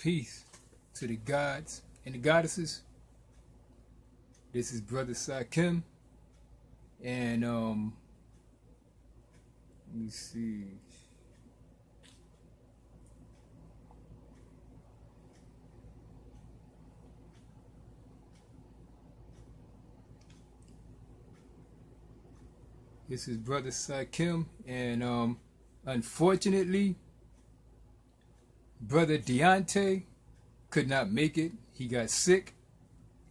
Peace to the gods and the goddesses. This is Brother Sakim, and let me see. This is Brother Sakim, and unfortunately, Brother Deontay could not make it. He got sick,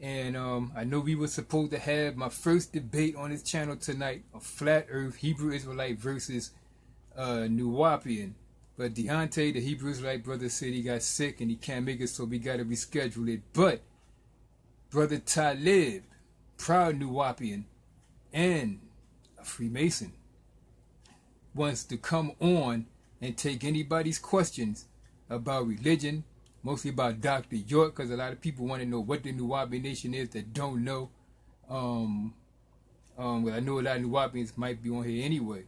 and I know we were supposed to have my first debate on this channel tonight, a flat earth Hebrew Israelite versus Nuwapian. But Deontay, the Hebrew Israelite brother, said he got sick and he can't make it, so we got to reschedule it. But Brother TAALIB, proud Nuwapian and a Freemason, wants to come on and take anybody's questions about religion, mostly about Dr. York, because a lot of people want to know what the Nuwapian Nation is that don't know. Well, I know a lot of Nuwapians might be on here anyway.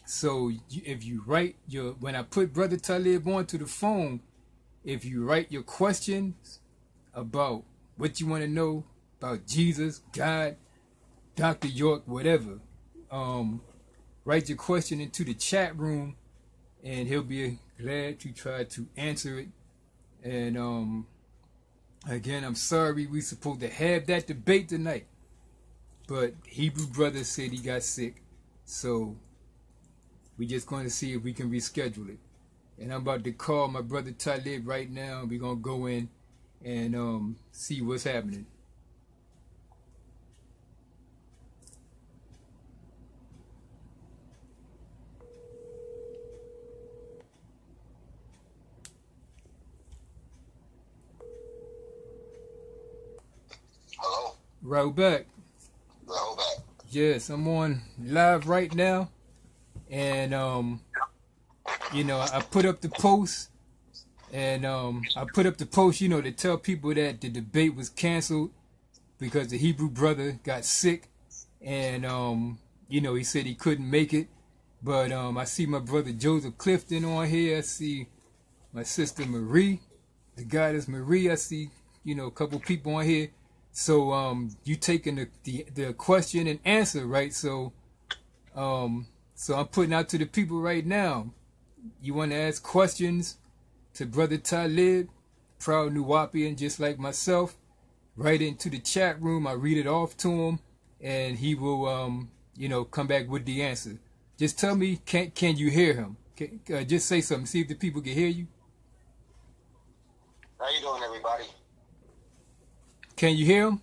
So if you write when I put Brother TAALIB onto the phone, if you write your questions about what you want to know about Jesus, God, Dr. York, whatever, write your question into the chat room, and he'll be glad to try to answer it. And again, I'm sorry we supposed to have that debate tonight, but Hebrew brother said he got sick, so we're just going to see if we can reschedule it. And I'm about to call my brother TAALIB right now, and we're going to go in and see what's happening. Right back. Yes, I'm on live right now, and you know, I put up the post, and you know, to tell people that the debate was canceled because the Hebrew brother got sick, and you know, he said he couldn't make it. But I see my brother Joseph Clifton on here. I see my sister Marie, the goddess Marie. I see, you know, a couple people on here. So you taking the question and answer, right? So I'm putting out to the people right now. You want to ask questions to Brother TAALIB, proud Nuwapian just like myself, write into the chat room. I read it off to him, and he will you know, come back with the answer. Just tell me, can you hear him? Just say something, see if the people can hear you. How you doing, everybody? Can you hear him?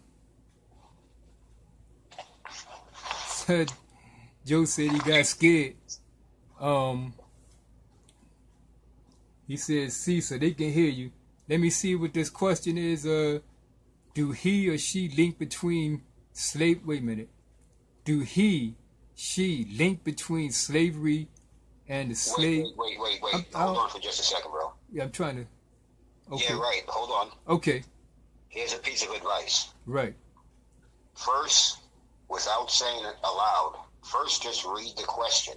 Joe said he got scared. He said, see, so they can hear you. Let me see what this question is. Do he or she link between wait a minute. Do he, she link between slavery and the slave? Wait. Hold on for just a second, bro. Yeah, I'm trying to. Okay. Yeah, right. Hold on. Okay. Here's a piece of advice. Right. First, without saying it aloud, first just read the question.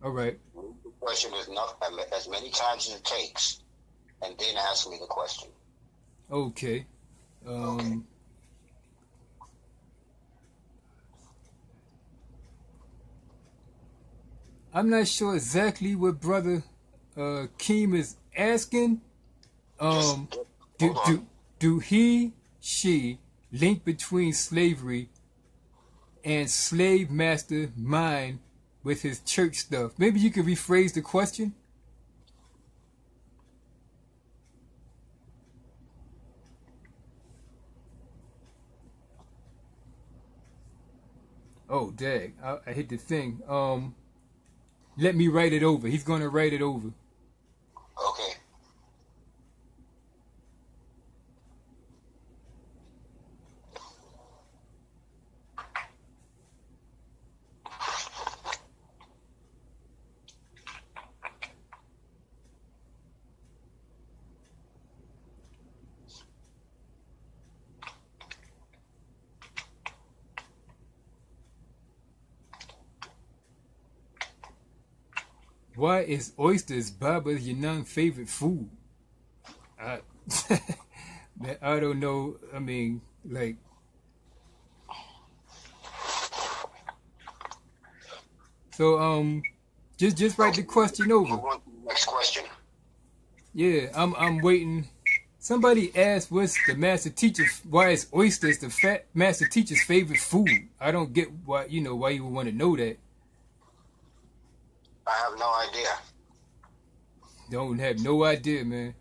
All right. Read the question as many times as it takes, and then ask me the question. Okay. Okay. I'm not sure exactly what Brother Keem is asking. Do he, she link between slavery and slave master mind with his church stuff? Maybe you could rephrase the question. Oh, dang. I hit the thing. Let me write it over. He's going to write it over. Okay. Why is oysters Baba Yanang's favorite food? Man, I don't know. I mean, like, so just write the question over. Move on to the next question. Yeah, I'm waiting. Somebody asked, "What's the master teacher? Why is oysters the master teacher's favorite food?" I don't get why why you would want to know that. I have no idea. Don't have no idea, man.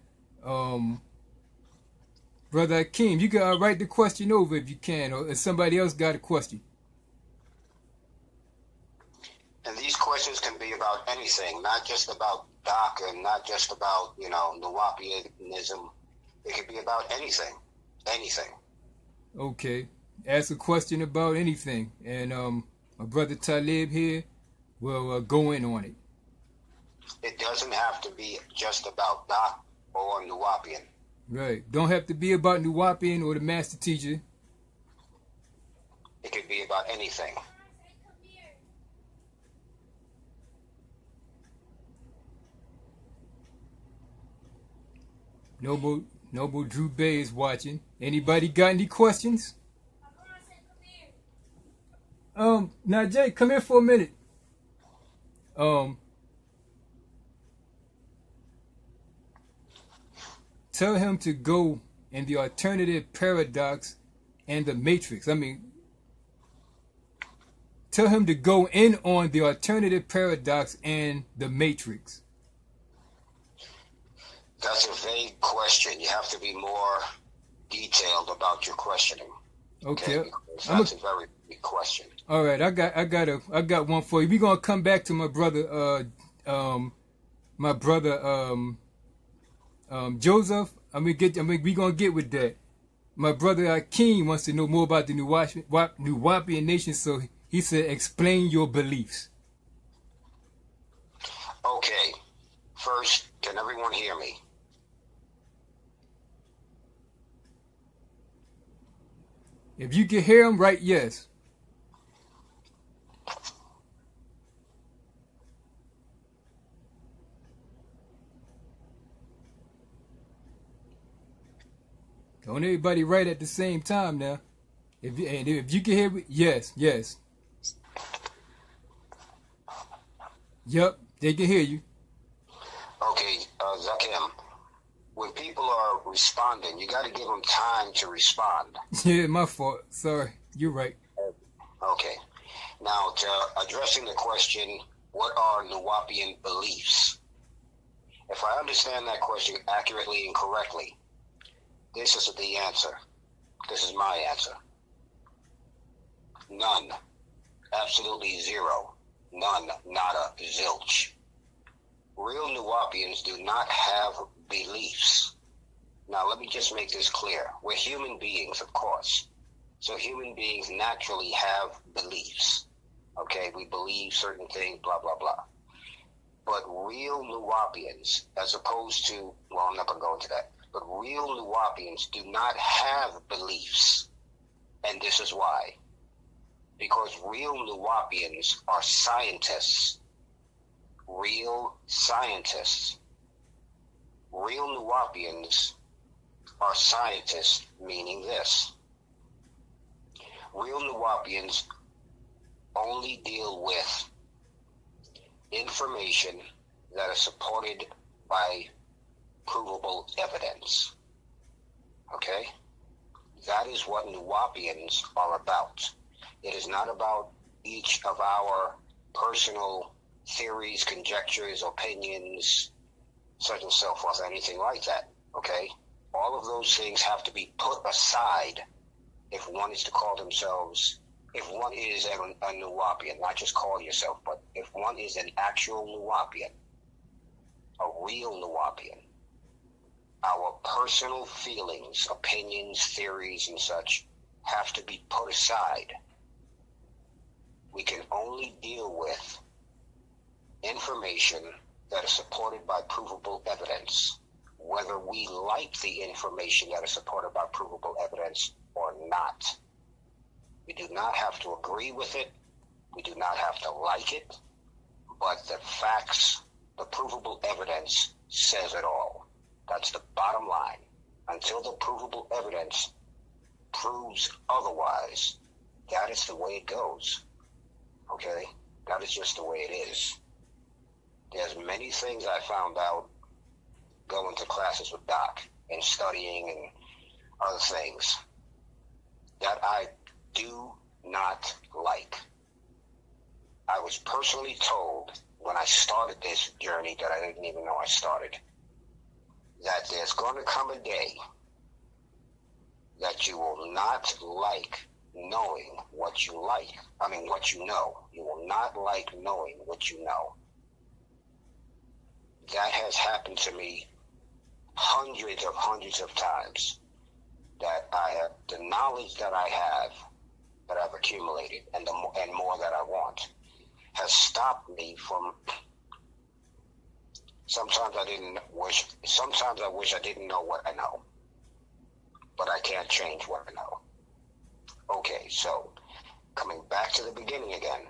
Brother Akeem, you can write the question over if you can, or if somebody else got a question. And these questions can be about anything, not just about DACA, not just about, Nuwapianism. It could be about anything. Anything. Okay. Ask a question about anything. And my brother TAALIB here will go in on it. It doesn't have to be just about DACA or Nuwapian. Right. Don't have to be about Nuwapian or the master teacher. It could be about anything. Noble Drew Bay is watching. Anybody got any questions? Now Jay, come here for a minute. Tell him to go in the alternative paradox and the matrix. I mean, tell him to go in on the alternative paradox and the matrix. That's a vague question. You have to be more detailed about your questioning. Okay. That's a very big question. All right, I got one for you. We're gonna come back to my brother Joseph. We gonna get with that. My brother Akeem wants to know more about the Nuwapian nation, so he said, explain your beliefs. Okay. First, can everyone hear me? If you can hear him, write yes. Don't everybody write at the same time now. If you can hear me, yes. Yep, they can hear you. Okay, Zakim. When people are responding, you got to give them time to respond. Yeah, my fault. Sorry, you're right. Okay. Now, to addressing the question, what are Nuwapian beliefs? If I understand that question accurately and correctly, this is the answer. This is my answer. None. Absolutely zero. None. Nada. Zilch. Real Nuwapians do not have beliefs. Now, let me just make this clear. We're human beings, of course. So human beings naturally have beliefs. Okay, we believe certain things, blah, blah, blah. But real Nuwapians, as opposed to, well, I'm not going to go into that, but real Nuwapians do not have beliefs. And this is why. Because real Nuwapians are scientists. Real scientists. Real Nuwapians are scientists, meaning this. Real Nuwapians only deal with information that is supported by provable evidence. Okay? That is what Nuwapians are about. It is not about each of our personal theories, conjectures, opinions, such and so forth, anything like that. Okay? All of those things have to be put aside if one is to call themselves, if one is a Nuwapian, not just call yourself, but if one is an actual Nuwapian, a real Nuwapian, our personal feelings, opinions, theories, and such have to be put aside. We can only deal with information that is supported by provable evidence, whether we like the information that is supported by provable evidence or not. We do not have to agree with it. We do not have to like it. But the facts, the provable evidence says it all. That's the bottom line. until the provable evidence proves otherwise. That is the way it goes. Okay? That is just the way it is. There's many things I found out going to classes with Doc and studying and other things that I do not like. I was personally told when I started this journey that I didn't even know I started, that there's going to come a day that you will not like knowing what you like. I mean, what you know. You will not like knowing what you know. That has happened to me hundreds of times. That I have, the knowledge that I have, that I've accumulated, and more that I want, has stopped me from. Sometimes I wish I didn't know what I know, but I can't change what I know. Okay, so coming back to the beginning again,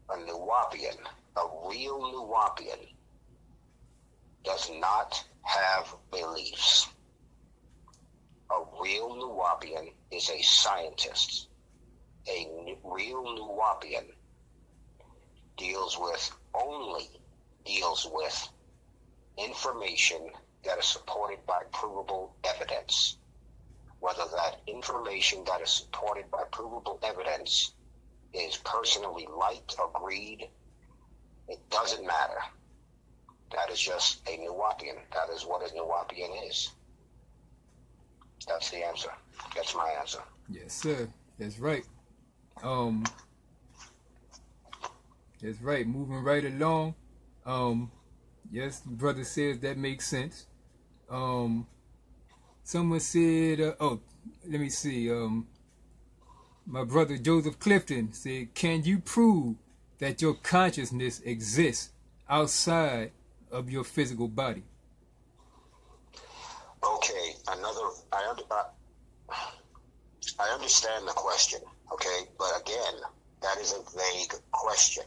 a Nuwaubian, a real Nuwaubian, does not have beliefs. A real Nuwaubian is a scientist. A real Nuwaubian only deals with information that is supported by provable evidence. Whether that information that is supported by provable evidence is personally liked, agreed, it doesn't matter. That is just a Nuwaubian. That is what a Nuwaubian is. That's the answer. That's my answer. Yes, sir. That's right. That's right. Moving right along. Yes, the brother says that makes sense. Someone said, let me see. My brother Joseph Clifton said, can you prove that your consciousness exists outside of your physical body? Okay, I understand the question, okay, but again, that is a vague question.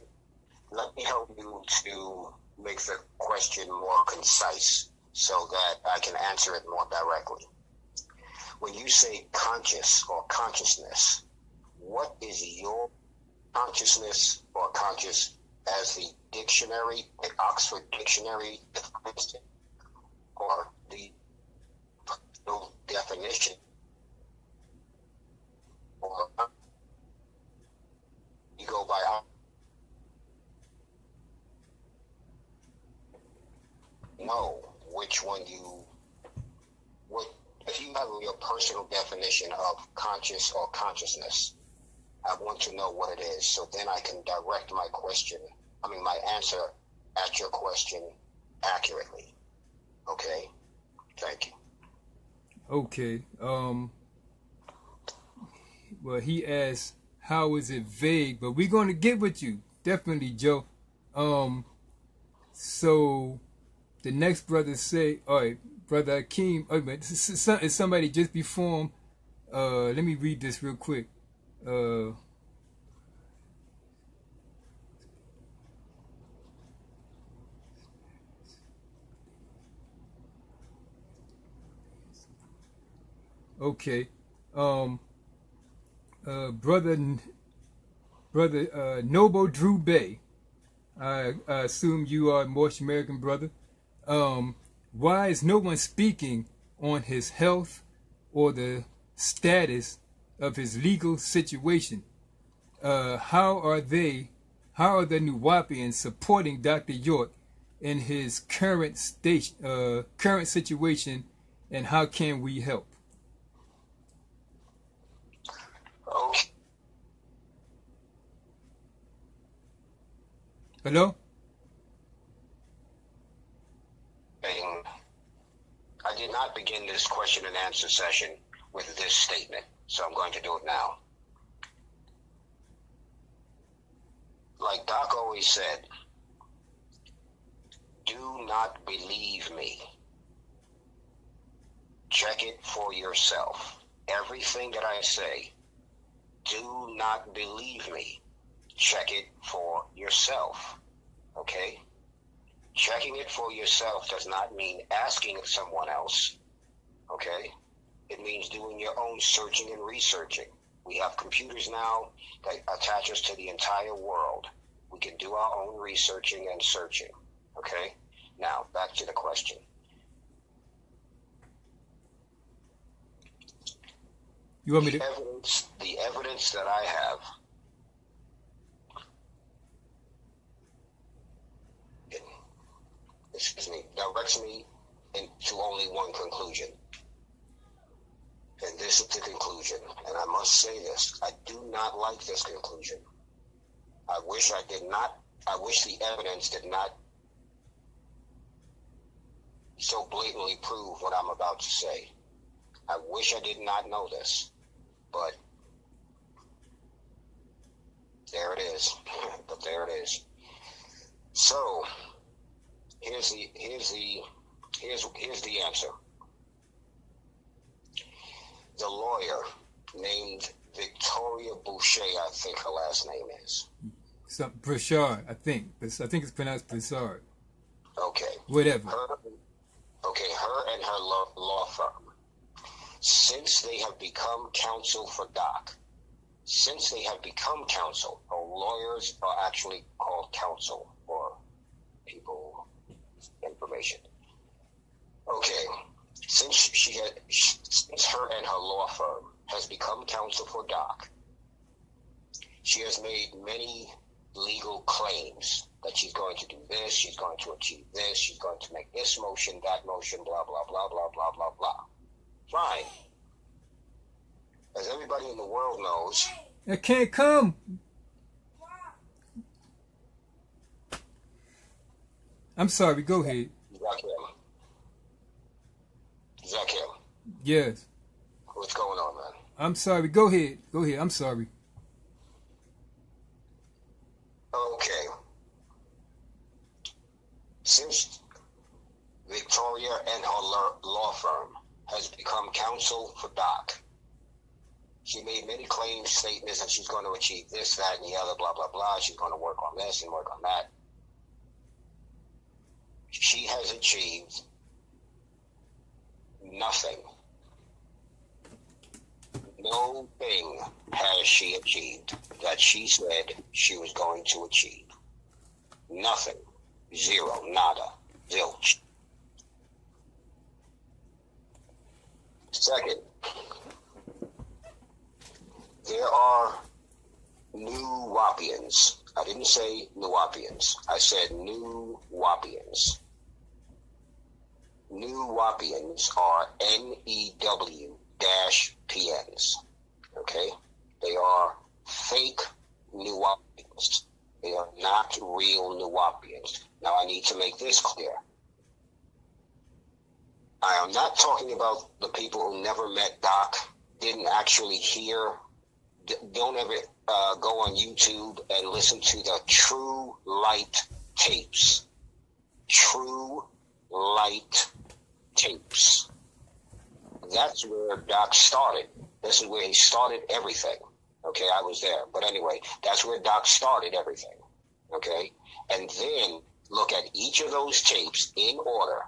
Let me help you to make the question more concise so that I can answer it more directly. When you say conscious or consciousness, what is your consciousness or conscious as the dictionary, the Oxford Dictionary defines it, or the definition, or you go by which one if you have your personal definition of conscious or consciousness, I want to know what it is, so then I can direct my answer at your question accurately. Okay? Thank you. Okay. Well, he asked, how is it vague? But we're going to get with you. Definitely, Joe. So the next brother say, all right, Brother Akeem, it's somebody just before him. Let me read this real quick. Okay. Brother Noble Drew Bay, I assume you are a Moorish American brother. Why is no one speaking on his health or the status of his legal situation? How are the Nuwaubians supporting Dr. York in his current situation, and how can we help? Okay. Hello? I did not begin this question and answer session with this statement, so I'm going to do it now. Like Doc always said, do not believe me. Check it for yourself. Everything that I say, do not believe me. Check it for yourself. Okay? Checking it for yourself does not mean asking someone else Okay? It means doing your own searching and researching. We have computers now that attach us to the entire world. We can do our own researching and searching. Okay? Now, back to the question. You want me to? The evidence that I have directs me into only one conclusion. And this is the conclusion. And I must say this. I do not like this conclusion. I wish I did not. I wish the evidence did not so blatantly prove what I'm about to say. I wish I did not know this. But there it is. But there it is. So here's the answer. The lawyer named Victoria Broussard, I think her last name is. Broussard, I think. I think it's pronounced Broussard. Okay. Whatever. Her and her law firm, since they have become counsel for Doc, lawyers are actually called counsel for people information. Okay. Since her and her law firm has become counsel for Doc, she has made many legal claims that she's going to do this, she's going to achieve this, she's going to make this motion, that motion, blah, blah, blah, blah, blah, blah, blah. Fine. As everybody in the world knows... I can't come. I'm sorry, go ahead. Zakim. Yes. What's going on, man? I'm sorry, go ahead. Go ahead, I'm sorry. Okay. Since Victoria and her law firm has become counsel for Doc, she made many claims, statements that she's going to achieve this, that, and the other, blah, blah, blah. She's going to work on this and work on that. She has achieved nothing. No thing has she achieved that she said she was going to achieve. Nothing. Zero. Nada. Zilch. Second, there are new Wapians. I didn't say Nuwapians. I said new Wapians. New Wapians are NEW-PNs. Okay? They are fake Nuwapians. They are not real Nuwapians. Now I need to make this clear. I am not talking about the people who never met Doc, didn't actually hear, don't ever go on YouTube and listen to the True Light tapes. True Light tapes. That's where Doc started. This is where he started everything. Okay, I was there. But anyway, that's where Doc started everything. Okay? And then look at each of those tapes in order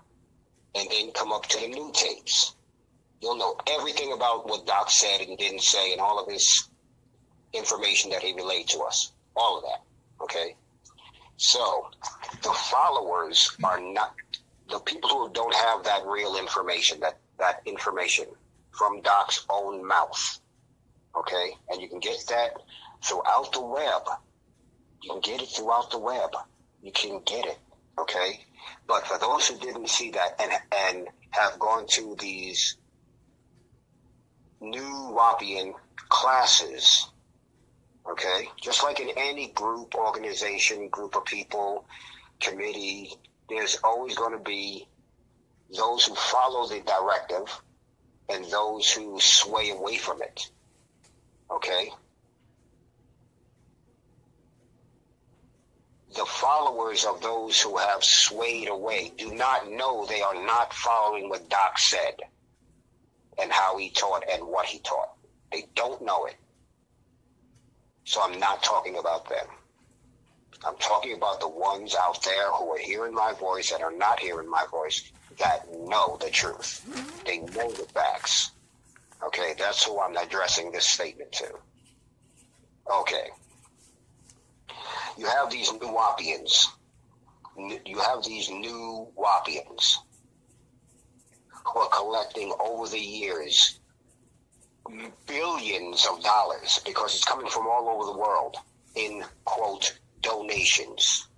and then come up to the new tapes. You'll know everything about what Doc said and didn't say and all of his information that he relayed to us. All of that. Okay? So, the followers are not, the people who don't have that real information, that information from Doc's own mouth. Okay? And you can get that throughout the web. You can get it throughout the web. You can get it. Okay? But for those who didn't see that and have gone to these new Wapian classes, okay, just like in any group, organization, group of people, committee, there's always going to be those who follow the directive and those who sway away from it, okay? The followers of those who have swayed away do not know they are not following what Doc said and how he taught and what he taught. They don't know it. So I'm not talking about them. I'm talking about the ones out there who are hearing my voice and are not hearing my voice that know the truth. They know the facts. Okay, that's who I'm addressing this statement to. Okay. You have these new Wapians. You have these new Wapians who are collecting over the years billions of dollars, because it's coming from all over the world, in, quote, donations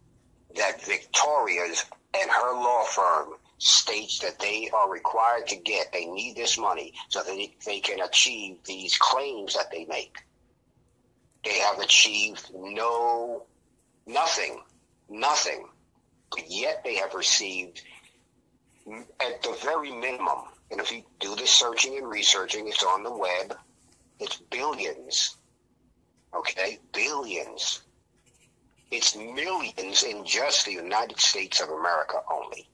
that Victoria's and her law firm states that they are required to get. They need this money so that they can achieve these claims that they make. They have achieved nothing, but yet they have received, at the very minimum, and if you do the searching and researching, it's on the web, it's billions. Okay? Billions. It's millions in just the United States of America only.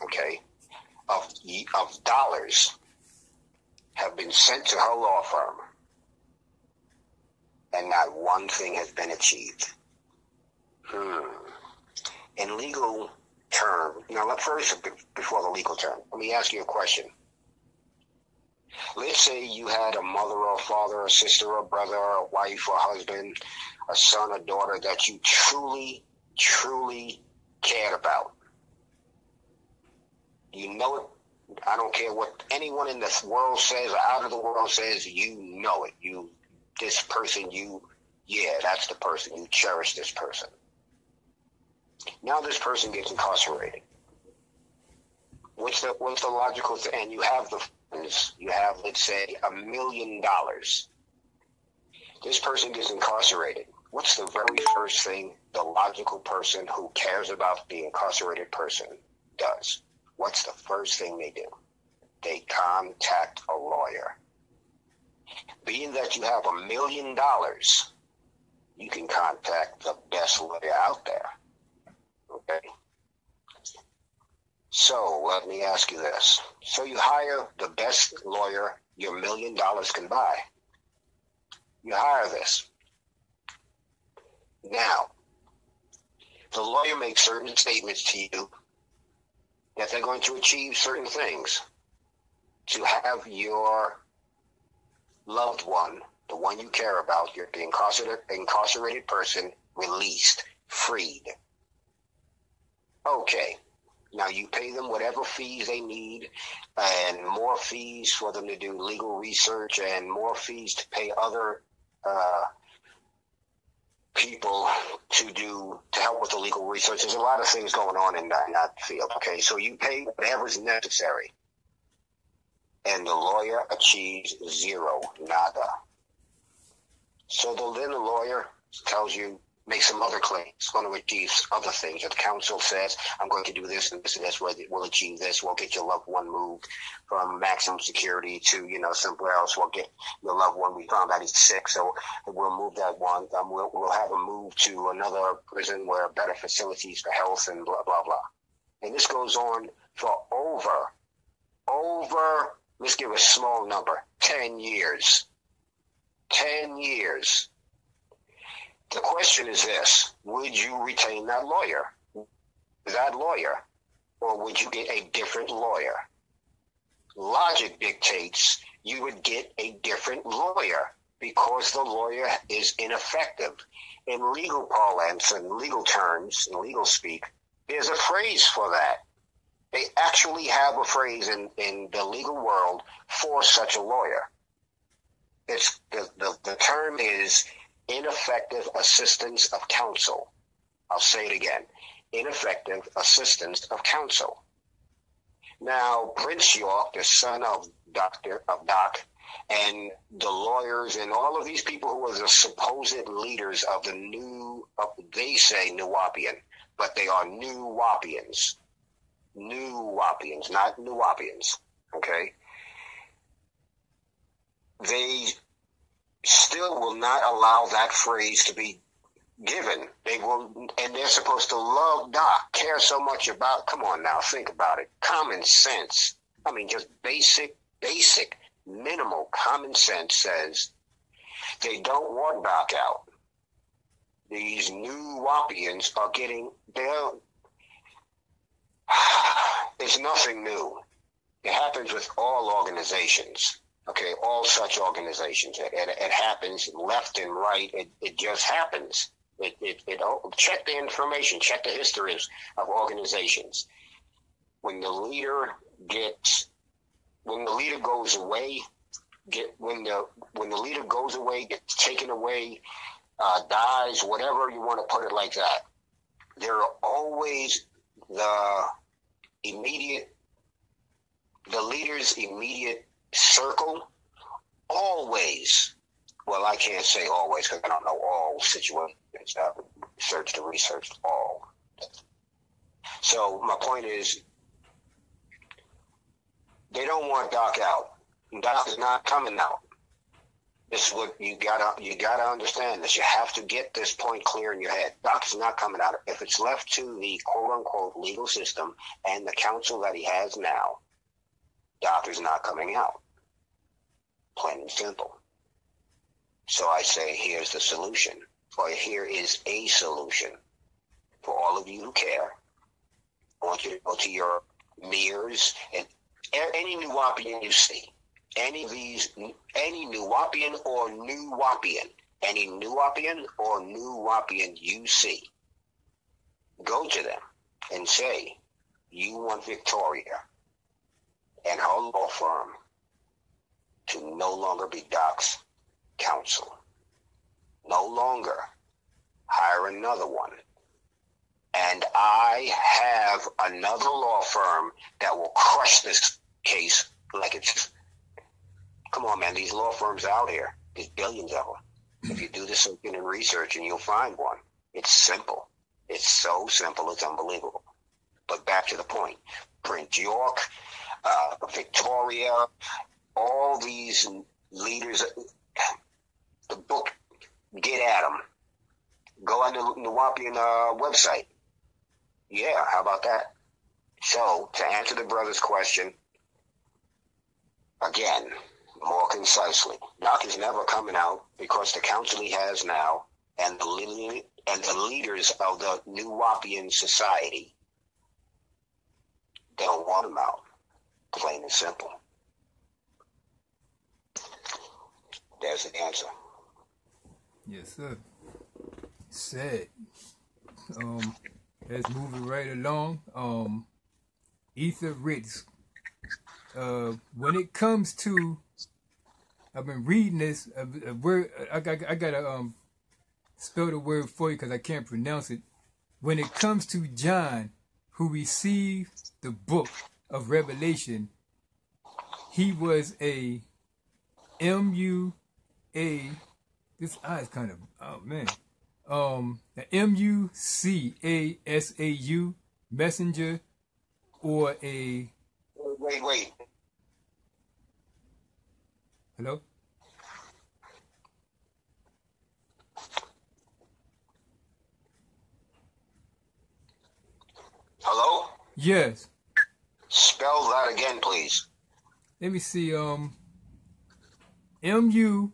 Okay? Of dollars have been sent to her law firm, and not one thing has been achieved. In legal term, now first, before the legal term, let me ask you a question. Let's say you had a mother or father or sister or brother or wife or husband, a son or daughter that you truly, truly cared about. You know it. I don't care what anyone in this world says or out of the world says, you know it. This person, that's the person. You cherish this person. Now this person gets incarcerated. What's the logical thing? And you have the funds. You have, let's say, $1 million. This person gets incarcerated. What's the very first thing the logical person who cares about the incarcerated person does? What's the first thing they do? They contact a lawyer. Being that you have $1 million, you can contact the best lawyer out there. Okay? So let me ask you this. So you hire the best lawyer your $1 million can buy. You hire this. Now, the lawyer makes certain statements to you that they're going to achieve certain things to have your loved one, the one you care about, the incarcerated person, released, freed. Okay. Now you pay them whatever fees they need, and more fees for them to do legal research, and more fees to pay other people to help with the legal research. There's a lot of things going on in that field. Okay, so you pay whatever's necessary, and the lawyer achieves zero, nada. So then the lawyer tells you, make some other claims, going to achieve other things. The counsel says, I'm going to do this and this and this, we'll achieve this, we'll get your loved one moved from maximum security to, somewhere else. We'll get your loved one, we found out he's sick, so we'll move that one. We'll have him moved to another prison where better facilities for health and blah, blah, blah. And this goes on for over, let's give a small number, 10 years. 10 years. The question is this: would you retain that lawyer, or would you get a different lawyer? Logic dictates you would get a different lawyer because the lawyer is ineffective. In legal parlance and legal terms, in legal speak, there's a phrase for that. They actually have a phrase in the legal world for such a lawyer. It's the term is ineffective assistance of counsel. I'll say it again. Ineffective assistance of counsel. Now, Prince York, the son of Doc, and the lawyers and all of these people who were the supposed leaders of they say New Wapian, but they are New Wapians. New Wapians, not New Wapians. Okay? They still will not allow that phrase to be given. They will, and they're supposed to love Doc, care so much about, come on now, think about it. Common sense. I mean, just basic, minimal common sense says they don't want Doc out. these new Wapians are getting there. It's nothing new. It happens with all organizations. Okay, all such organizations. It happens left and right. It just happens. Check the information. Check the histories of organizations. When the leader goes away, gets taken away, dies, whatever you want to put it like that. There are always the leader's immediate circle. Always. Well, I can't say always because I don't know all situations. I've searched and researched all. So my point is, they don't want Doc out. Doc is not coming out. This is what you gotta understand. This, you have to get this point clear in your head. Doc is not coming out. If it's left to the quote unquote legal system and the counsel that he has now, Doc is not coming out. Plain and simple. So I say, here's the solution. Or here is a solution for all of you who care. I want you to go to your mirrors and any new Wapian you see, any new Wapian or new Wapian, any new Wapian or new Wapian you see, go to them and say, you want Victoria and her law firm to no longer be Doc's counsel. No longer. Hire another one. And I have another law firm that will crush this case like it's... Come on, man, these law firms out here, there's billions of them. If you do the searching and research, and you'll find one. It's simple. It's so simple, it's unbelievable. But back to the point. Prince York, Victoria, all these leaders, the book, get at them. Go on the Nuwapian website. Yeah, how about that? So, to answer the brother's question, again, more concisely, Doc is never coming out because the counsel he has now and the leaders of the New Wapian Society, they don't want him out. Plain and simple. There's the answer. Yes, sir. Sad. Let's move it right along. Ether Ritz. When it comes to, I've been reading this a word. I gotta spell the word for you because I can't pronounce it. When it comes to John, who received the book of Revelation, he was a M-U-A. This I is kind of, oh man. The M-U-C-A-S-A-U messenger, or a... Wait. Hello? Hello? Yes. Spell that again, please. Let me see. M-U-C-A-S-S-U.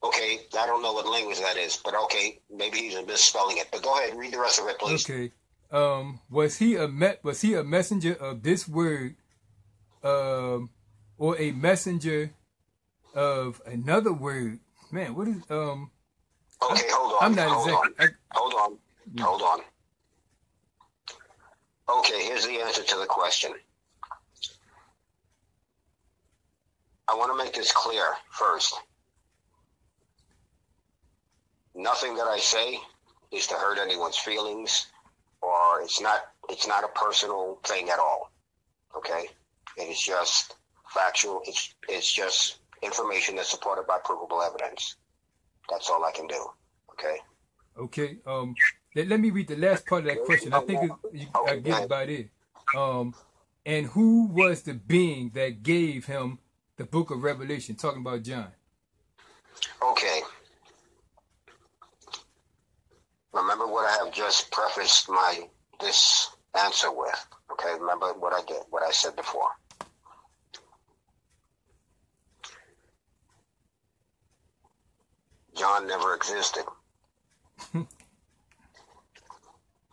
Okay, I don't know what language that is, but okay, maybe he's misspelling it. But go ahead, read the rest of it, please. Okay. Was he a messenger of this word, or a messenger of another word? Man, what is Okay, hold on. I'm not exactly. Hold on. Okay, here's the answer to the question. I want to make this clear first. Nothing that I say is to hurt anyone's feelings, or it's not a personal thing at all. Okay? It is just factual. It's just information that's supported by provable evidence. That's all I can do. Okay? Okay. Let me read the last part of that question. I think I get about it. And who was the being that gave him the book of Revelation? Talking about John. Okay. Remember what I have just prefaced this answer with. Okay, remember what I did, what I said before. John never existed.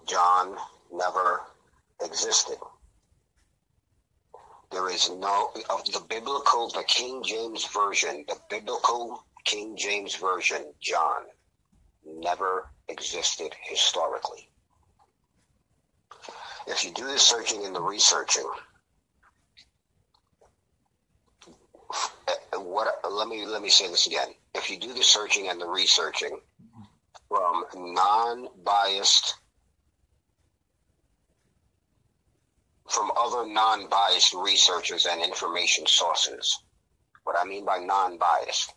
John never existed. There is no, of the biblical, the King James Version, the biblical King James Version, John never existed historically. If you do the searching and the researching, let me say this again. If you do the searching and the researching from other non-biased researchers and information sources, what I mean by non-biased,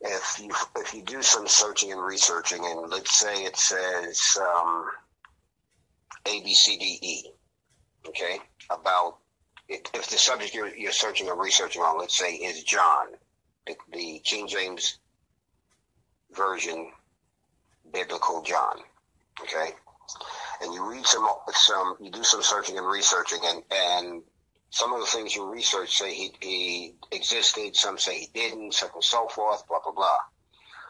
if you do some searching and researching, and let's say it says A, B, C, D, E, okay, about if the subject you're searching or researching on, let's say, is John, the King James Version, biblical John, okay, and you read you do some searching and researching, and some of the things you research say he existed, some say he didn't, so on and so forth, blah, blah, blah.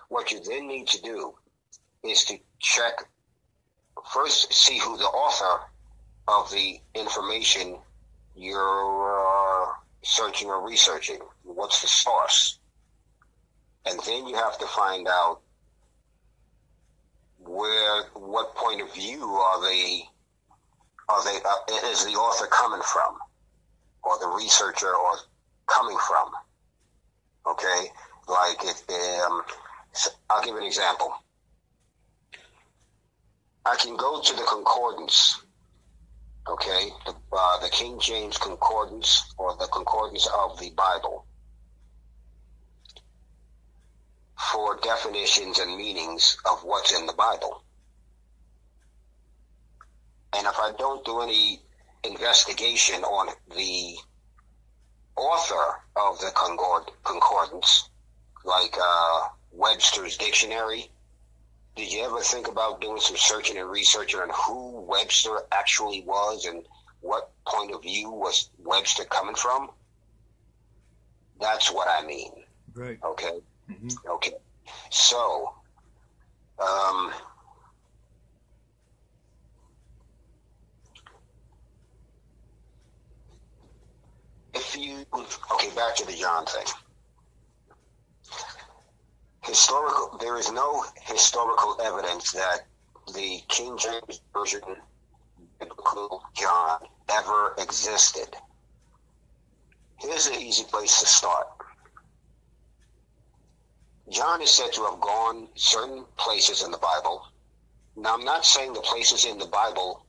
What you then need to do is to check, first see who the author of the information you're searching or researching. What's the source? And then you have to find out what point of view is the author coming from, or the researcher or coming from. Okay, like I'll give an example. I can go to the concordance, okay, the King James Concordance, or the concordance of the Bible, for definitions and meanings of what's in the Bible. And if I don't do any investigation on the author of the concordance, like Webster's dictionary, did you ever think about doing some searching and researching on who Webster actually was and what point of view was Webster coming from? That's what I mean. Right. Okay. Mm-hmm. Okay. So, back to the John thing. There is no historical evidence that the King James Version biblical John ever existed. Here's an easy place to start. John is said to have gone certain places in the Bible. Now, I'm not saying the places in the Bible,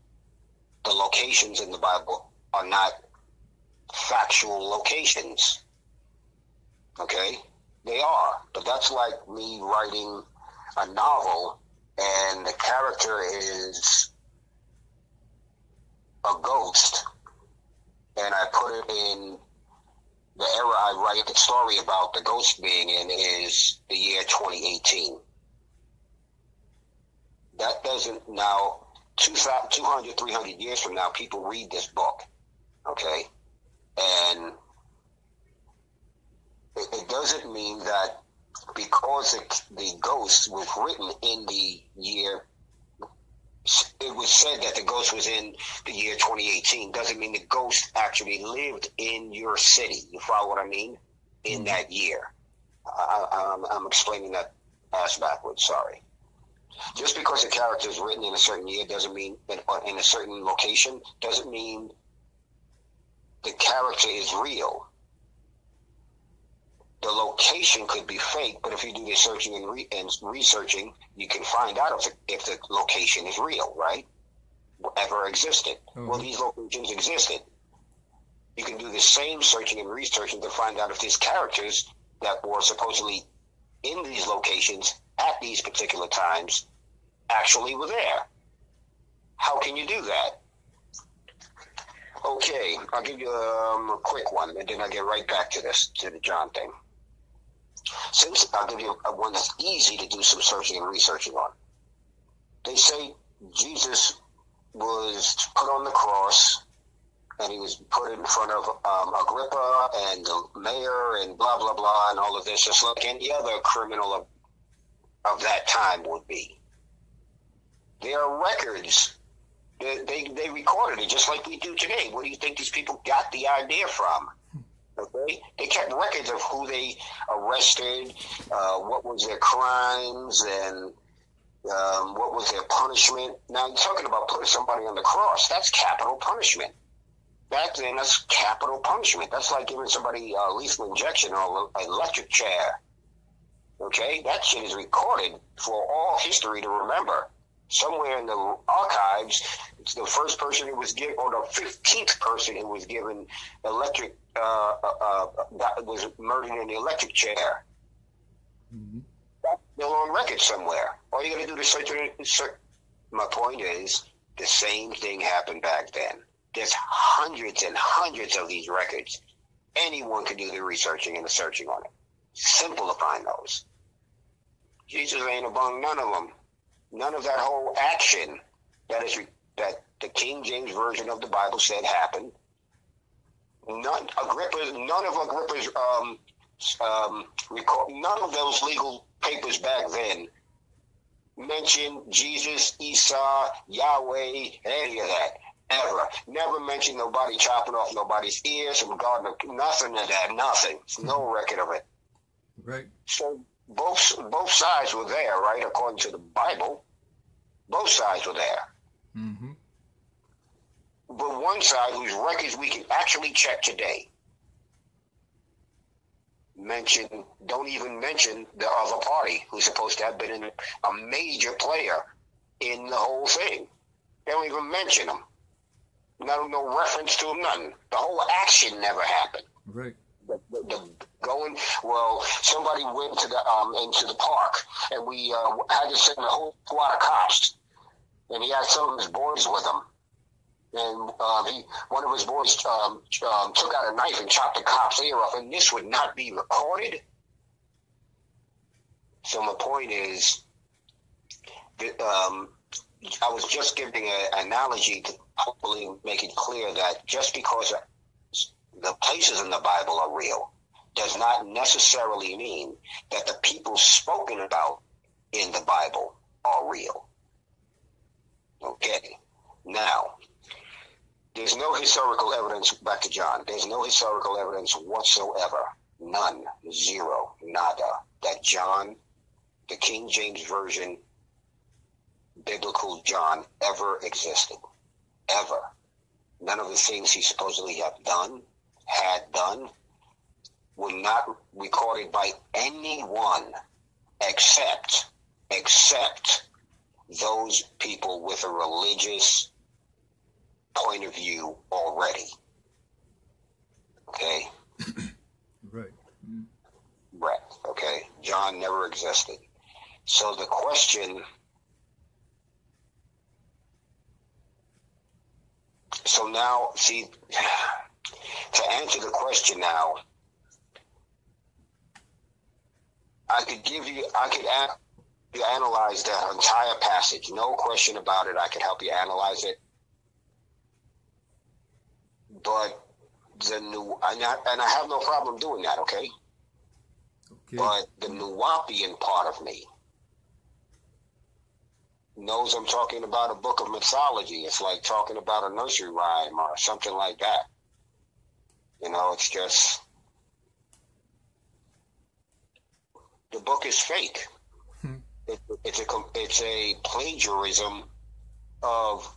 the locations in the Bible, are not factual locations. Okay? They are. But that's like me writing a novel and the character is a ghost, and I put it in the era I write the story about the ghost being in is the year 2018. That doesn't now, 200, 300 years from now, people read this book, okay? And it doesn't mean that because the ghost was written in the year, it was said that the ghost was in the year 2018, doesn't mean the ghost actually lived in your city. You follow what I mean? In that year. I'm explaining that ass backwards, sorry. Just because a character is written in a certain year doesn't mean, in a certain location, doesn't mean the character is real. The location could be fake, but if you do the searching and researching, you can find out if the location is real, right? Ever existed. Mm-hmm. Well, these locations existed. You can do the same searching and researching to find out if these characters that were supposedly in these locations at these particular times actually were there. How can you do that? Okay, I'll give you a quick one, and then I'll get right back to the John thing. Since I'll give you one that's easy to do some searching and researching on. they say Jesus was put on the cross, and he was put in front of Agrippa and the mayor and blah, blah, blah, and all of this, just like any other criminal of that time would be. There are records. They recorded it just like we do today. Where do you think these people got the idea from? Okay, they kept records of who they arrested, what was their crimes, and what was their punishment. Now, you're talking about putting somebody on the cross. That's capital punishment. Back then, that's capital punishment. That's like giving somebody a lethal injection or an electric chair. Okay, that shit is recorded for all history to remember. Somewhere in the archives, it's the first person who was given, or the 15th person who was given electric, that was murdered in the electric chair. Mm-hmm. That's still on record somewhere. All you got to do is search. My point is, the same thing happened back then. There's hundreds and hundreds of these records. Anyone can do the researching and the searching on it. Simple to find those. Jesus ain't among none of them. None of that whole action that the King James Version of the Bible said happened. None of Agrippa's none of those legal papers back then mentioned Jesus, Esau, Yahweh, any of that. Ever. Never mentioned nobody chopping off nobody's ears from God. Nothing of that. Nothing. No record of it. Right. So both sides were there, right? According to the Bible, both sides were there. Mm-hmm. But one side, whose records we can actually check today, don't even mention the other party, who's supposed to have been a major player in the whole thing. They don't even mention them. No reference to them, nothing. The whole action never happened. Right. Somebody went to into the park, and we had to send a whole squad of cops, and he had some of his boys with him. And one of his boys took out a knife and chopped the cop's ear off, and this would not be recorded. So my point is, that, I was just giving an analogy to hopefully make it clear that just because the places in the Bible are real does not necessarily mean that the people spoken about in the Bible are real. Okay. Now, there's no historical evidence, back to John, there's no historical evidence whatsoever, none, zero, nada, that John, the King James Version, biblical John, ever existed. Ever. None of the things he supposedly had done were not recorded by anyone except those people with a religious point of view already. Okay? Right. Mm. Right. Okay. John never existed. So the question... So now, see, to answer the question now, I could analyze that entire passage. No question about it. I could help you analyze it. But and I have no problem doing that, okay? Okay. But the Nuwapian part of me knows I'm talking about a book of mythology. It's like talking about a nursery rhyme or something like that. You know, it's just, the book is fake. It's a plagiarism of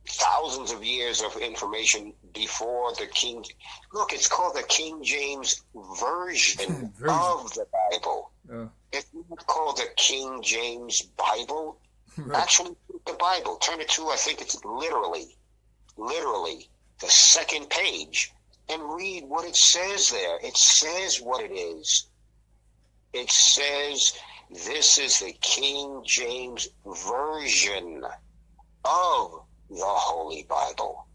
thousands of years of information before the King. Look, it's called the King James Version of the Bible. It's not called the King James Bible. Right. Actually, the Bible, turn it to, I think it's literally the second page, and read what it says there. It says what it is. It says, this is the King James Version of the Holy Bible,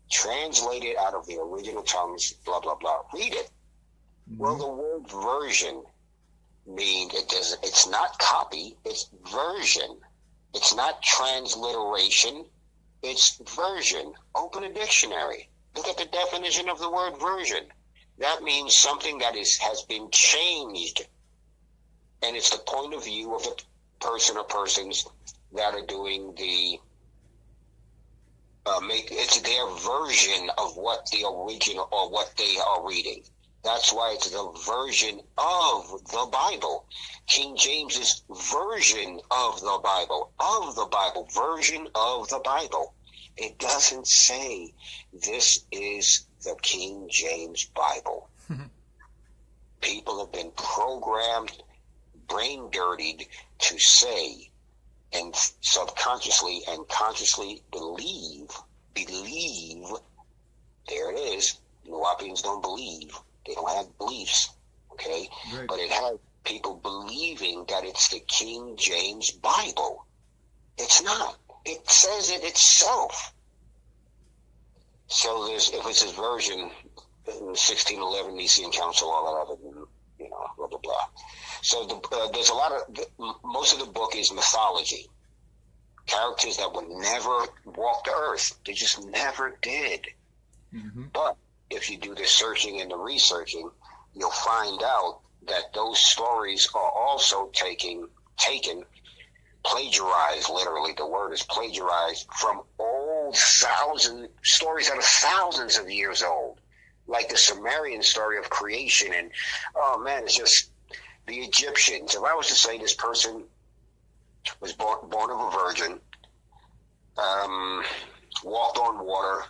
translated out of the original tongues, blah, blah, blah. Read it. Mm-hmm. Well, the word version means it's not copy, it's version. It's not transliteration. It's version. Open a dictionary. Look at the definition of the word version. That means something that has been changed. And it's the point of view of the person or persons that are doing the it's their version of what the original or what they are reading. That's why it's the version of the Bible. King James's version of the Bible, version of the Bible. It doesn't say this is the King James Bible. People have been programmed, brain dirtied to say and subconsciously and consciously believe, there it is. Nuwapians don't believe. They don't have beliefs, okay? Right. But it has people believing that it's the King James Bible. It's not. It says it itself. So if it's his version, in 1611 Nicene Council, all that other, blah, blah, blah. So there's a lot of, most of the book is mythology. Characters that would never walk the earth. They just never did. Mm-hmm. But if you do the searching and the researching, you'll find out that those stories are also taken, plagiarized, literally, the word is plagiarized, from old stories that are thousands of years old, like the Sumerian story of creation. And, oh man, it's just the Egyptians. If I was to say this person was born of a virgin, walked on water,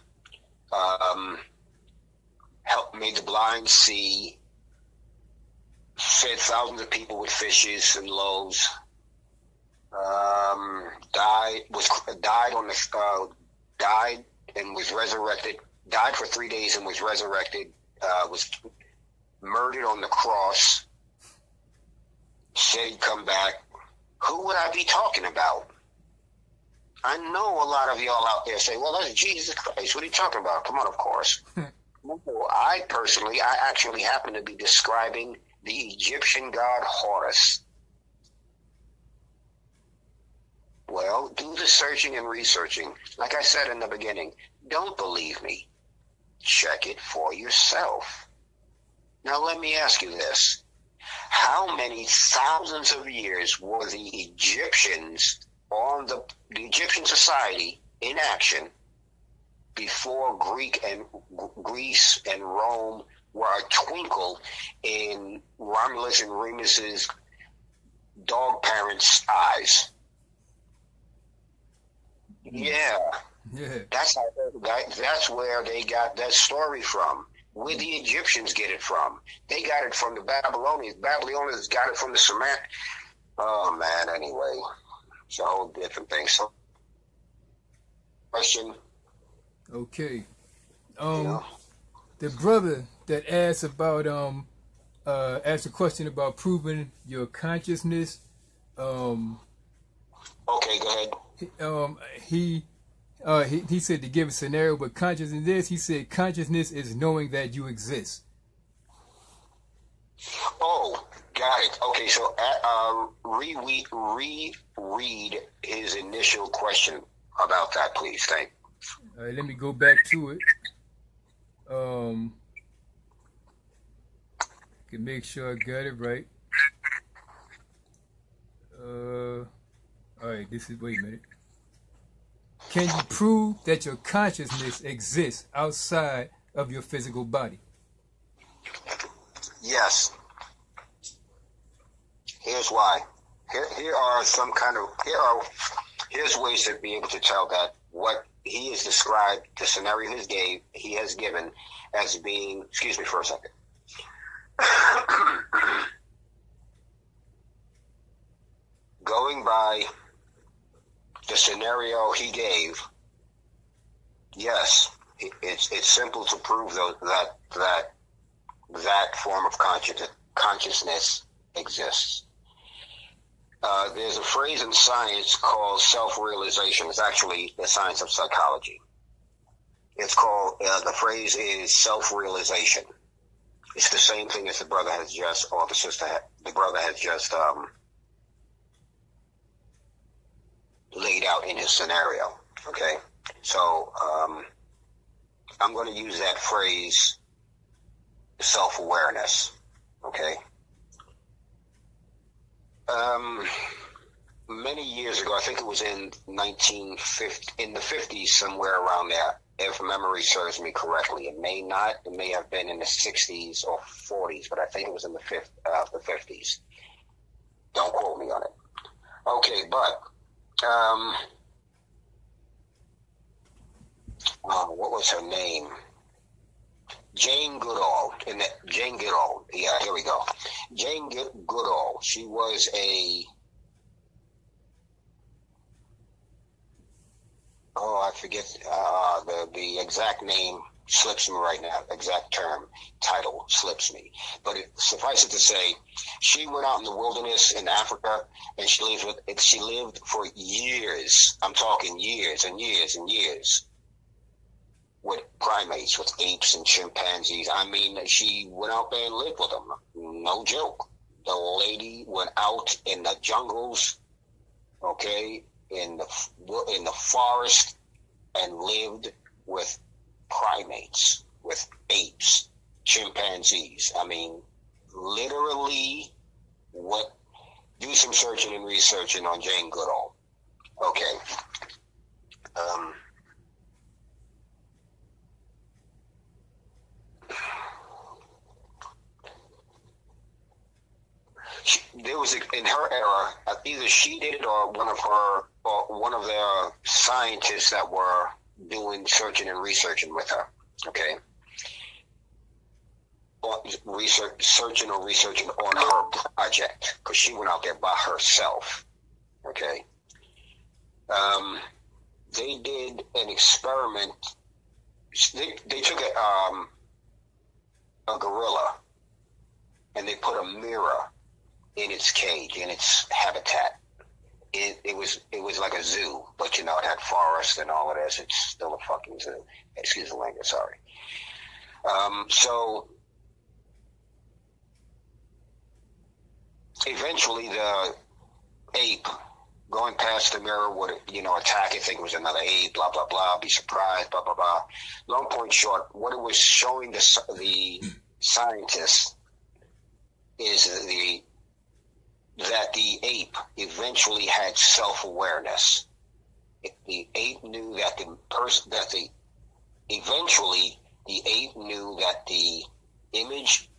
made the blind see, fed thousands of people with fishes and loaves, died and was resurrected, died for 3 days and was resurrected, was murdered on the cross, said he'd come back. Who would I be talking about? I know a lot of y'all out there say, well, that's Jesus Christ. What are you talking about? Come on, of course. I actually happen to be describing the Egyptian god Horus. Well, do the searching and researching. Like I said in the beginning, don't believe me. Check it for yourself. Now, let me ask you this. How many thousands of years were the Egyptians on the Egyptian society in action before Greece and Rome were a twinkle in Romulus and Remus's dog parents' eyes? Yeah. That's where they got that story from. Where the Egyptians get it from? They got it from the Babylonians. Babylonians got it from the Sumerians. Oh man. Anyway, it's a whole different thing. So, question. Okay. The brother that asked about asked a question about proving your consciousness. Okay, go ahead. He said to give a scenario with consciousness is. He said consciousness is knowing that you exist. Oh, got it. Okay, so reread his initial question about that, please. Thank you. All right, let me go back to it. Can make sure I got it right. All right, wait a minute. Can you prove that your consciousness exists outside of your physical body? Yes. Here's why. Here's ways to be able to tell that what he has described, the scenario he has given as being, excuse me for a second. Going by the scenario he gave, yes, it's simple to prove that form of consciousness exists. There's a phrase in science called self-realization. It's actually the science of psychology. It's called, the phrase is self-realization. It's the same thing as the brother has just laid out in his scenario. Okay, so I'm going to use that phrase, self-awareness. Okay. Many years ago, I think it was in 1950, in the 50s, somewhere around there, if memory serves me correctly. It may not. It may have been in the 60s or 40s, but I think it was in the 50s. Don't quote me on it. Okay, but what was her name? Jane Goodall. Jane Goodall. Yeah, here we go. Jane Goodall. She was I forget the exact name slips me right now. Exact title slips me. But suffice it to say, she went out in the wilderness in Africa, and she lived for years. I'm talking years and years and years with primates, with apes and chimpanzees. I mean, she went out there and lived with them. No joke. The lady went out in the jungles, okay, in the forest, and lived with primates, with apes, chimpanzees. I mean, literally, do some searching and researching on Jane Goodall. Okay. There was in her era, either she did it or one of their scientists that were doing searching and researching with her. Okay, searching or researching on her project, because she went out there by herself. Okay, they did an experiment. They took a gorilla, and they put a mirror in its cage, in its habitat. It was like a zoo, but it had forest and all of this. It's still a fucking zoo. Excuse the language, sorry. So eventually the ape, going past the mirror, would attack it, think it was another ape, blah blah blah, be surprised, blah blah blah. Long point short, what it was showing the scientists is that the ape eventually had self-awareness. The ape knew that the ape knew that the image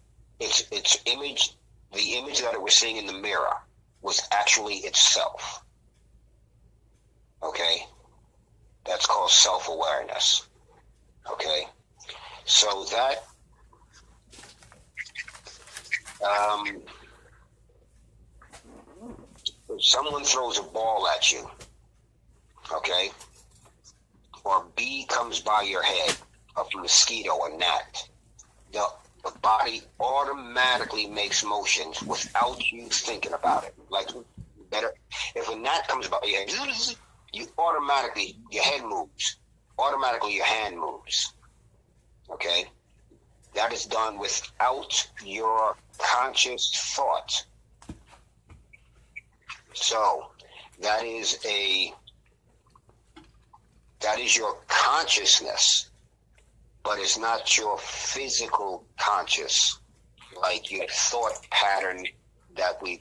that it was seeing in the mirror was actually itself. Okay? That's called self-awareness. Okay? So that if someone throws a ball at you, okay, or a bee comes by your head, a mosquito, a gnat, the body automatically makes motions without you thinking about it. Like, if a gnat comes by your head, you automatically, your head moves. Automatically, your hand moves. Okay? That is done without your conscious thought. So that is your consciousness, but it's not your physical conscious, like your thought pattern the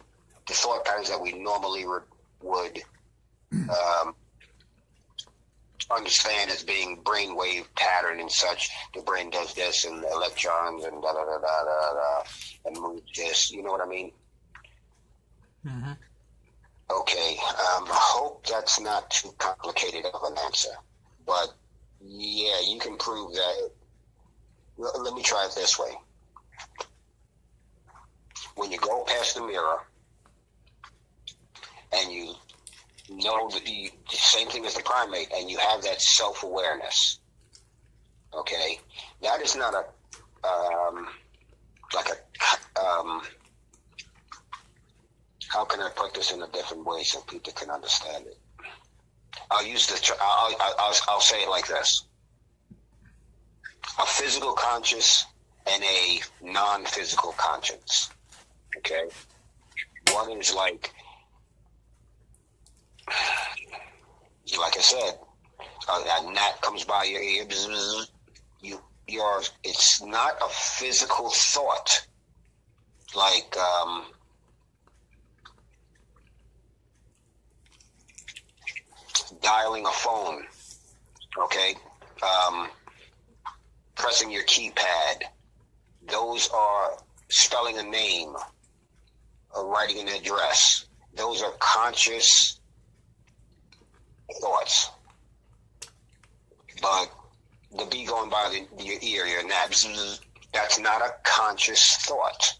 thought patterns that we normally would understand as being brainwave pattern and such. The brain does this, and the electrons, and da da da da da da, and moves this. You know what I mean? Mm-hmm. Okay, I hope that's not too complicated of an answer. But, yeah, you can prove that. Let me try it this way. When you go past the mirror, and you know that the same thing as the primate, and you have that self-awareness, okay, that is not how can I put this in a different way so people can understand it? I'll say it like this: a physical conscious and a non-physical conscience. Okay, one is like Like I said, a gnat comes by your ear. It's not a physical thought like dialing a phone, okay? Pressing your keypad. Those are spelling a name, or writing an address. Those are conscious thoughts. But the bee going by your ear, your nabs, that's not a conscious thought.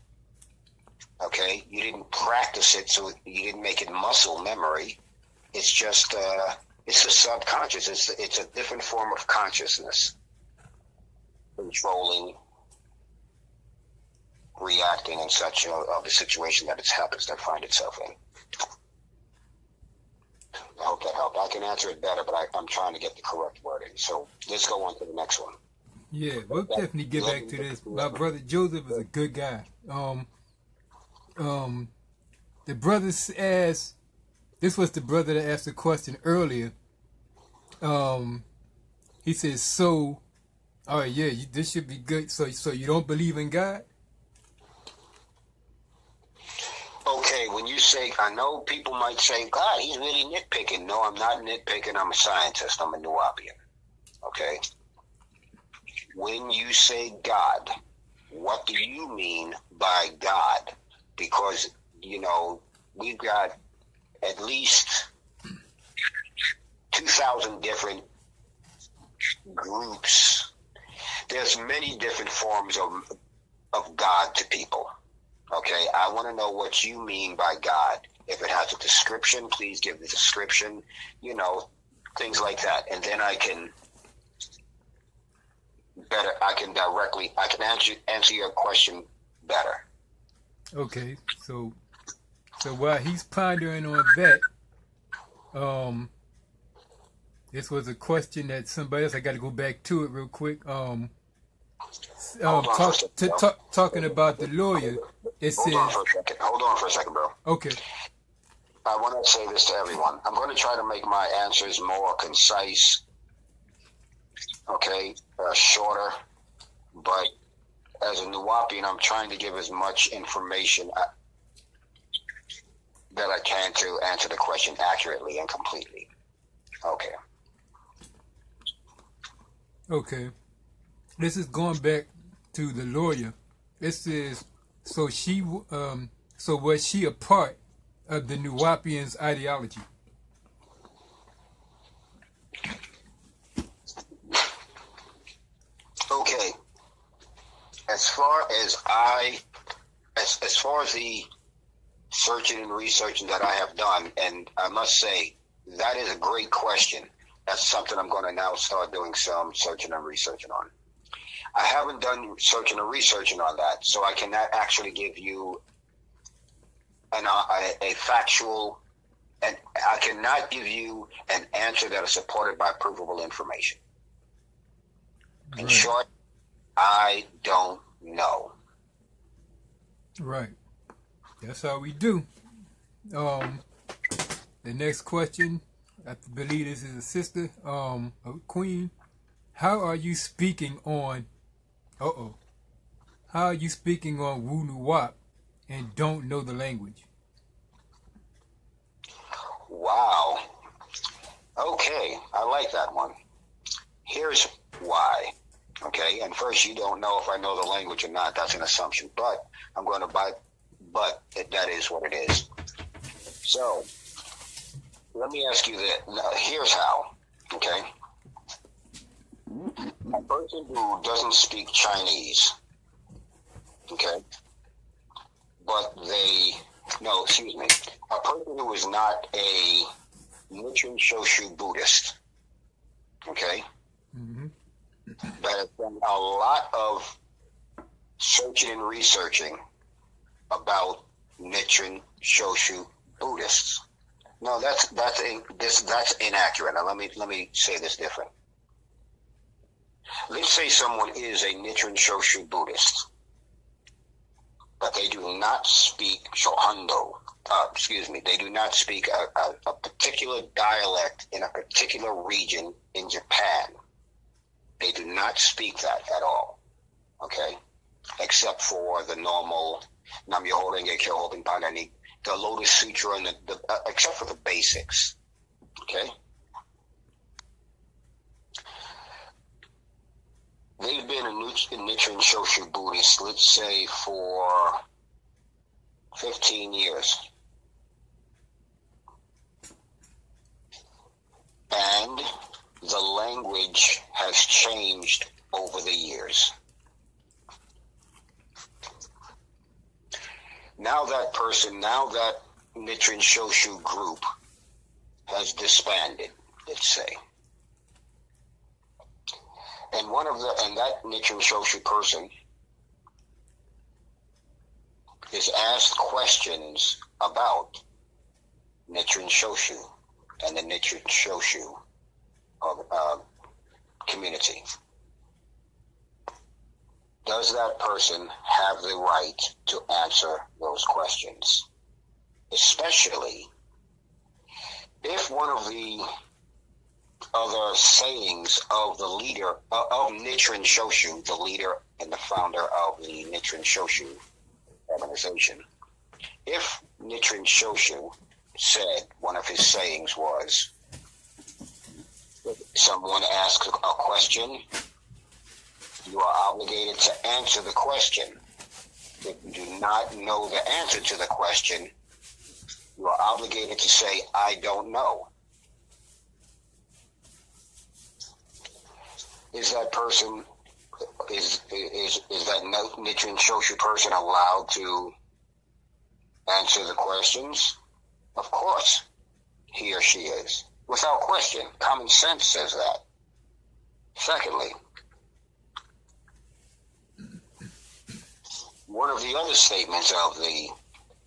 Okay? You didn't practice it, so you didn't make it muscle memory. It's just, it's a subconscious. It's a different form of consciousness. Controlling, reacting in such of the situation that it happens to find itself in. I hope that helped. I can answer it better, but I'm trying to get the correct wording. So let's go on to the next one. Yeah, we'll definitely get back to this. My brother Joseph is a good guy. The brother asked, this was the brother that asked the question earlier. He says, so, oh yeah, this should be good. So you don't believe in God? Okay, when you say, I know people might say, God, he's really nitpicking. No, I'm not nitpicking. I'm a scientist. I'm a Nuwapian. Okay? When you say God, what do you mean by God? Because, you know, we've got at least 2,000 different groups. There's many different forms of God to people. Okay, I want to know what you mean by God. If it has a description, please give the description, you know, things like that. And then I can answer your question better. Okay, so while he's pondering on that, this was a question that somebody else, I got to go back to it real quick. Talking about the lawyer, it says... Hold on for a second, bro. Okay. I want to say this to everyone. I'm going to try to make my answers more concise, okay, shorter, but as a Nuwapian, I'm trying to give as much information that I can to answer the question accurately and completely. Okay. Okay. This is going back to the lawyer. It says, so was she a part of the Nuwapians' ideology? Okay. As far as the searching and researching that I have done, and I must say, that is a great question. That's something I'm going to now start doing some searching and researching on. I haven't done searching and researching on that, so I cannot actually give you a factual, and I cannot give you an answer that is supported by provable information. Right. In short, I don't know. Right. That's how we do. The next question, I believe this is a sister, a queen. How are you speaking on How are you speaking on Wu Nuwap and don't know the language? Wow. Okay, I like that one. Here's why. Okay, and first, you don't know if I know the language or not. That's an assumption, but I'm going to but that is what it is. So, let me ask you this. Now, here's how. Okay. A person who doesn't speak Chinese, okay, but a person who is not a Nichiren Shoshu Buddhist, okay, that has done a lot of searching and researching about Nichiren Shoshu Buddhists. No, that's inaccurate. Now let me say this different. Let's say someone is a Nichiren Shoshu Buddhist, but they do not speak Shohando. They do not speak a particular dialect in a particular region in Japan. They do not speak that at all, okay? Except for the normal Nam Myoho Renge Kyo Holding Pandani, the Lotus Sutra, and except for the basics, okay? They've been a Nichiren Shoshu Buddhist, let's say, for 15 years. And the language has changed over the years. Now that Nichiren Shoshu group has disbanded, let's say. And that Nichiren Shoshu person is asked questions about Nichiren Shoshu and the Nichiren Shoshu community. Does that person have the right to answer those questions? Especially if one of the other sayings of the leader of Nichiren Shoshu, the leader and the founder of the Nichiren Shoshu organization, if Nichiren Shoshu said one of his sayings was, if someone asks a question, you are obligated to answer the question. If you do not know the answer to the question, you are obligated to say, I don't know. Is that person, is that Nichiren Shoshu person allowed to answer the questions? Of course, he or she is. Without question, common sense says that. Secondly, one of the other statements of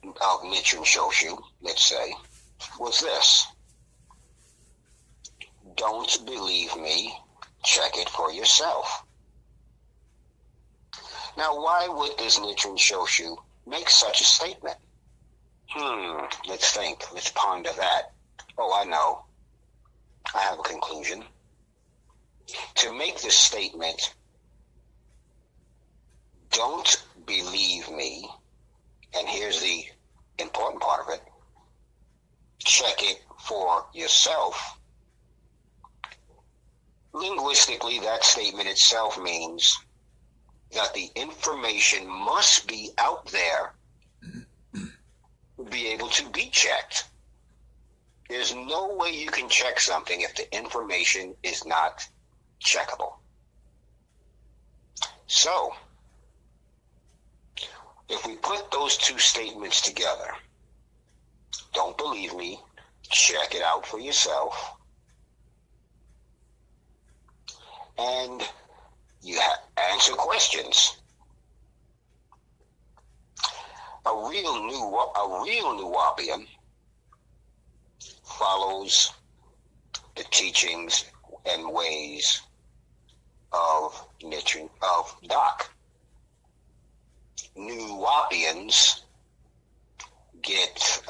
Nichiren Shoshu, let's say, was this: don't believe me, check it for yourself. Now, why would this Nichiren Shoshu make such a statement? Let's think. Let's ponder that. Oh, I know. I have a conclusion. To make this statement, don't believe me, and here's the important part of it, check it for yourself. Linguistically, that statement itself means that the information must be out there to be able to be checked. There's no way you can check something if the information is not checkable. So, if we put those two statements together, don't believe me, check it out for yourself, and you answer questions. A real Nuwapian follows the teachings and ways of Doc. Nuwapians get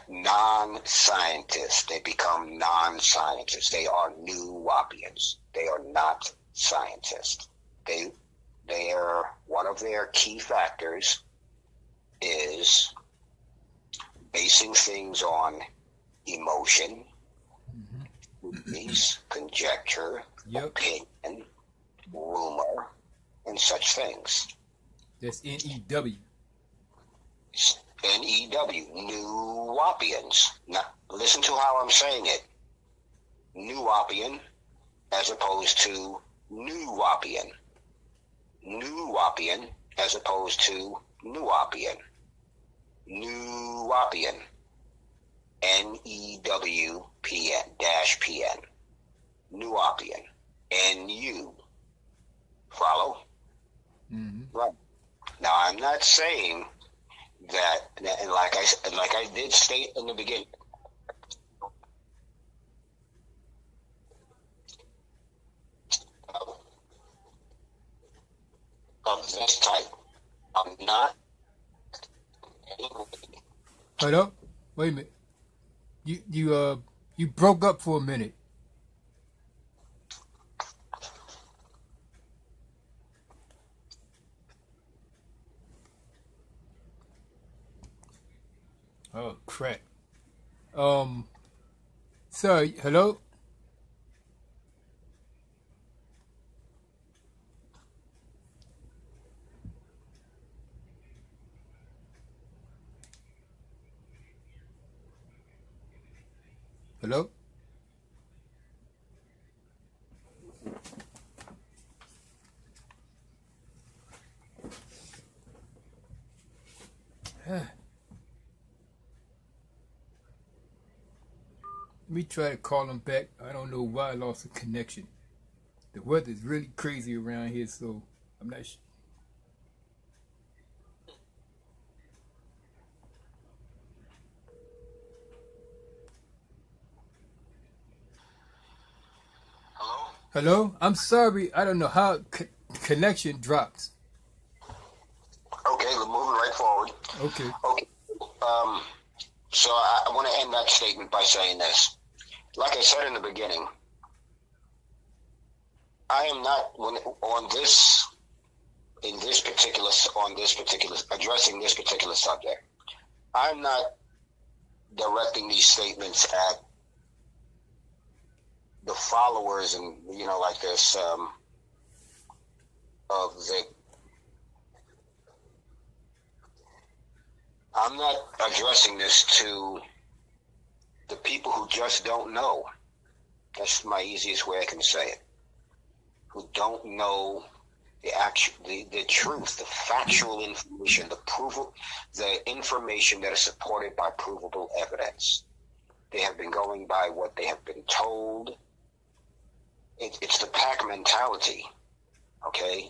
non-scientists. They become non-scientists. They are Nuwapians. They are not scientists. One of their key factors is basing things on emotion, conjecture, opinion, rumor, and such things. That's N-E-W. N-E-W, Nuwapians. Now, listen to how I'm saying it. Nuwapian as opposed to Nuwapian. Nuwapian as opposed to Nuwapian. Nuwapian. N-E-W-P-N -P-N. Nuwapian. N-U. Follow? Right. Now, I'm not saying that, and like I did state in the beginning, of this type I'm not. Hold up. Wait a minute. You broke up for a minute. Oh crap. Sorry. Hello. Hello. Let me try to call him back. I don't know why I lost a connection. The weather's really crazy around here, so I'm not sure. Hello? Hello? I'm sorry. I don't know how connection dropped. Okay, we're moving right forward. Okay. Okay. So I want to end that statement by saying this. Like I said in the beginning, I am not addressing this particular subject. I'm not directing these statements at the followers and like this of the. I'm not addressing this to the people who just don't know. That's my easiest way I can say it. Who don't know the truth, the factual information, the information that is supported by provable evidence. They have been going by what they have been told. It's the pack mentality, okay?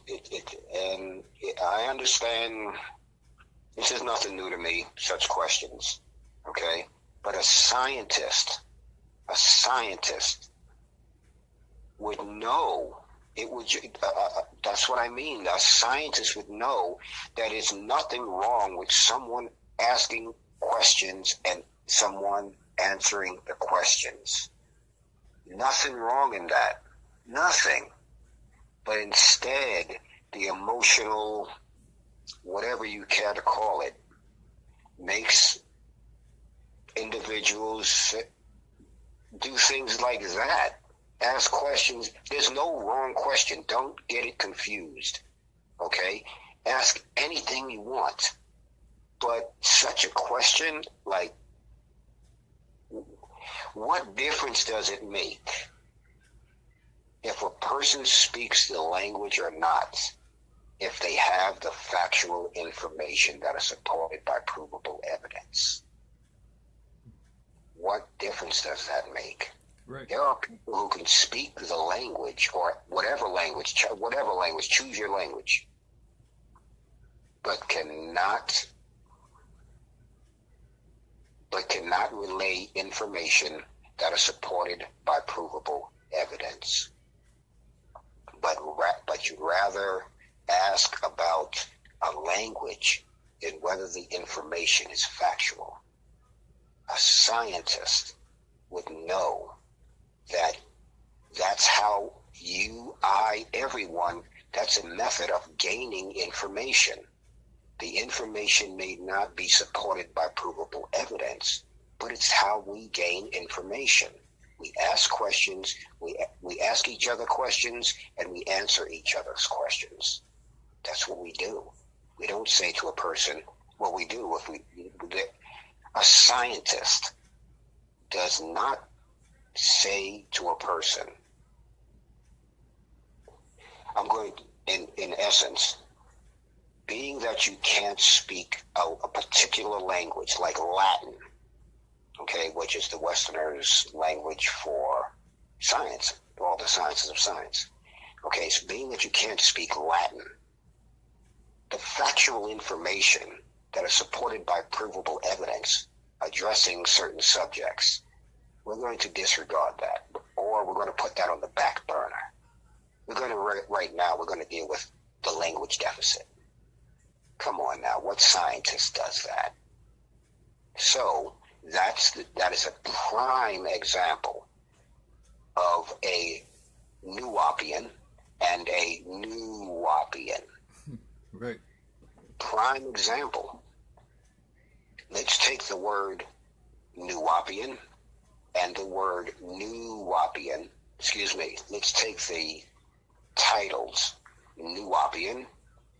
I understand. This is nothing new to me, such questions, okay? But a scientist would know, that's what I mean. A scientist would know that there's nothing wrong with someone asking questions and someone answering the questions. Nothing wrong in that. Nothing. But instead, the emotional, whatever you care to call it, makes individuals do things like that. Ask questions. There's no wrong question. Don't get it confused. Okay? Ask anything you want. But such a question, like, what difference does it make if a person speaks the language or not, if they have the factual information that is supported by provable evidence? What difference does that make? Right. There are people who can speak the language or whatever language, choose your language, but cannot relay information that is supported by provable evidence. But you'd rather ask about a language than whether the information is factual. A scientist would know that that's how everyone, that's a method of gaining information. The information may not be supported by provable evidence, but it's how we gain information. We ask questions, we ask each other questions, and we answer each other's questions. That's what we do. We don't say to a person, what we do. A scientist does not say to a person, I'm going to, in essence, being that you can't speak a particular language like Latin, okay, which is the Westerners' language for science, all the sciences of science. Okay, so being that you can't speak Latin, the factual information that is supported by provable evidence addressing certain subjects, we're going to disregard that, or we're going to put that on the back burner. We're going to, right now, we're going to deal with the language deficit. Come on now, what scientist does that? So that is a prime example of a Nuwapian and a Nuwapian. Right. Prime example. Let's take the word Nuwapian and the word Nuwapian. Excuse me. Let's take the titles Nuwapian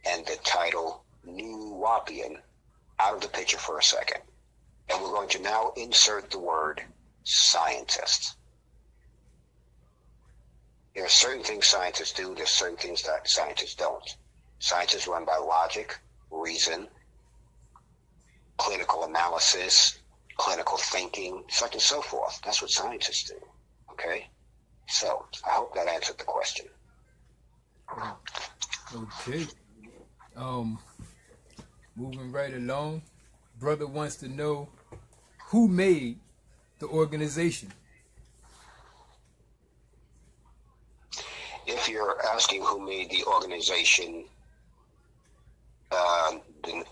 and the title Nuwapian out of the picture for a second. And we're going to now insert the word scientist. There are certain things scientists do, there's certain things that scientists don't. Scientists run by logic, reason, clinical analysis, clinical thinking, such and so forth. That's what scientists do. Okay? So, I hope that answered the question. Okay. Moving right along. Brother wants to know who made the organization. If you're asking who made the organization,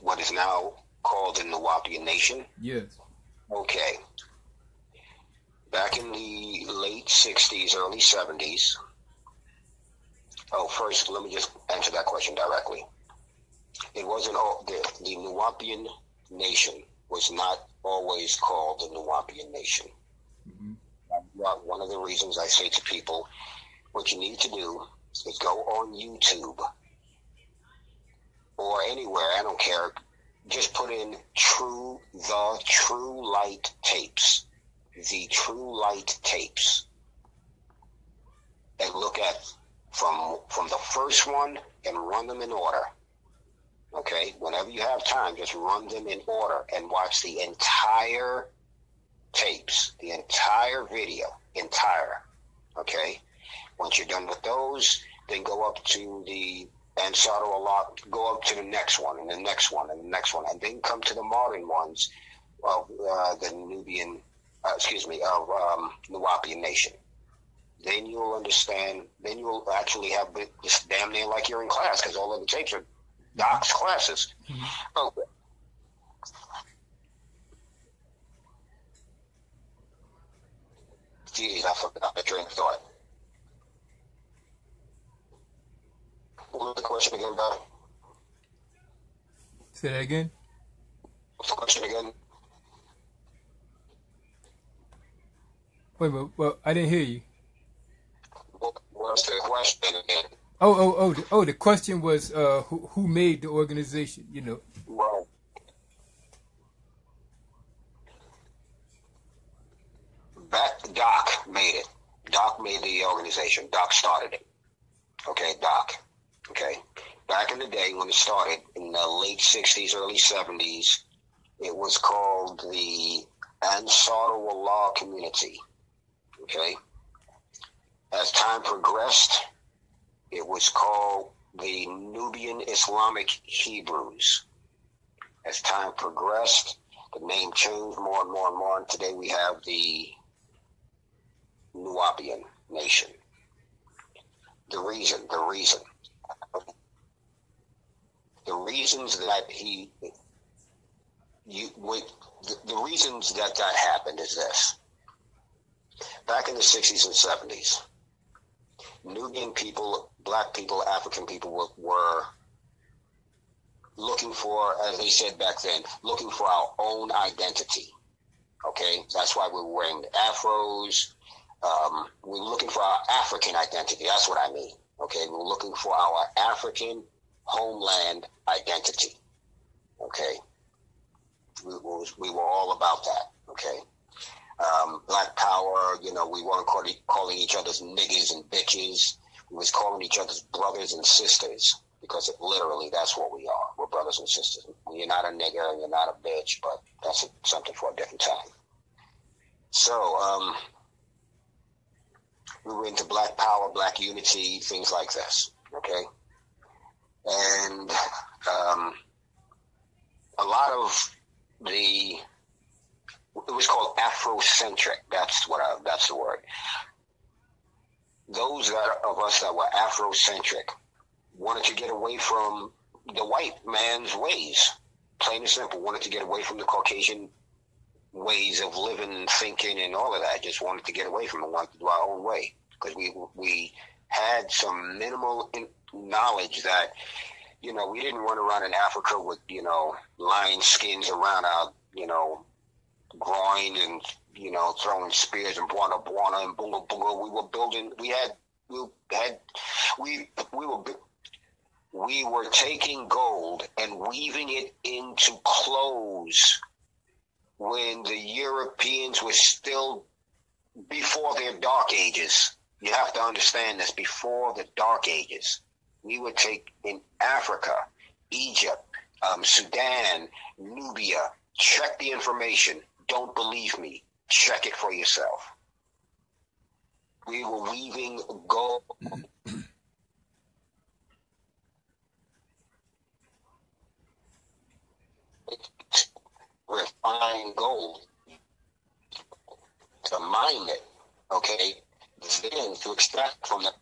what is now called the Nuwapian Nation? Yes. Okay. Back in the late 60s, early 70s. Oh, first, let me just answer that question directly. It wasn't all, the Nuwapian Nation was not always called the Nuwapian Nation. Mm-hmm. One of the reasons I say to people, what you need to do is go on YouTube or anywhere, I don't care, just put in the True Light tapes, the True Light tapes, and look at from the first one and run them in order. Okay, whenever you have time, just run them in order and watch the entire tapes, the entire video, okay? Once you're done with those, then go up to the Ansar Allah, go up to the next one, and the next one, and the next one, and then come to the modern ones of the Nuwapian Nation. Then you'll understand, then you'll actually have this damn near like you're in class, because all of the tapes are Doc's classes. Mm-hmm. Okay. Geez, I forgot my train of thought. What was the question again, Doc? Say that again? What's the question again? Wait a minute. Well, I didn't hear you. What's the question again? Oh! The question was who made the organization? You know. Well, Doc made it. Doc made the organization. Doc started it. Okay, Doc. Okay. Back in the day when it started in the late 60s, early 70s, it was called the Ansar Allah community. Okay. As time progressed, it was called the Nubian Islamic Hebrews. As time progressed, the name changed more and more and more, and today we have the Nuwapian Nation. The reasons that happened is this. Back in the 60s and 70s, Nubian people, black people, African people were looking for, as they said back then, looking for our own identity. Okay, that's why we were wearing afros. We're looking for our African identity. That's what I mean. Okay, we're looking for our African homeland identity. Okay, we were all about that. Okay. Black power, we weren't calling each other's niggas and bitches. We was calling each other's brothers and sisters because literally that's what we are. We're brothers and sisters. You're not a nigger and you're not a bitch, but that's something for a different time. So, we were into black power, black unity, things like this. Okay. And, a lot of it was called Afrocentric. That's the word. Those of us that were Afrocentric wanted to get away from the white man's ways. Plain and simple. Wanted to get away from the Caucasian ways of living and thinking and all of that. Just wanted to get away from it. Wanted to do our own way. Because we had some minimal knowledge that, you know, we didn't run around in Africa with, you know, lion skins around our, you know, groin and, you know, throwing spears and buana buana and boonga boonga. We were building, we were taking gold and weaving it into clothes when the Europeans were still before their dark ages. You have to understand this, before the dark ages. We would take in Africa, Egypt, Sudan, Nubia, check the information. Don't believe me. Check it for yourself. We were weaving gold. Refined gold to mine it, okay? Then to extract from the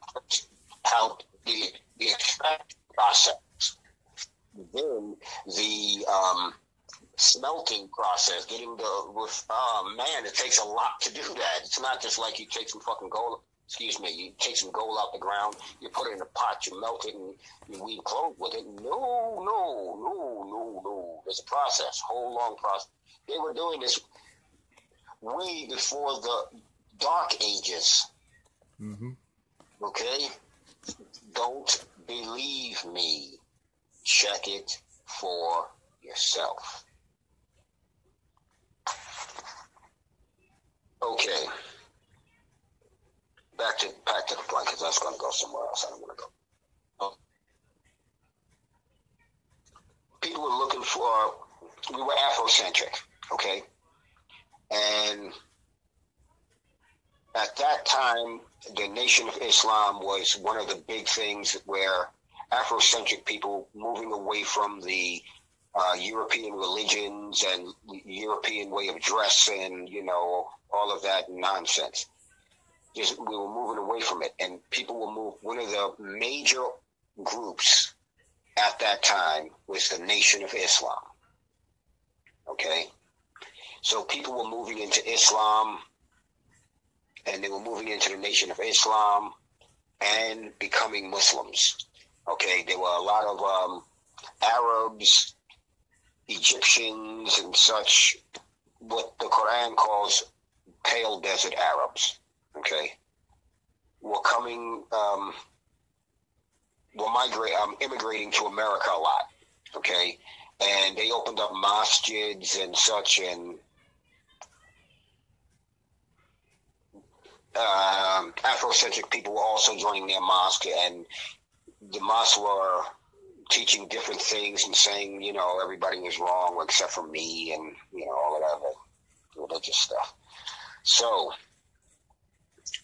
how the extract process, then the smelting process, getting man, it takes a lot to do that. It's not just like you take some fucking gold, you take some gold out the ground, you put it in a pot, you melt it, and you weave clothes with it. No. There's a process, whole long process. They were doing this way before the dark ages. Mm-hmm. Okay? Don't believe me. Check it for yourself. Okay. Back to the point, because that's going to go somewhere else. I don't want to go. People were looking for, we were Afrocentric, okay? And at that time, the Nation of Islam was one of the big things where Afrocentric people moving away from the European religions and European way of dress and, you know, all of that nonsense. We were moving away from it, and people will move. One of the major groups at that time was the Nation of Islam. Okay? So people were moving into Islam, and they were moving into the Nation of Islam and becoming Muslims. Okay? There were a lot of Arabs, Egyptians, and such, what the Quran calls pale desert Arabs. Okay, were coming, immigrating to America a lot. Okay, and they opened up masjids and such, and Afrocentric people were also joining their mosque, and the mosques were teaching different things and saying, you know, everybody was wrong except for me, and, you know, all of that religious stuff. So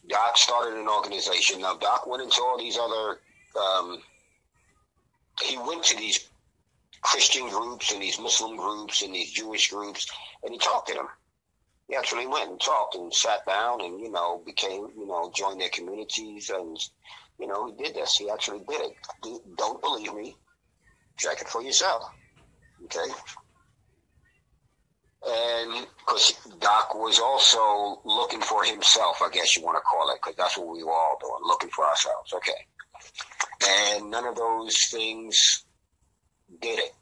Doc started an organization. Now, Doc went into all these other, he went to these Christian groups and these Muslim groups and these Jewish groups, and he talked to them. He actually went and talked and sat down and, you know, became, you know, joined their communities, and, you know, he did this. He actually did it. Don't believe me. Check it for yourself. Okay? And because Doc was also looking for himself, I guess you want to call it, because that's what we were all doing, looking for ourselves. Okay. And none of those things did it.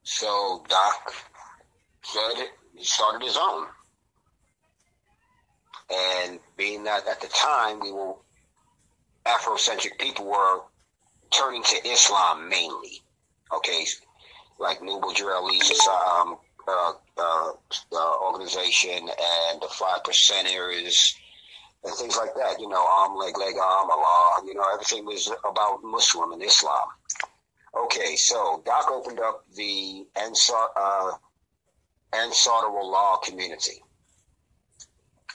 So Doc said it, he started his own. And being that at the time we were Afrocentric people were turning to Islam mainly. Okay. Like Noble Jarrell's organization and the 5%ers and things like that. You know, leg, Allah. You know, everything was about Muslim and Islam. Okay, so Doc opened up the Ansar Law community.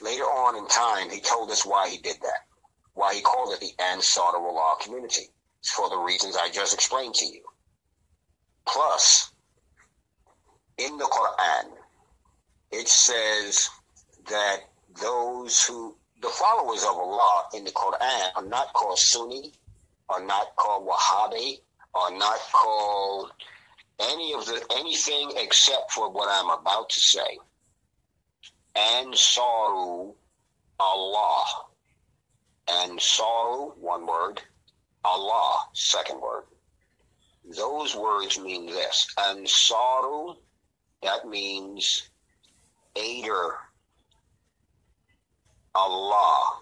Later on in time, he told us why he did that, why he called it the Ansar Law community. It's for the reasons I just explained to you. Plus, in the Quran, it says that the followers of Allah in the Quran are not called Sunni, are not called Wahhabi, are not called anything except for what I'm about to say. Ansaru Allah. Ansaru, one word. Allah, second word. Those words mean this. Ansaru, that means aider. Allah.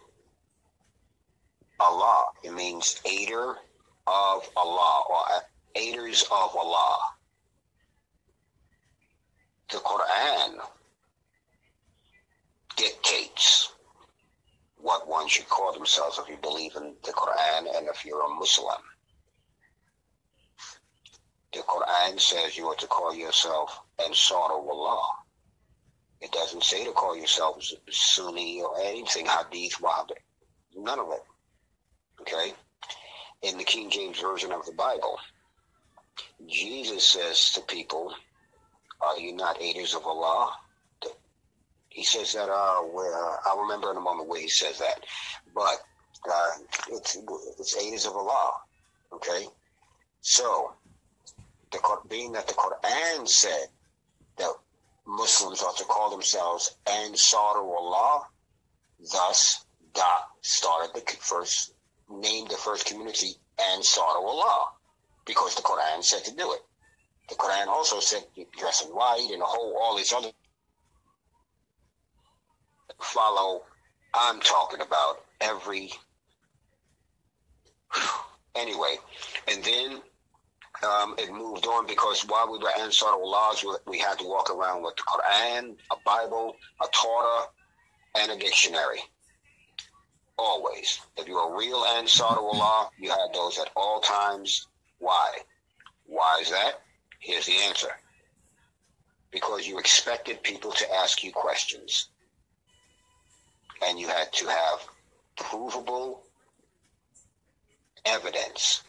Allah. It means aider of Allah, or aiders of Allah. The Quran dictates what one should call themselves if you believe in the Quran and if you're a Muslim. The Quran says you are to call yourself Ansar Allah. It doesn't say to call yourself Sunni or anything, Hadith, Wahhabi. None of it. Okay? In the King James Version of the Bible, Jesus says to people, are you not aiders of Allah? He says that, I'll remember in a moment where he says that. But it's aiders of Allah. Okay? So, being that the Quran said that Muslims are to call themselves Ansaru Allah, thus started named the first community Ansaru Allah, because the Quran said to do it. The Quran also said dress in white and all these other follow. I'm talking about anyway, and then it moved on, because while we were Ansar Allah, we had to walk around with the Quran, a Bible, a Torah, and a dictionary. Always. If you're a real Ansar Allah, you had those at all times. Why? Why is that? Here's the answer. Because you expected people to ask you questions. And you had to have provable evidence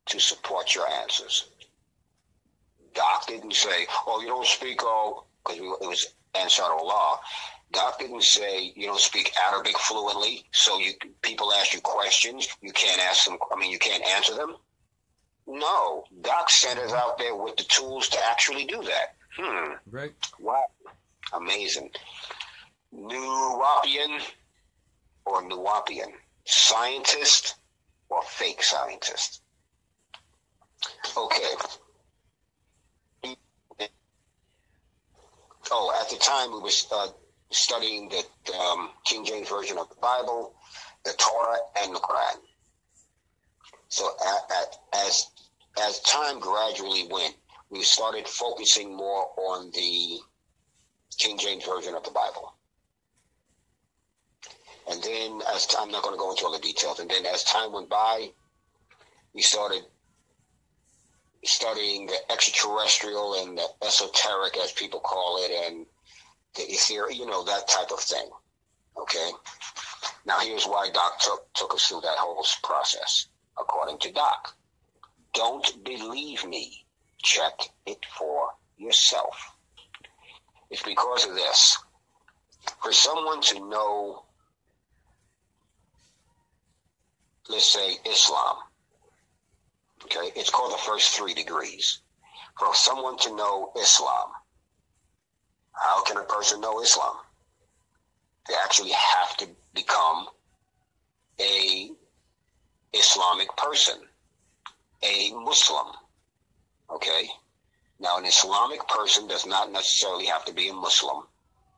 to support your answers. Doc didn't say, oh, you don't speak, because it was Ansar Allah. Doc didn't say you don't speak Arabic fluently, so people ask you questions, you can't answer them. No, Doc sent us out there with the tools to actually do that. Right. Wow. Amazing. Nuwapian or Nuwapian, scientist or fake scientist. Okay. Oh, at the time we were studying the King James Version of the Bible, the Torah, and the Quran. So as time gradually went, we started focusing more on the King James Version of the Bible. And then I'm not going to go into all the details. And then as time went by, we started studying the extraterrestrial and the esoteric, as people call it, and the ethereal, that type of thing. Okay? Now, here's why Doc took us through that whole process. According to Doc, don't believe me. Check it for yourself. It's because of this. For someone to know, let's say, Islam, okay, it's called the first 3 degrees. For someone to know Islam, how can a person know Islam? They actually have to become a Islamic person, a Muslim, okay? Now, an Islamic person does not necessarily have to be a Muslim,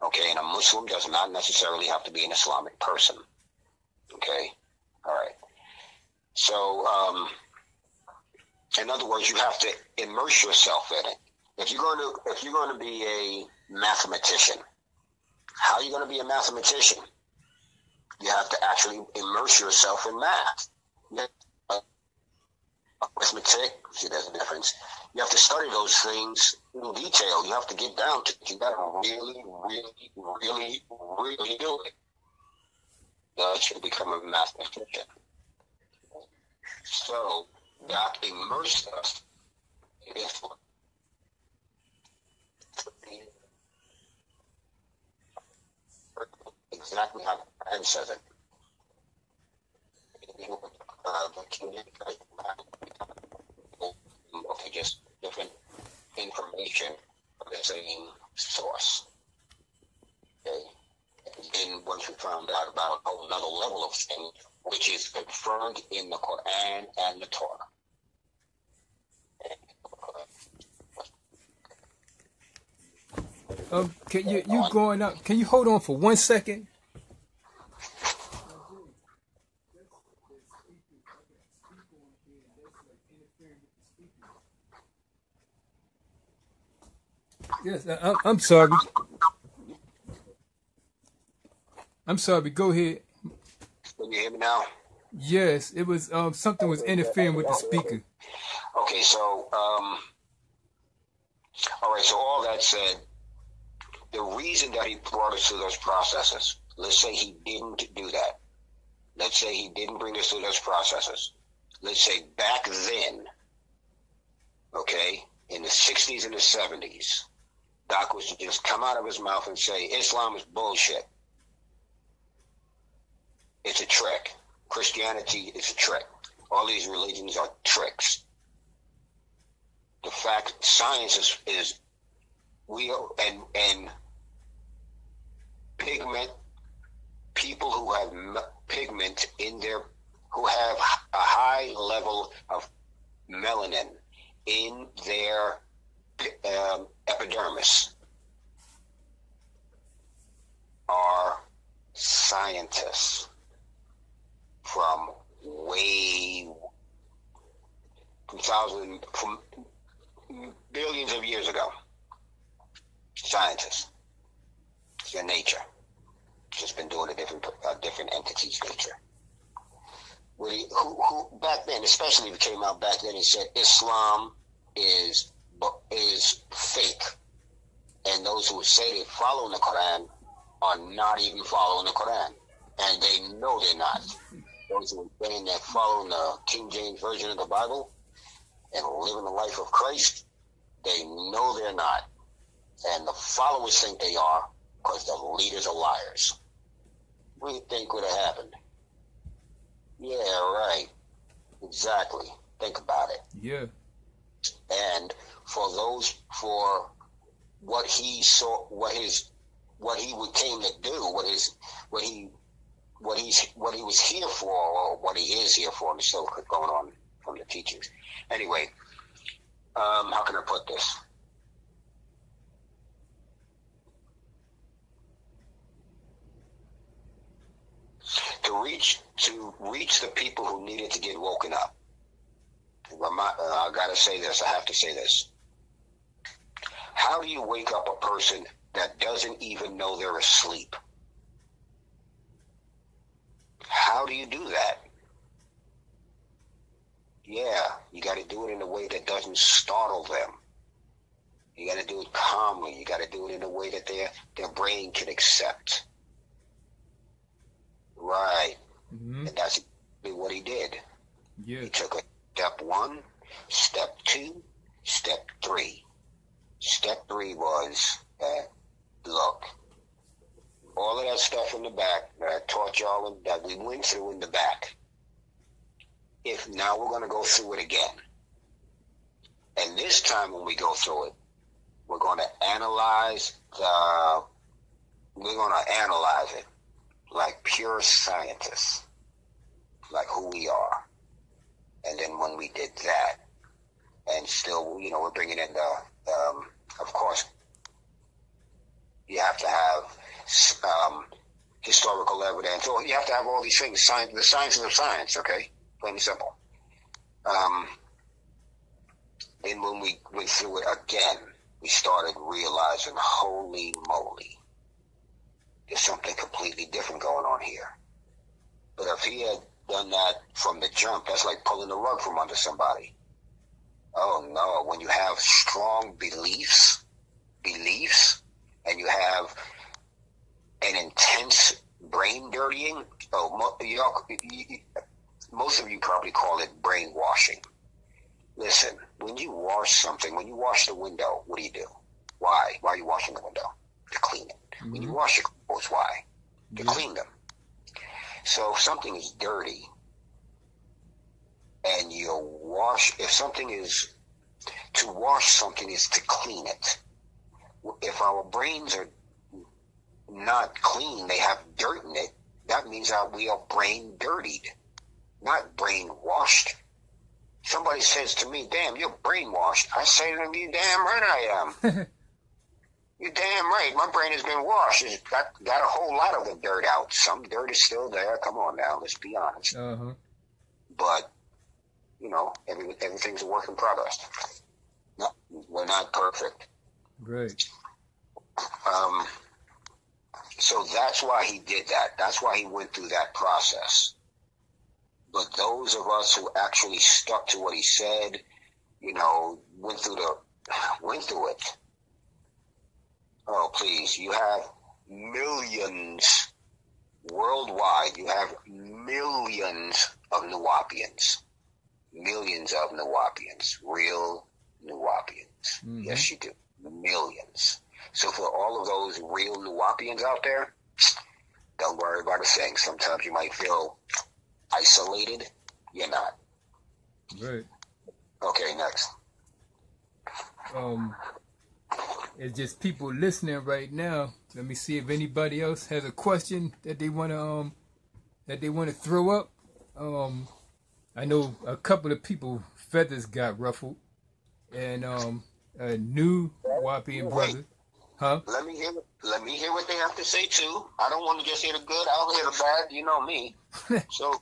okay? And a Muslim does not necessarily have to be an Islamic person, okay? All right. So, in other words, you have to immerse yourself in it. If you're going to be a mathematician, how are you going to be a mathematician? You have to actually immerse yourself in math. Arithmetic, see, there's a difference. You have to study those things in detail. You have to get down to it. You got to really, really, really, really do it. That should become a mathematician. So, Doc immersed us in Islam. Exactly how the Quran says it. Okay, just different information from the same source. Okay. And then once we found out about a whole another level of thing, which is confirmed in the Quran and the Torah. Can you going up? Can you hold on for 1 second? Yes, I'm sorry. I'm sorry. Go ahead. Can you hear me now? Yes, it was something was interfering with the speaker. Okay, so all right. So all that said, the reason that he brought us through those processes. Let's say he didn't do that. Let's say he didn't bring us through those processes. Let's say back then, okay, in the 60s and the 70s, Doc was to just come out of his mouth and say, Islam is bullshit. It's a trick. Christianity is a trick. All these religions are tricks. The fact, science is real, and pigment, people who have pigment in their, who have a high level of melanin in their epidermis are scientists from from billions of years ago. Scientists. It's their nature. Just been doing a different entity's nature. Who back then, especially if it came out back then, he said Islam is fake, and those who say they follow the Quran are not even following the Quran, and they know they're not. Those who are saying they're following the King James Version of the Bible and living the life of Christ, they know they're not, and the followers think they are because the leaders are liars. What do you think would have happened? Yeah, right. Exactly. Think about it. Yeah. And for what he saw, what he came to do, what he was here for, or what he is here for, and still going on from the teachings. Anyway, how can I put this? To reach the people who needed to get woken up. I gotta say this. I have to say this. How do you wake up a person that doesn't even know they're asleep? How do you do that? Yeah, you got to do it in a way that doesn't startle them. You got to do it calmly. You got to do it in a way that their brain can accept. Right. Mm-hmm. And that's what he did. Yeah. He took a step 1, step 2, step 3. Step 3 was, look, all of that stuff in the back that I taught y'all that we went through in the back, if now we're going to go through it again. And this time when we go through it, we're going to analyze it like pure scientists, like who we are. And then when we did that, and still, we're bringing in of course, you have to have historical evidence, or you have to have all these things, the sciences of science, okay? Plain and simple. Then when we went through it again, we started realizing, holy moly, there's something completely different going on here. But if he had done that from the jump, that's like pulling the rug from under somebody. Oh no, when you have strong beliefs, and you have an intense brain dirtying, most of you probably call it brainwashing. Listen, when you wash something, when you wash the window, what do? Why? Why are you washing the window? To clean it. Mm-hmm. When you wash your clothes, why? To clean them. So if something is dirty, and you wash, if something is To wash something is to clean it. If our brains are not clean, they have dirt in it, that means that we are brain dirtied, not brainwashed. Somebody says to me, damn, you're brainwashed. I say to them, you damn right I am. You're damn right. My brain has been washed. It's got a whole lot of the dirt out. Some dirt is still there. Come on now, let's be honest. Uh-huh. But, you know, everything's a work in progress. No, we're not perfect. Right. So that's why he did that. That's why he went through that process. But those of us who actually stuck to what he said, you know, went through it. Oh, please. You have millions worldwide. You have millions of Nuwaubians. Millions of Nuwaubians. Real Nuwaubians. Mm-hmm. Yes, you do. Millions. So for all of those real Nuwaubians out there, don't worry about a thing. Sometimes you might feel isolated. You're not. Right. Okay, next. It's just people listening right now. Let me see if anybody else has a question that they want to throw up. I know a couple of people feathers got ruffled, and a new Nuwaubian brother. Huh? Let me hear what they have to say too. I don't want to just hear the good. I'll hear the bad. You know me. So.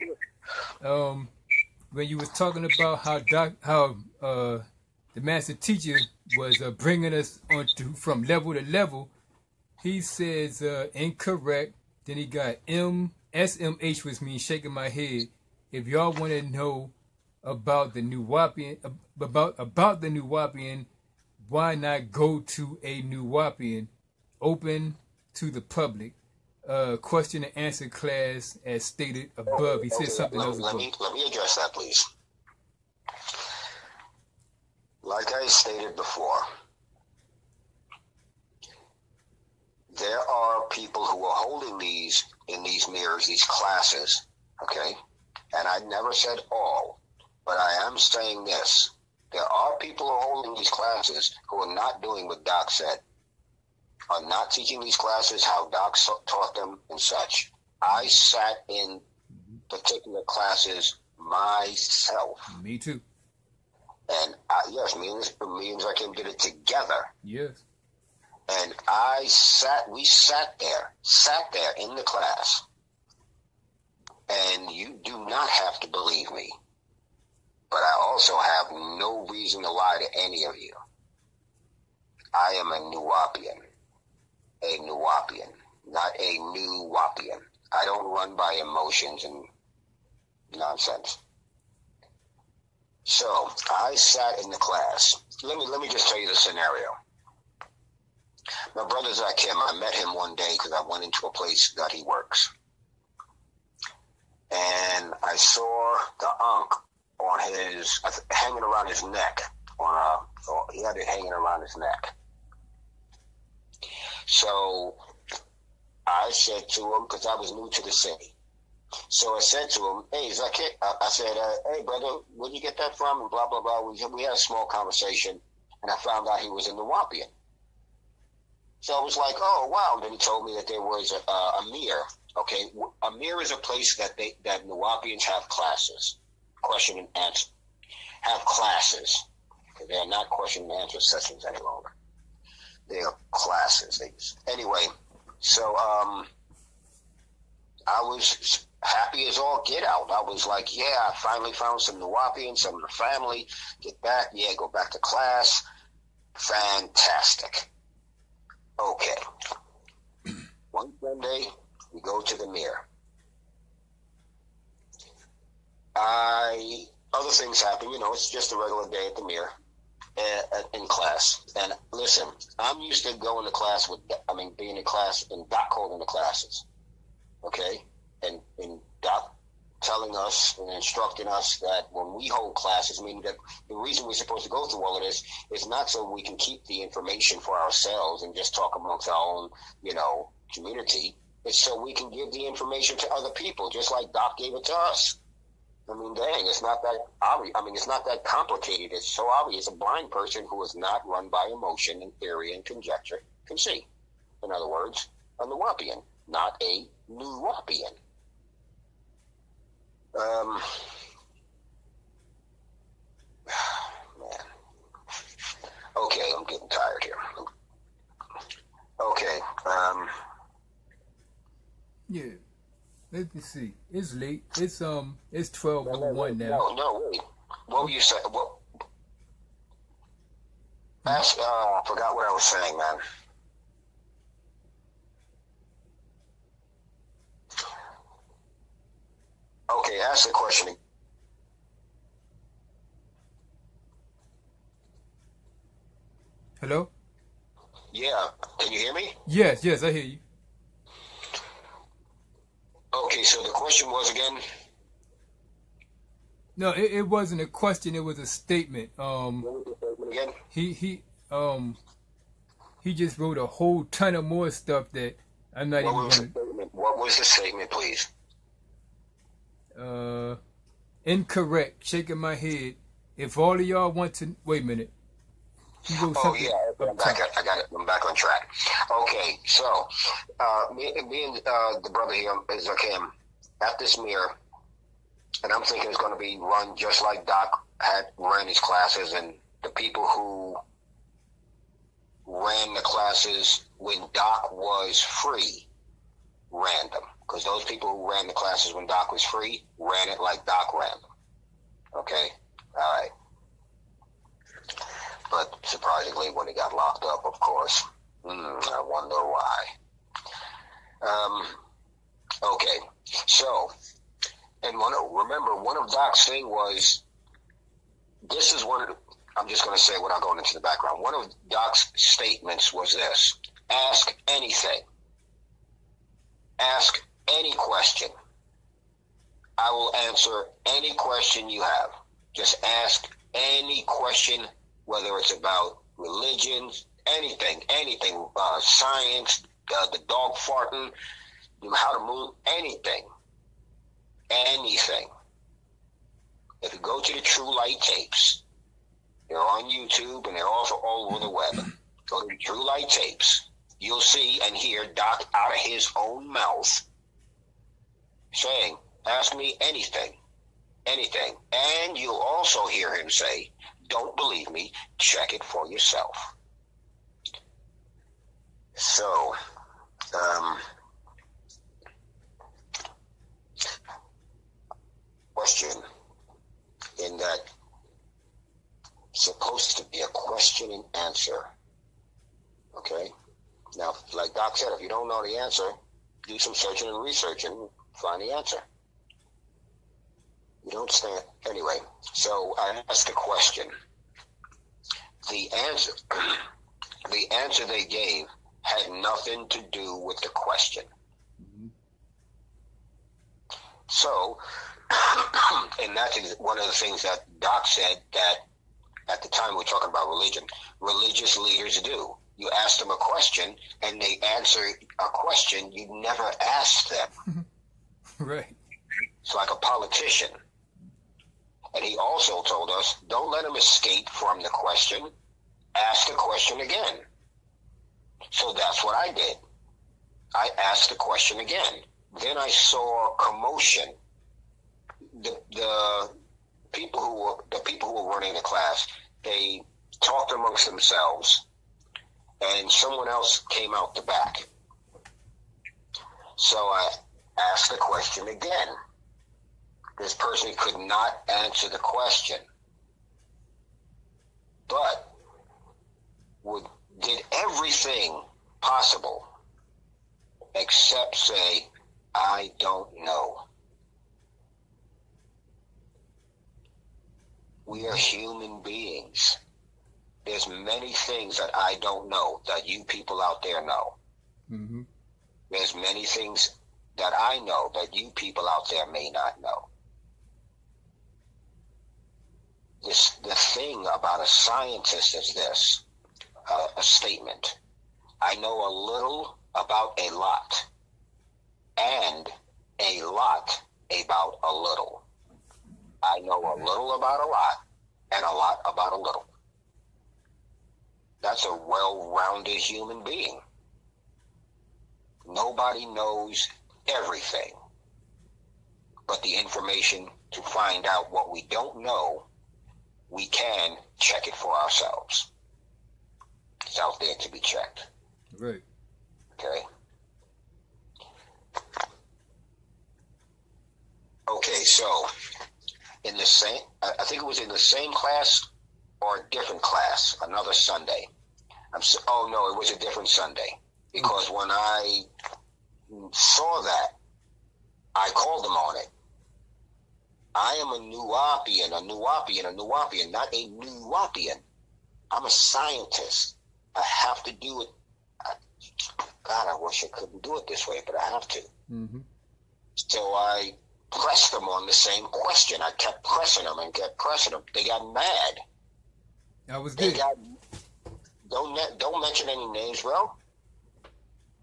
When you was talking about how the master teacher was bringing us from level to level, he says incorrect. Then he got SMH, which means shaking my head. If y'all want to know about the Nuwaubian, about the Nuwaubian, why not go to a Nuwaubian open to the public? Question and answer class as stated above. He said something else above. Let me address that, please. Like I stated before, there are people who are holding these in these mirrors, these classes, okay? And I never said all, but I am saying this. There are people who are holding these classes who are not doing what Doc said, are not teaching these classes how Doc taught them and such. I sat in particular classes myself. Me too. And yes, me and Zakim did it together. Yes. And we sat there in the class. And you do not have to believe me. But I also have no reason to lie to any of you. I am a Nuwaubian. A Nuwaubian, not a Nuwaubian. I don't run by emotions and nonsense. So I sat in the class. Let me just tell you the scenario. My brother Zakim, I met him one day because I went into a place that he works. And I saw the Ankh on hanging around his neck. He had it hanging around his neck. So I said to him, because I was new to the city. So I said to him, hey, Zakim, I said, hey, brother, where'd you get that from? And blah, blah, blah. We had a small conversation, and I found out he was a Nuwaubian. So I was like, oh, wow. And then he told me that there was a mir. Okay, a mir is a place that Nuwaubians have classes, question and answer, have classes. They are not question and answer sessions any longer. They are classes. Anyway, so I was happy as all get out. I was like, yeah, I finally found some Nuwaubians, some of the family. Get back, go back to class. Fantastic. Okay. One Sunday, we go to the mirror. Other things happen, it's just a regular day at the mirror. In class. And listen, I'm used to going to class being in class and Doc holding the classes. Okay? And Doc telling us and instructing us that when we hold classes, meaning that the reason we're supposed to go through all of this is not so we can keep the information for ourselves and just talk amongst our own, community. It's so we can give the information to other people, just like Doc gave it to us. I mean, dang, it's not that obvious. I mean, it's not that complicated. It's so obvious. A blind person who is not run by emotion and theory and conjecture can see. In other words, a Nuwapian, not a Nuwapian. Man. Okay, I'm getting tired here. Okay. Yeah. Let me see. It's late. It's 12:01 now. No, wait. What were you saying? What? I forgot what I was saying, man. Okay, ask the question. Hello? Yeah, can you hear me? Yes, I hear you. Okay, so the question was again? No, it wasn't a question, it was a statement. What was the statement again? He just wrote a whole ton of more stuff that I'm not even gonna... What was the statement, please? Incorrect. Shaking my head. If all of y'all want to... Wait a minute. Oh, yeah. I got it. I'm back on track. Okay, so me and the brother here is Zakim at this mirror, and I'm thinking it's going to be run just like Doc had ran his classes, and the people who ran the classes when Doc was free ran them. Because those people who ran the classes when Doc was free ran it like Doc ran them. Okay? All right. But surprisingly, when he got locked up, of course, I wonder why. Okay, so, and remember, one of Doc's thing was, this is one of the, I'm just going to say without going into the background. One of Doc's statements was this: ask anything. Ask any question. I will answer any question you have. Just ask any question, whether it's about religion, anything, science, the dog farting, how to move, anything. If you go to the True Light tapes, they're on YouTube and they're also all over the web. Go to the True Light tapes. You'll see and hear Doc out of his own mouth saying, ask me anything. And you'll also hear him say, don't believe me, check it for yourself. So, question in that supposed to be a question and answer. Okay? Now, like Doc said, if you don't know the answer, do some searching and research and find the answer. You don't stand. Anyway, so I asked the question. The answer they gave had nothing to do with the question. Mm-hmm. So, and that's one of the things that Doc said, that at the time we were talking about religion, religious leaders do. You ask them a question and they answer a question you never asked them. Right. It's like a politician. And he also told us, don't let him escape from the question. Ask the question again. So that's what I did. I asked the question again. Then I saw commotion. The people who were running the class, they talked amongst themselves, and someone else came out the back. So I asked the question again. This person could not answer the question, but did everything possible except say, I don't know. We are human beings. There's many things that I don't know that you people out there know. Mm-hmm. There's many things that I know that you people out there may not know. The thing about a scientist is this, a statement. I know a little about a lot, and a lot about a little. little about a lot and a lot about a little. That's a well-rounded human being. Nobody knows everything, but the information to find out what we don't know, we can check it for ourselves. It's out there to be checked. Right. Okay. Okay, so in the same, I think it was in the same class or a different class, another Sunday. Oh no, it was a different Sunday, because when I saw that, I called them on it. I am a Nuwapian, not a Nuwapian. I'm a scientist. I have to do it. God, I wish I couldn't do it this way, but I have to. Mm-hmm. So I pressed them on the same question. I kept pressing them and kept pressing them. They got mad. That was good. Don't mention any names, bro.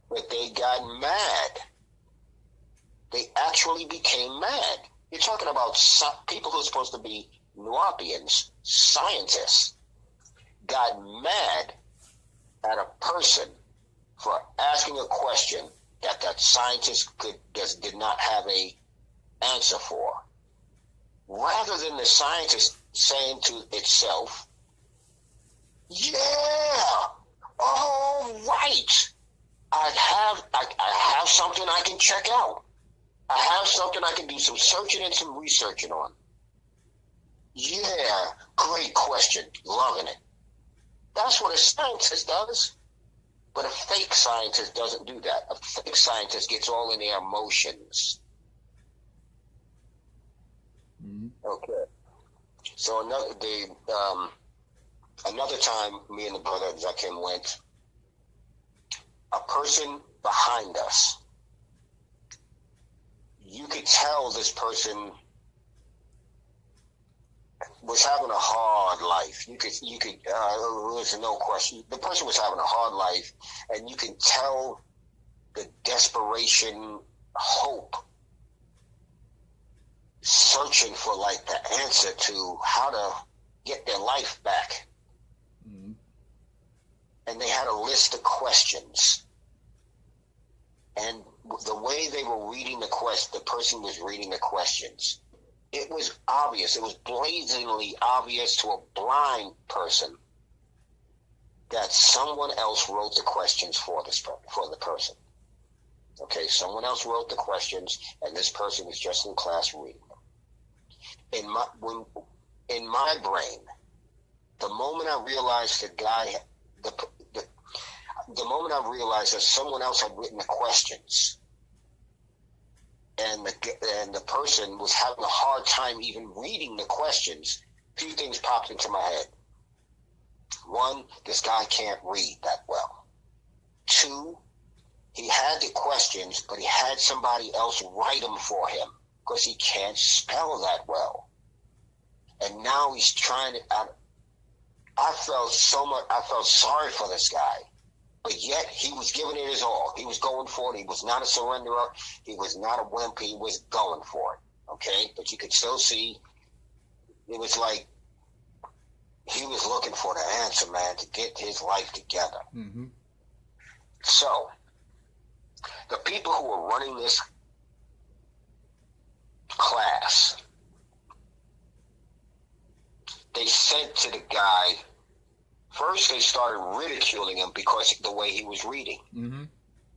But they got mad. They actually became mad. You're talking about people who are supposed to be Nuwapians, scientists, got mad at a person for asking a question that scientist did not have a answer for. Rather than the scientist saying to itself, yeah, all right, I have something I can check out. I have something I can do some searching and some researching on. Yeah, great question. Loving it. That's what a scientist does. But a fake scientist doesn't do that. A fake scientist gets all in their emotions. Mm-hmm. Okay. So another time, me and the brother Zakim went, a person behind us, you could tell this person was having a hard life. You could, there's no question. The person was having a hard life, and you can tell the desperation, hope, searching for like the answer to how to get their life back. Mm-hmm. And they had a list of questions. And the way they were reading the person was reading the questions. It was obvious. It was blazingly obvious to a blind person that someone else wrote the questions for the person. Okay, someone else wrote the questions, and this person is just in class reading them. In my brain, the moment I realized the moment I realized that someone else had written the questions, and the person was having a hard time even reading the questions, a few things popped into my head. One, this guy can't read that well. Two, he had the questions, but he had somebody else write them for him because he can't spell that well. And now he's trying to... I felt sorry for this guy. But yet, he was giving it his all. He was going for it. He was not a surrenderer. He was not a wimp. He was going for it. Okay? But you could still see, it was like he was looking for the answer, man, to get his life together. Mm-hmm. So, the people who were running this class, they said to the guy, first, they started ridiculing him because of the way he was reading. Mm-hmm.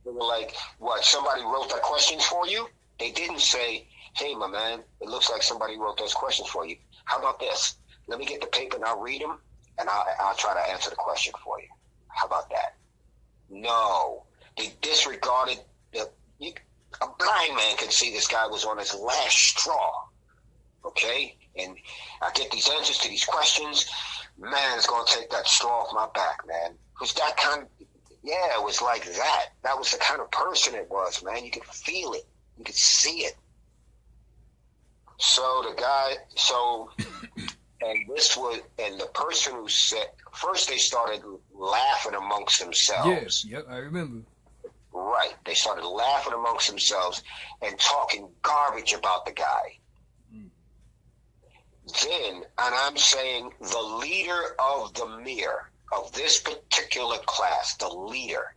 They were like, what, somebody wrote the questions for you? They didn't say, hey, my man, it looks like somebody wrote those questions for you. How about this? Let me get the paper and I'll read them, and I'll try to answer the question for you. How about that? No. They disregarded a blind man could see this guy was on his last straw. Okay? And I get these answers to these questions. Man, it's going to take that straw off my back, man. It was that kind of, it was like that. That was the kind of person it was, man. You could feel it. You could see it. So and the person who said, first they started laughing amongst themselves. Yes, yep, I remember. Right. They started laughing amongst themselves and talking garbage about the guy. Then, and I'm saying the leader of the mirror of this particular class, the leader.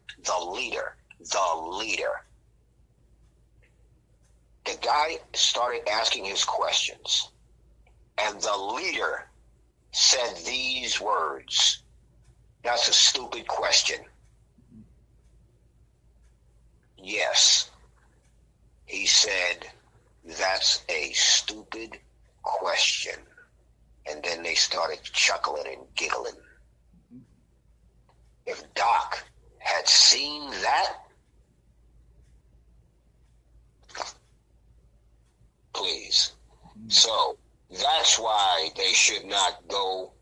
The guy started asking his questions, and the leader said these words. That's a stupid question. Yes. He said, that's a stupid question. And then they started chuckling and giggling. If Doc had seen that, please. So that's why they should not go.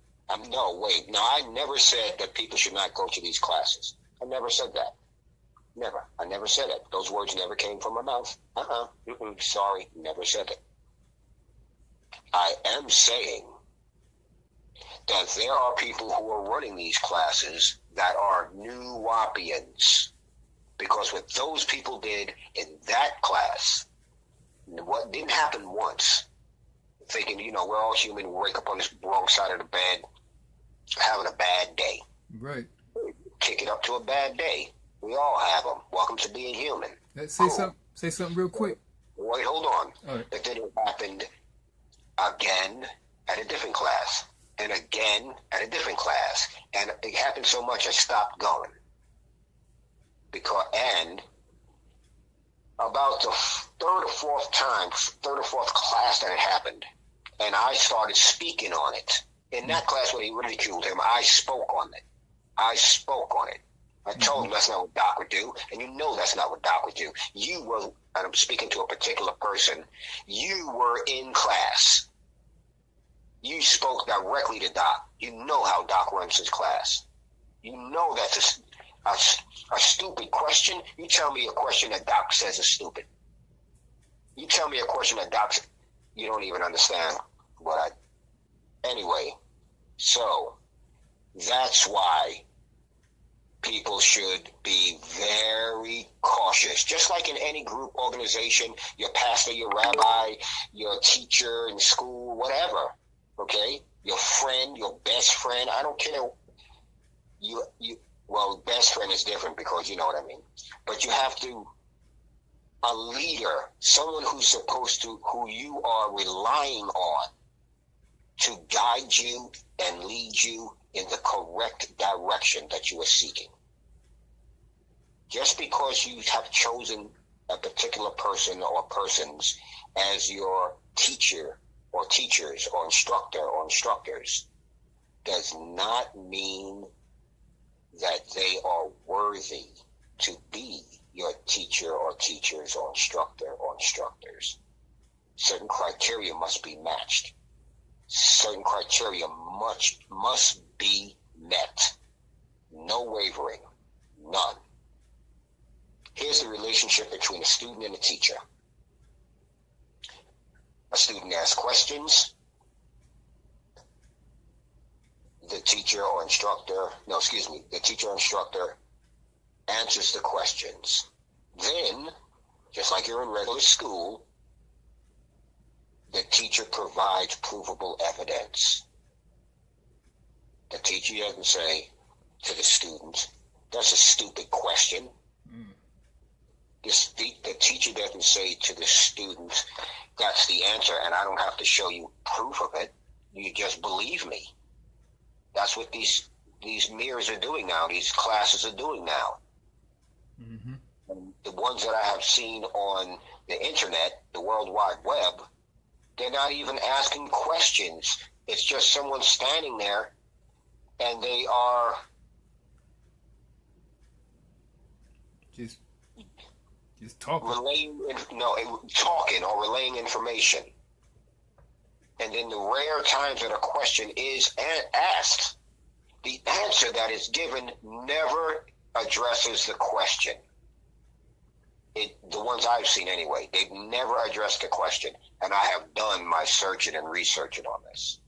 No, wait. No, I never said that people should not go to these classes. I never said that. Never. I never said it. Those words never came from my mouth. Sorry, never said it. I am saying that there are people who are running these classes that are new Wapians. Because what those people did in that class, what didn't happen once, thinking, we're all human, we wake up on this wrong side of the bed, having a bad day. Right. Kick it up to a bad day. We all have them. Welcome to being human. Say something real quick. Wait, hold on. All right. But then it happened again at a different class, and again at a different class, and it happened so much I stopped going. And about the third or fourth class that it happened, and I started speaking on it. In that class when he ridiculed him, I spoke on it. I told him that's not what Doc would do, and that's not what Doc would do. You were, and I'm speaking to a particular person, you were in class. You spoke directly to Doc. You know how Doc runs his class. You know that's a stupid question. You tell me a question that Doc says is stupid. You tell me a question that Doc says, you don't even understand Anyway, so that's why people should be very cautious. Just like in any group organization, your pastor, your rabbi, your teacher in school, whatever, okay? Your friend, your best friend, I don't care. Well, best friend is different because you know what I mean. But you have to, a leader, someone who you are relying on to guide you and lead you in the correct direction that you are seeking. Just because you have chosen a particular person or persons as your teacher or teachers or instructor or instructors does not mean that they are worthy to be your teacher or teachers or instructor or instructors. Certain criteria must be matched. Certain criteria must be met. No wavering. None. Here's the relationship between a student and a teacher. A student asks questions. The teacher or instructor answers the questions. Then, just like you're in regular school, the teacher provides provable evidence. The teacher doesn't say to the student, that's a stupid question. The teacher doesn't say to the student, that's the answer, and I don't have to show you proof of it. You just believe me. That's what these mirrors are doing now. These classes are doing now. Mm-hmm. And the ones that I have seen on the internet, the World Wide Web, they're not even asking questions. It's just someone standing there, and they are just talking. Talking or relaying information. And then the rare times that a question is asked, the answer that is given never addresses the question. The ones I've seen anyway, they've never addressed the question. And I have done my searching and researching on this.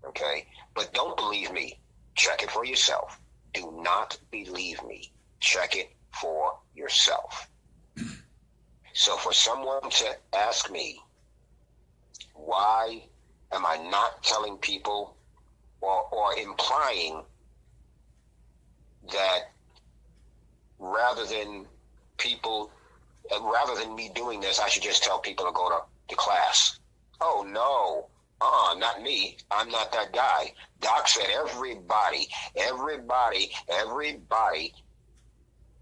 Okay? But don't believe me. Check it for yourself. Do not believe me. Check it for yourself. So for someone to ask me why Am I not telling people or implying that rather than me doing this, I should just tell people to go to class? Oh, no. Not me. I'm not that guy. Doc said everybody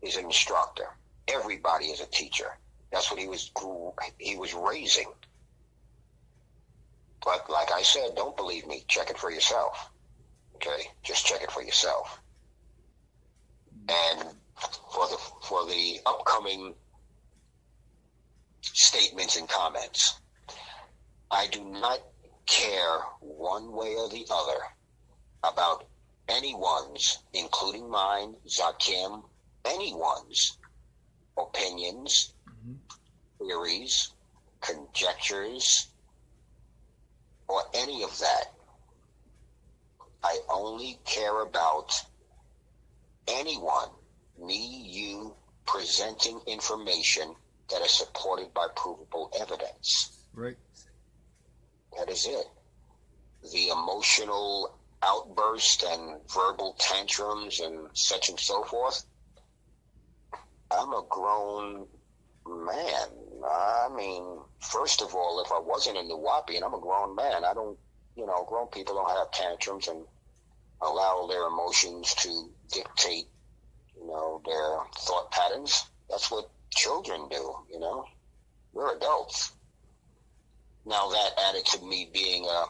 is an instructor. Everybody is a teacher. That's what he was raising. But like I said, don't believe me. Check it for yourself. Okay? Just check it for yourself. And for the upcoming statements and comments, I do not care one way or the other about anyone's, including mine, Zakim, anyone's opinions, theories, conjectures, or any of that. I only care about anyone, me, you, presenting information that is supported by provable evidence. Right. That is it. The emotional outburst and verbal tantrums and such and so forth, I'm a grown man. I mean, first of all, if I wasn't a Nuwaubian, I'm a grown man. I don't, grown people don't have tantrums and allow their emotions to dictate, their thought patterns. That's what children do, We're adults. Now that added to me being a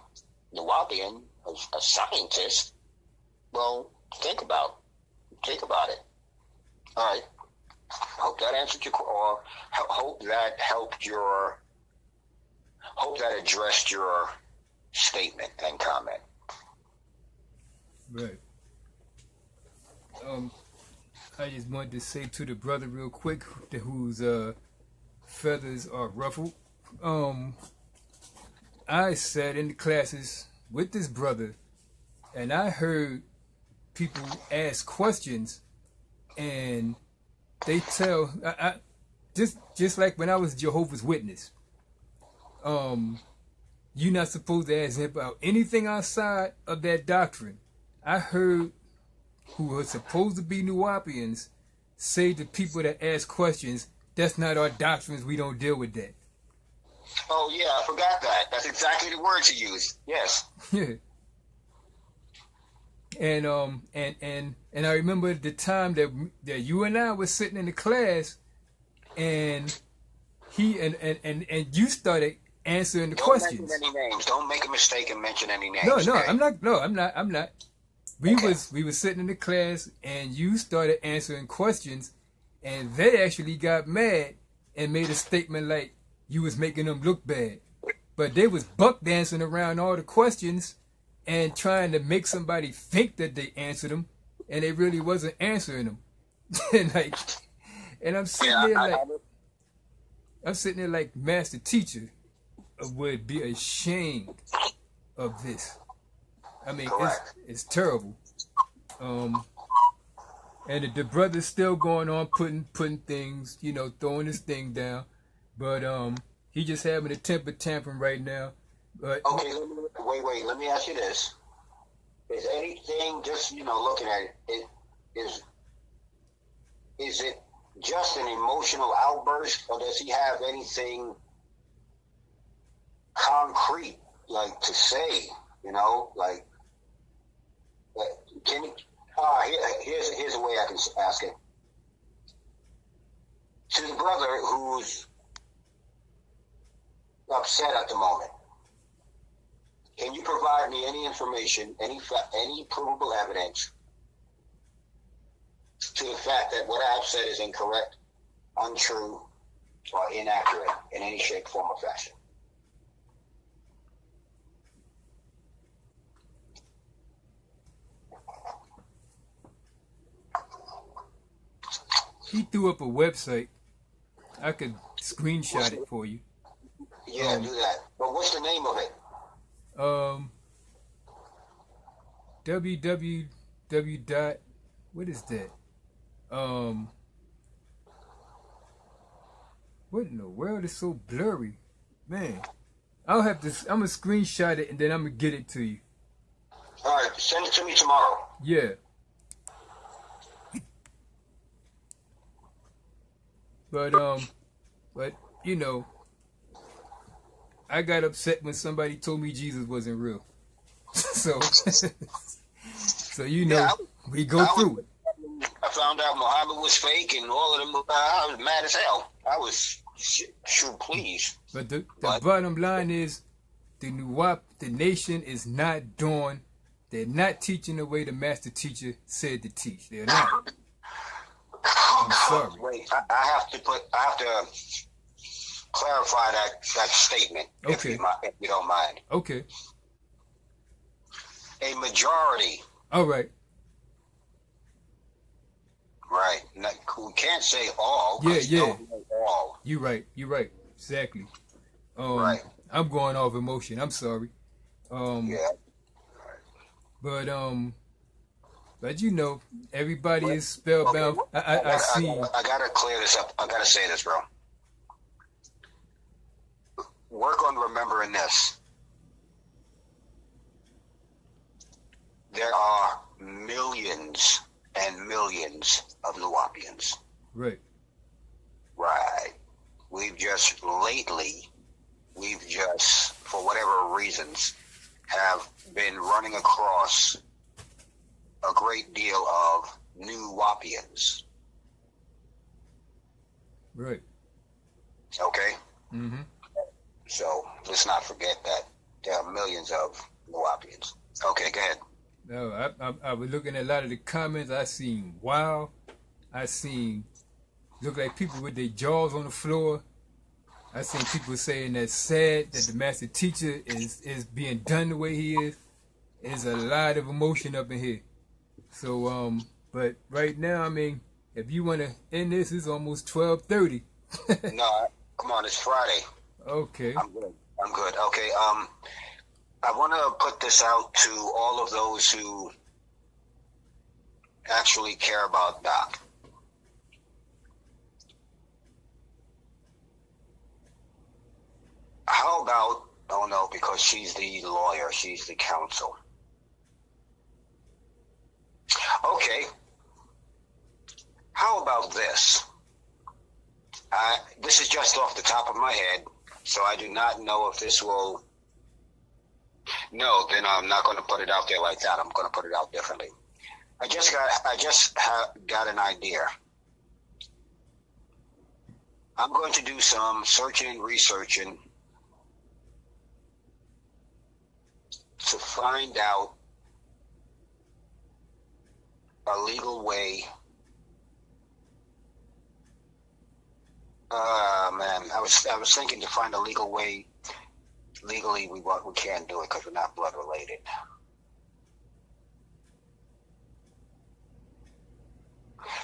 Nuwaubian, a scientist, well, think about it. All right. Hope that answered your, or hope that addressed your statement and comment. Right. I just wanted to say to the brother real quick, whose feathers are ruffled. I sat in the classes with this brother, and I heard people ask questions, and they tell, just like when I was Jehovah's Witness, you're not supposed to ask him about anything outside of that doctrine. I heard who are supposed to be Nuwaubians say to people that ask questions, that's not our doctrines, we don't deal with that. Oh yeah, I forgot that. That's exactly the words he used. Yes. Yeah. And I remember the time that you and I were sitting in the class, and he and you started answering the questions. Don't mention any names. Don't make a mistake and mention any names. No, okay? I'm not. We was sitting in the class, and you started answering questions, and they actually got mad and made a statement like you was making them look bad. But they was buck dancing around all the questions and trying to make somebody think that they answered them, and they really wasn't answering them. and I'm sitting there like master teacher would be ashamed of this. I mean, it's terrible. And the brother's still going on putting things, throwing his thing down. But he just having a temper tantrum right now. But okay, wait. Let me ask you this: is anything just looking at it? Is it just an emotional outburst, or does he have anything concrete like to say? Like can you? Here's a way I can ask it to the brother who's upset at the moment. Can you provide me any information, any provable evidence to the fact that what I've said is incorrect, untrue, or inaccurate in any shape, form, or fashion? he threw up a website. I could screenshot it for you. Yeah, do that. But what's the name of it? www. What is that? What in the world is so blurry? Man, I'll have to. I'm gonna screenshot it and then I'm gonna get it to you. All right, send it to me tomorrow. Yeah. But you know, I got upset when somebody told me Jesus wasn't real. So, so you know, Yeah, we go through it. I found out Muhammad was fake and all of them. I was mad as hell. I was shoot, please. But the bottom line is, the nation is not doing. They're not teaching the way the master teacher said to teach. They're not. I'm sorry. Wait, I have to clarify that statement. Okay. If you don't mind. Okay. A majority. All right. Right. We can't say all. Yeah. Don't know all. You're right. Exactly. Right. I'm going off emotion. I'm sorry. Yeah. But you know, everybody is spellbound. Okay. I see. I gotta clear this up. I gotta say this, bro. Work on remembering this. There are millions and millions of Nuwapians. Right. Right. We've just, for whatever reasons, have been running across a great deal of Nuwapians. Right. Okay? Mm-hmm. So let's not forget that there are millions of Nuwapians. Okay, go ahead. No, I was looking at a lot of the comments. I seen wow. I seen look like people with their jaws on the floor. I seen people saying that's sad that the master teacher is being done the way he is. There's a lot of emotion up in here. So but right now, I mean, if you want to end this, it's almost 12:30. No, come on, it's Friday. Okay. I'm good. Okay. I want to put this out to all of those who actually care about Doc. How about, oh no, because she's the lawyer, she's the counsel. Okay. How about this? This is just off the top of my head, so I do not know if this will... No, then I'm not going to put it out there like that. I'm going to put it out differently. I just got an idea. I'm going to do some searching and researching to find out a legal way. Man, I was thinking to find a legal way. Legally, we can't do it because we're not blood related.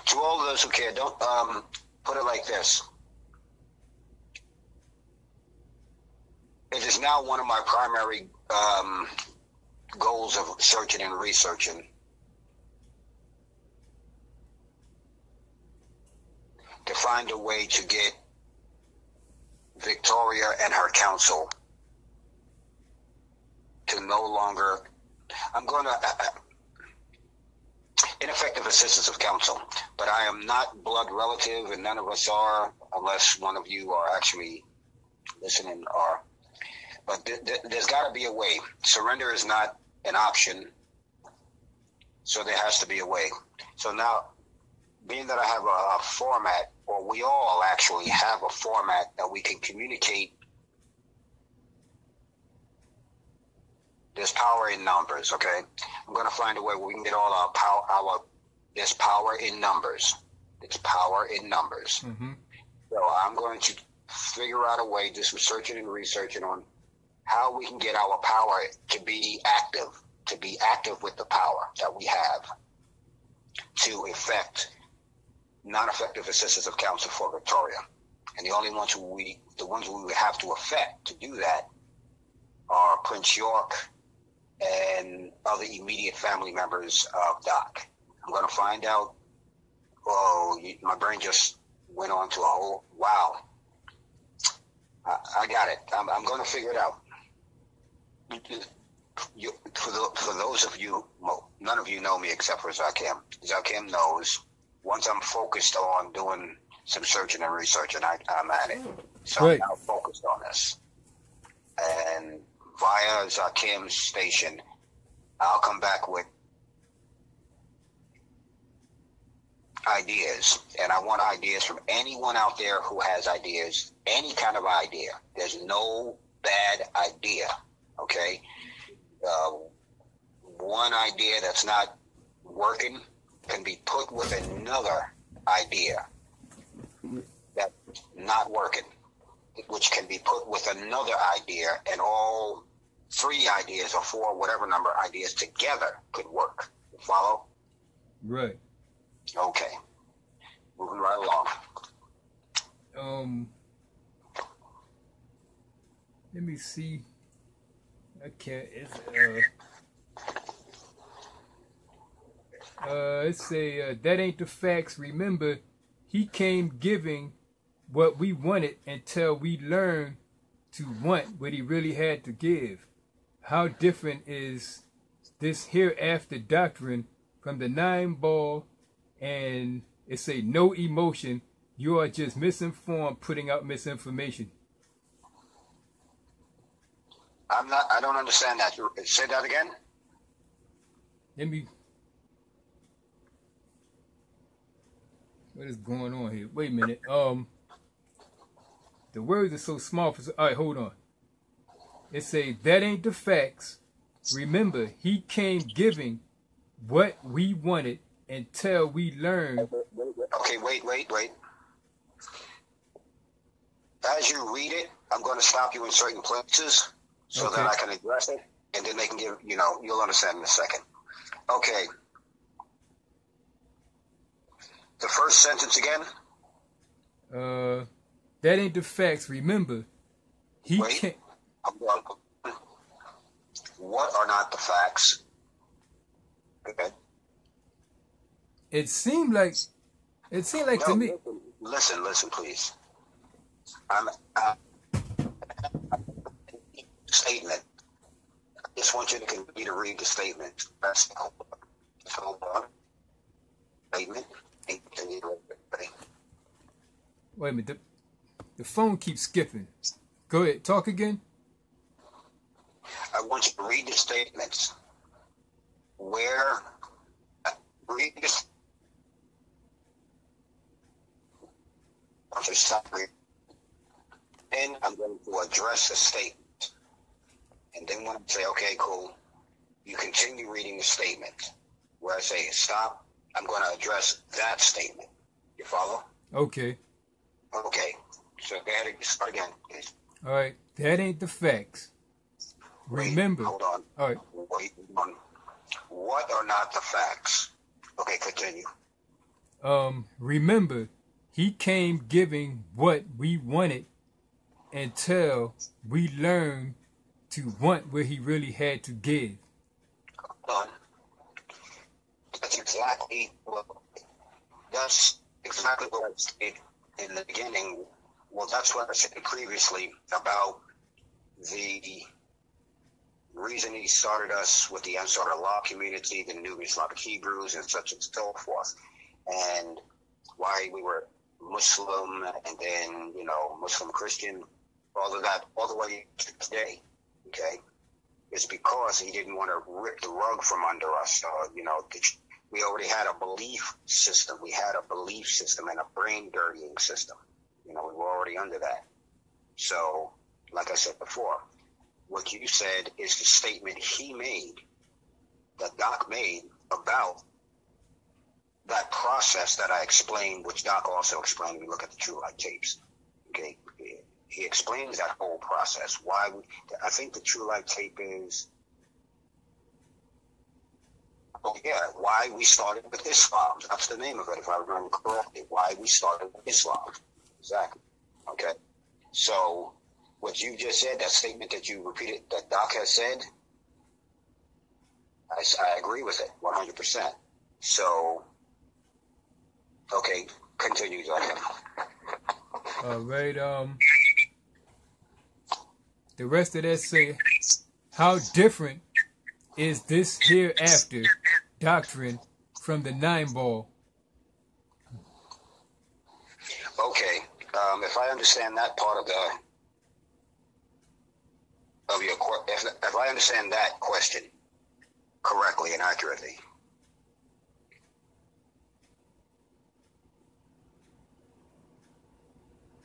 To all of those who care, don't put it like this. It is now one of my primary goals of searching and researching to find a way to get Victoria and her counsel to no longer, I'm going to, ineffective assistance of counsel, but I am not blood relative, and none of us are, unless one of you are actually listening. But there's got to be a way. Surrender is not an option, so there has to be a way. So now, being that I have a format, or we all actually have a format that we can communicate. There's power in numbers, okay? I'm going to find a way where we can get all our power. There's power in numbers. It's power in numbers. Mm-hmm. So I'm going to figure out a way, do some searching and researching on how we can get our power to be active with the power that we have to effect non-effective assistance of counsel for Victoria. And the only ones we would have to affect to do that are Prince York and other immediate family members of Doc. I'm going to find out. My brain just went on to a whole, wow. I got it. I'm going to figure it out. For those of you, well, none of you know me except for Zakim. Zakim knows once I'm focused on doing some searching and research, and I'm at it. So Right. I'm now focused on this. And via Zakim's station, I'll come back with ideas. And I want ideas from anyone out there who has ideas, any kind of idea. There's no bad idea, okay? One idea that's not working can be put with another idea that's not working, which can be put with another idea, and all three ideas or four, whatever number of ideas together could work. Follow? Right. Okay. Moving right along. Let me see. I can't. It say that ain't the facts. Remember, he came giving what we wanted until we learned to want what he really had to give. How different is this hereafter doctrine from the 9-ball? And it say no emotion. You are just misinformed, putting out misinformation. I don't understand that. Say that again. Let me. What is going on here? Wait a minute. The words are so small. All right, hold on. It say that ain't the facts. Remember, he came giving what we wanted until we learned. Okay, wait. As you read it, I'm going to stop you in certain places so that I can address it, and then they can give, you'll understand in a second. Okay. The first sentence again? That ain't the facts. Remember, he can't. What are not the facts? Okay. It seemed like no, to me. Listen, please. Statement. I just want you to continue to read the statement. That's hold on. Statement. Wait a minute. The phone keeps skipping. Go ahead. Talk again. I want you to read the statements. Read this. Then I'm going to address the statement. And then when I say, okay, cool, you continue reading the statement. Where I say stop, I'm going to address that statement. You follow? Okay. Okay. So go ahead and start again, please. All right. That ain't the facts. Remember. Hold on. All right. Wait. What are not the facts? Okay, continue. Remember, he came giving what we wanted until we learned to want what he really had to give. Hold on. That's exactly what I said in the beginning. Well, that's what I said previously about the reason he started us with the unstarted law community, the new Islamic Hebrews, and such and so forth, and why we were Muslim and then, Muslim Christian, all of that, all the way to today, okay? It's because he didn't want to rip the rug from under us. We already had a belief system. We had a belief system and a brain dirtying system. We were already under that. So, like I said before, what you said is the statement he made, that Doc made about that process that I explained, which Doc also explained when we look at the True Light tapes. Okay, he explains that whole process. I think the True Light tape is, why we started with Islam. That's the name of it, if I remember correctly. Why we started with Islam. Exactly. Okay. So, what you just said, that statement that you repeated, that Doc has said, I agree with it 100%. So, okay, continue, Doc. All right. The rest of that say, How different is this hereafter doctrine from the 9-ball? Okay, if I understand that part of your if I understand that question correctly and accurately,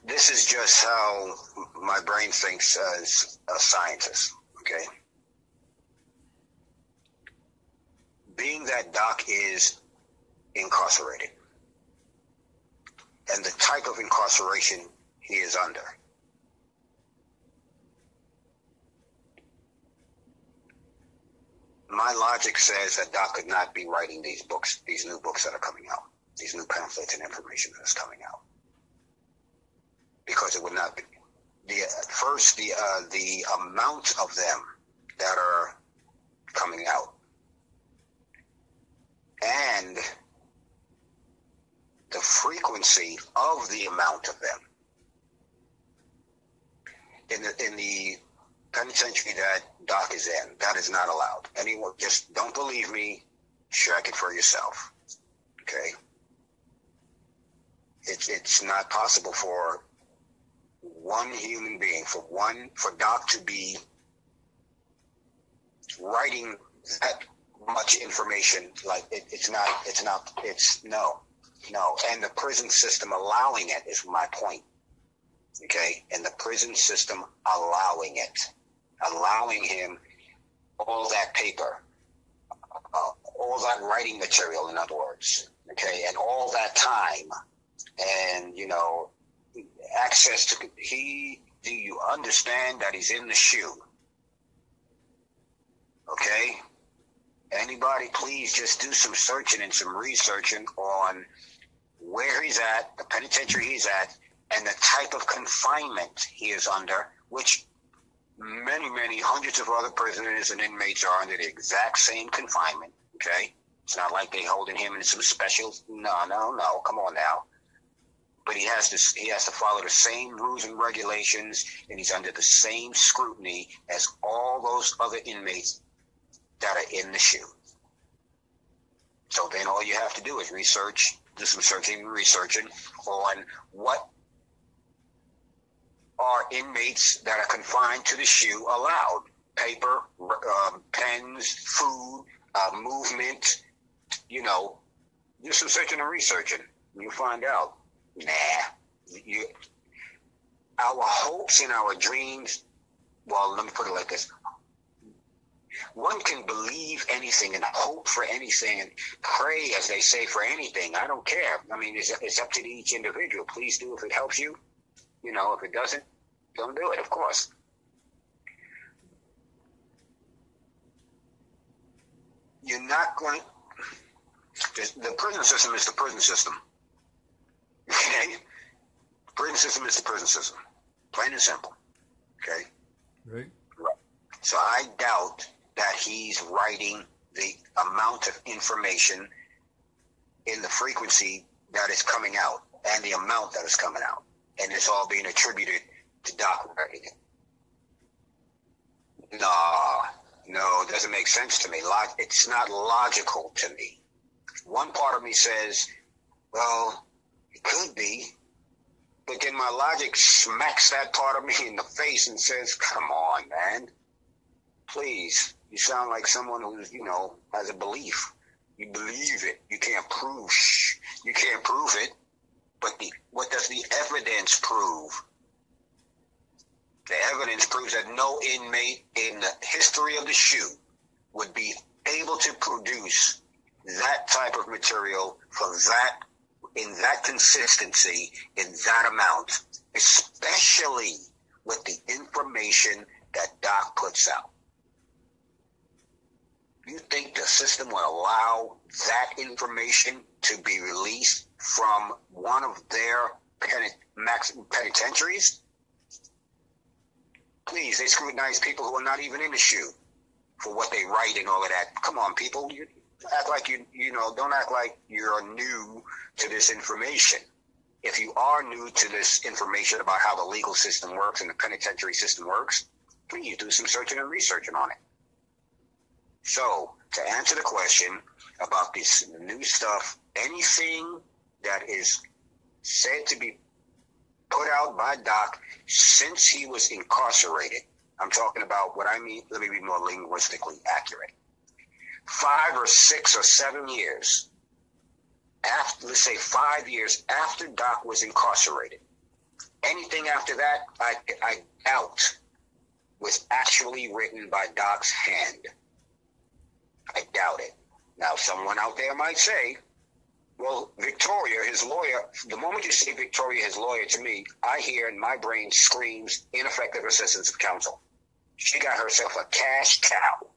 this is just how my brain thinks as a scientist. Okay, being that Doc is incarcerated, and the type of incarceration he is under, my logic says that Doc could not be writing these books, these new books that are coming out, these new pamphlets and information that is coming out, because it would not be the amount of them that are coming out, and the frequency of the amount of them in the penitentiary that Doc is in, that is not allowed. Anyone, just don't believe me, check it for yourself. Okay, it's not possible for one human being, for Doc to be writing that much information. Like it's no, and the prison system allowing it is my point. Okay, and the prison system allowing him all that paper, all that writing material, in other words, okay, and all that time, and access to do you understand that he's in the shoe? Okay, anybody please just do some searching and some researching on where he's at, the penitentiary he's at, and the type of confinement he is under, which many hundreds of other prisoners and inmates are under the exact same confinement. Okay, it's not like they holding him in some special. No, come on now. But he has to follow the same rules and regulations, and he's under the same scrutiny as all those other inmates that are in the shoe. So then all you have to do is do some searching and researching on what are inmates that are confined to the shoe allowed. Paper, pens, food, movement, do some searching and researching. You'll find out. Our hopes and our dreams, well, let me put it like this. One can believe anything and hope for anything and pray, as they say, for anything. I don't care. I mean, it's up to each individual. Please do if it helps you. If it doesn't, don't do it, of course. You're not going... The prison system is the prison system. Okay? The prison system is the prison system. Plain and simple. Okay? Right. So I doubt that he's writing the amount of information in the frequency that is coming out and the amount that is coming out. And it's all being attributed to Doc writing it. No, it doesn't make sense to me. It's not logical to me. One part of me says, well, it could be. But then my logic smacks that part of me in the face and says, come on, man. Please. You sound like someone who, has a belief. You believe it. You can't prove it. But what does the evidence prove? The evidence proves that no inmate in the history of the shoe would be able to produce that type of material in that consistency, in that amount, especially with the information that Doc puts out. You think the system will allow that information to be released from one of their penitentiaries? Please, they scrutinize people who are not even in the shoe for what they write and all of that. Come on, people. You act like don't act like you're new to this information. If you are new to this information about how the legal system works and the penitentiary system works, please do some searching and researching on it. So, to answer the question about this new stuff, anything that is said to be put out by Doc since he was incarcerated, I'm talking about what I mean, let me be more linguistically accurate. 5 or 6 or 7 years after, let's say 5 years after Doc was incarcerated, anything after that, I doubt was actually written by Doc's hand. I doubt it. Now, someone out there might say, well, Victoria, his lawyer, the moment you say Victoria, his lawyer, to me, I hear in my brain screams ineffective assistance of counsel. She got herself a cash cow.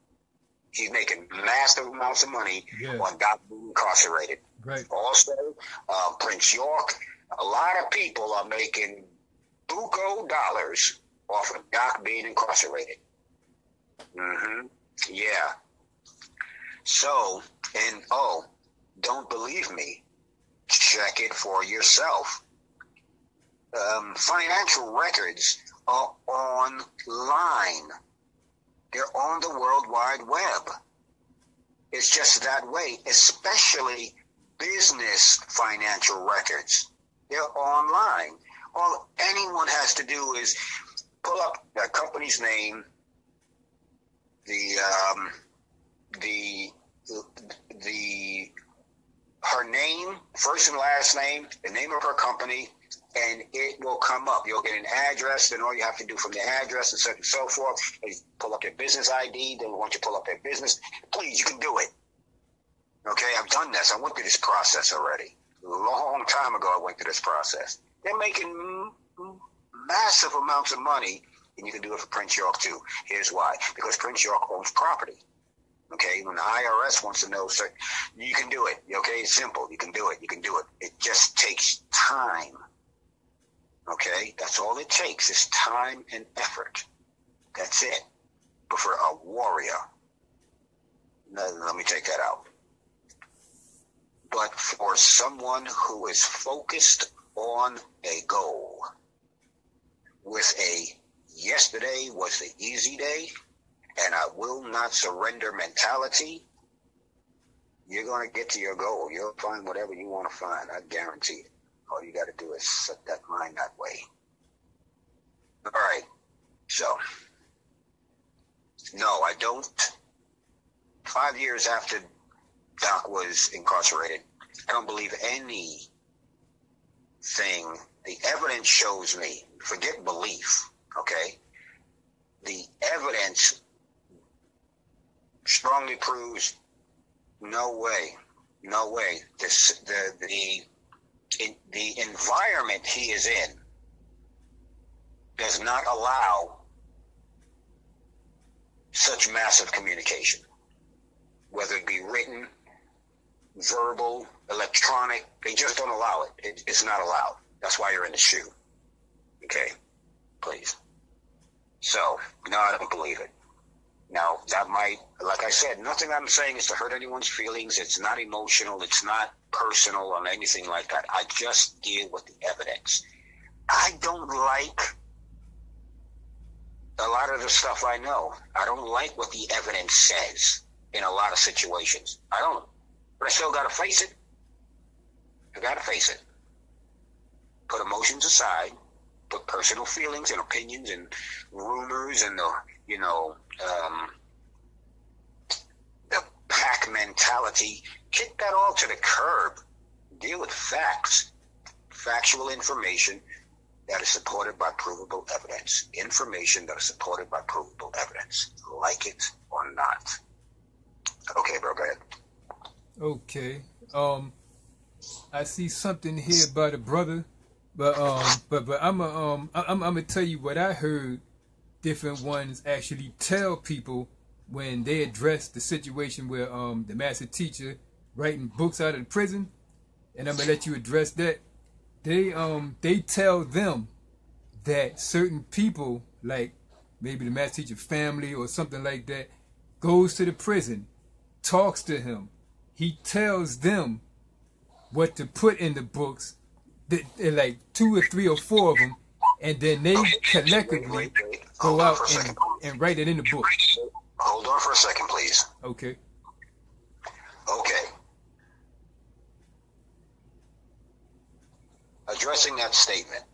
She's making massive amounts of money on Doc being incarcerated. Right. Also, Prince York, a lot of people are making buco dollars off of Doc being incarcerated. Yeah. So, and don't believe me, check it for yourself. Financial records are online. They're on the World Wide Web. It's just that way, especially business financial records. They're online. All anyone has to do is pull up the company's name, her name, first and last name, the name of her company, and it will come up. You'll get an address, then all you have to do from the address and so on and so forth is pull up their business ID. Then once you pull up their business, please, you can do it. Okay, I've done this. I went through this process already. A long time ago, I went through this process. They're making massive amounts of money, and you can do it for Prince York too. Here's why. Because Prince York owns property. Okay, when the IRS wants to know, so you can do it. Okay, it's simple. You can do it. You can do it. It just takes time. Okay, that's all it takes is time and effort. That's it. But for a warrior, let me take that out. But for someone who is focused on a goal, with a yesterday was the easy day, and I will not surrender mentality, you're going to get to your goal. You'll find whatever you want to find. I guarantee it. All you got to do is set that mind that way. All right. So, no, I don't. 5 years after Doc was incarcerated, I don't believe anything. The evidence shows me, forget belief, okay? The evidence strongly proves no way. The environment he is in does not allow such massive communication, whether it be written, verbal, electronic. They just don't allow it. It's not allowed. That's why you're in the shoe. Okay? Please. So, no, I don't believe it. Now, that might, like I said, nothing I'm saying is to hurt anyone's feelings. It's not emotional. It's not personal or anything like that. I just deal with the evidence. I don't like a lot of the stuff I know. I don't like what the evidence says in a lot of situations. I don't. But I still got to face it. I got to face it. Put emotions aside. Put personal feelings and opinions and rumors and the pack mentality, kick that all to the curb. Deal with facts, factual information that is supported by provable evidence. Information that is supported by provable evidence. Like it or not. Okay, bro, go ahead. Okay. I see something here about a brother, but I'm gonna tell you what I heard. Different ones actually tell people when they address the situation where the master teacher writing books out of the prison, and I'm gonna let you address that. They tell them that certain people, like maybe the master teacher family or something like that, goes to the prison, talks to him. He tells them what to put in the books, like 2 or 3 or 4 of them, and then they collectively go out and and write it in the book. Hold on for a second, please. Okay. Okay. Addressing that statement.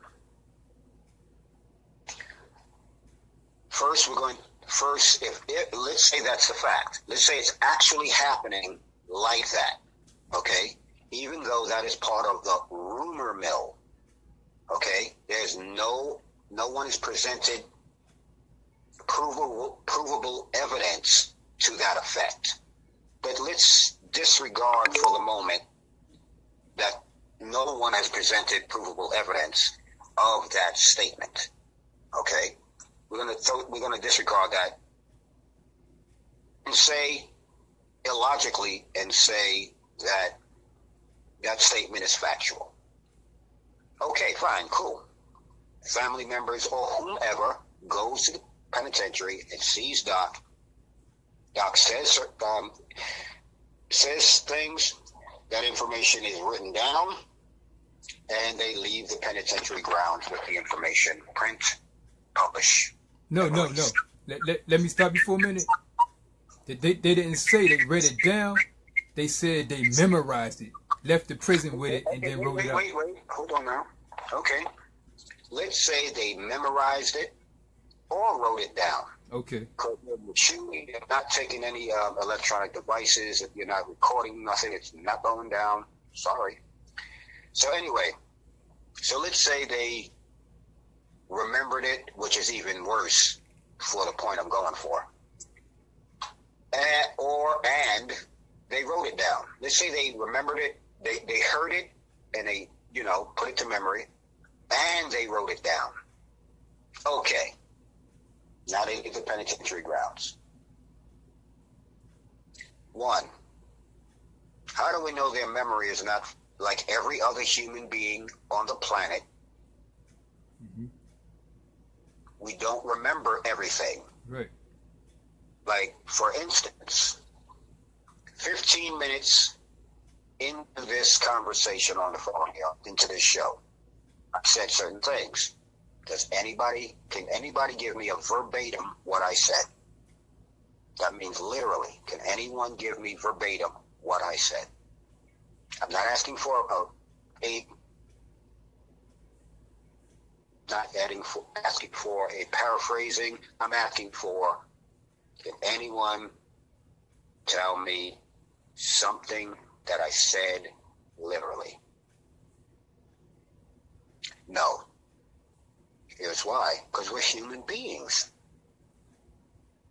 First, let's say that's the fact. Let's say it's actually happening like that. Okay? Even though that is part of the rumor mill. Okay? There's no one has presented provable evidence to that effect. But let's disregard for the moment that no one has presented provable evidence of that statement. Okay? We're gonna disregard that and say illogically and say that that statement is factual. Okay, fine, cool. Family members or whomever goes to the penitentiary and sees Doc. Doc says things. That information is written down, and they leave the penitentiary grounds with the information. Print, publish. No. Let me stop you for a minute. They didn't say they read it down. They said they memorized it, left the prison with it, and then wrote it out. Wait. Hold on now. Okay. Let's say they memorized it or wrote it down. Okay. You're not taking any electronic devices. If you're not recording nothing, it's not going down. Sorry. So anyway, so let's say they remembered it, which is even worse for the point I'm going for. And they wrote it down. Let's say they remembered it, they heard it, and they, put it to memory, and they wrote it down. Okay. Now they leave the penitentiary grounds. 1, how do we know their memory is not like every other human being on the planet? Mm-hmm. We don't remember everything. Right. Like, for instance, 15 minutes into this conversation on the phone here, into this show, I said certain things. Can anybody give me a verbatim what I said? That means literally. Can anyone give me verbatim what I said? I'm not asking for asking for a paraphrasing. I'm asking for, can anyone tell me something that I said literally? No. Here's why. Because we're human beings.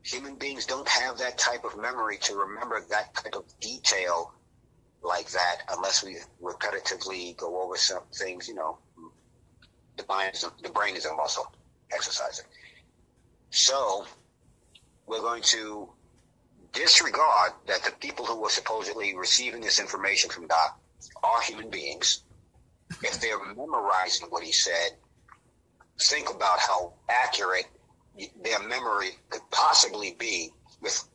Human beings don't have that type of memory to remember that type of detail like that unless we repetitively go over some things, the brain is a muscle. Exercise it. So we're going to disregard that the people who were supposedly receiving this information from Doc are human beings. If they're memorizing what he said, think about how accurate their memory could possibly be with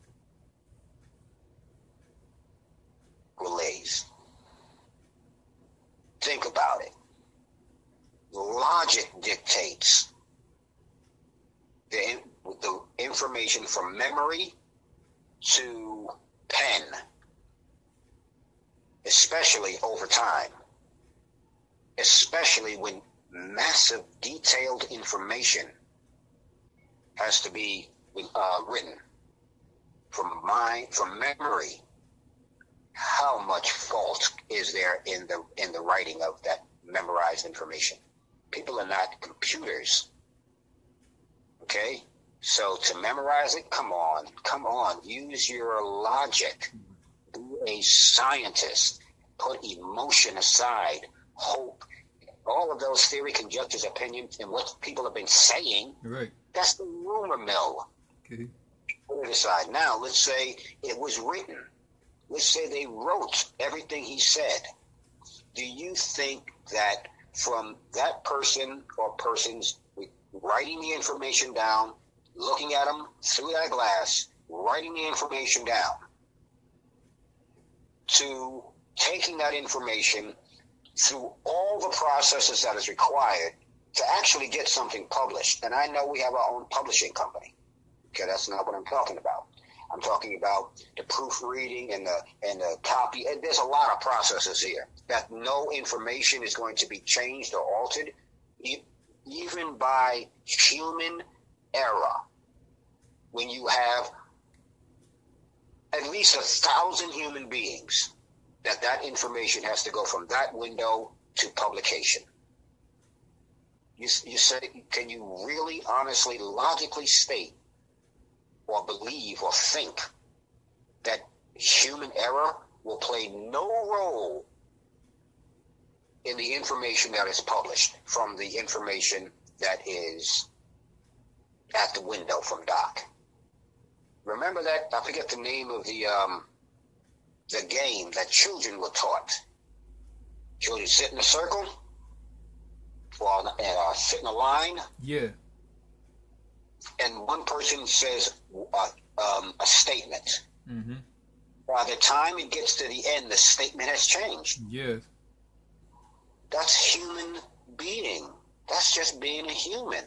relays. Think about it. Logic dictates the information from memory to pen, especially over time, especially when massive detailed information has to be written from memory. How much fault is there in the writing of that memorized information? People are not computers. Okay? So to memorize it, come on, use your logic. Be a scientist. Put emotion aside, hope, all of those theory, conjectures, opinions, and what people have been saying. Right. That's the rumor mill. Okay. Put it aside. Now, let's say it was written. Let's say they wrote everything he said. Do you think that from that person or persons writing the information down, looking at them through that glass, writing the information down, to taking that information through all the processes that is required to actually get something published? And I know we have our own publishing company. Okay, that's not what I'm talking about. I'm talking about the proofreading and the copy. And there's a lot of processes here that no information is going to be changed or altered, even by human error. When you have at least 1,000 human beings, that information has to go from that window to publication. You say, can you really, honestly, logically state or believe or think that human error will play no role in the information that is published from the information that is at the window from Doc? Remember that? I forget the name of the game that children were taught. Children sit in a circle or sit in a line. Yeah. And one person says a statement. Mm-hmm. By the time it gets to the end, the statement has changed. Yes. That's human being. That's just being a human.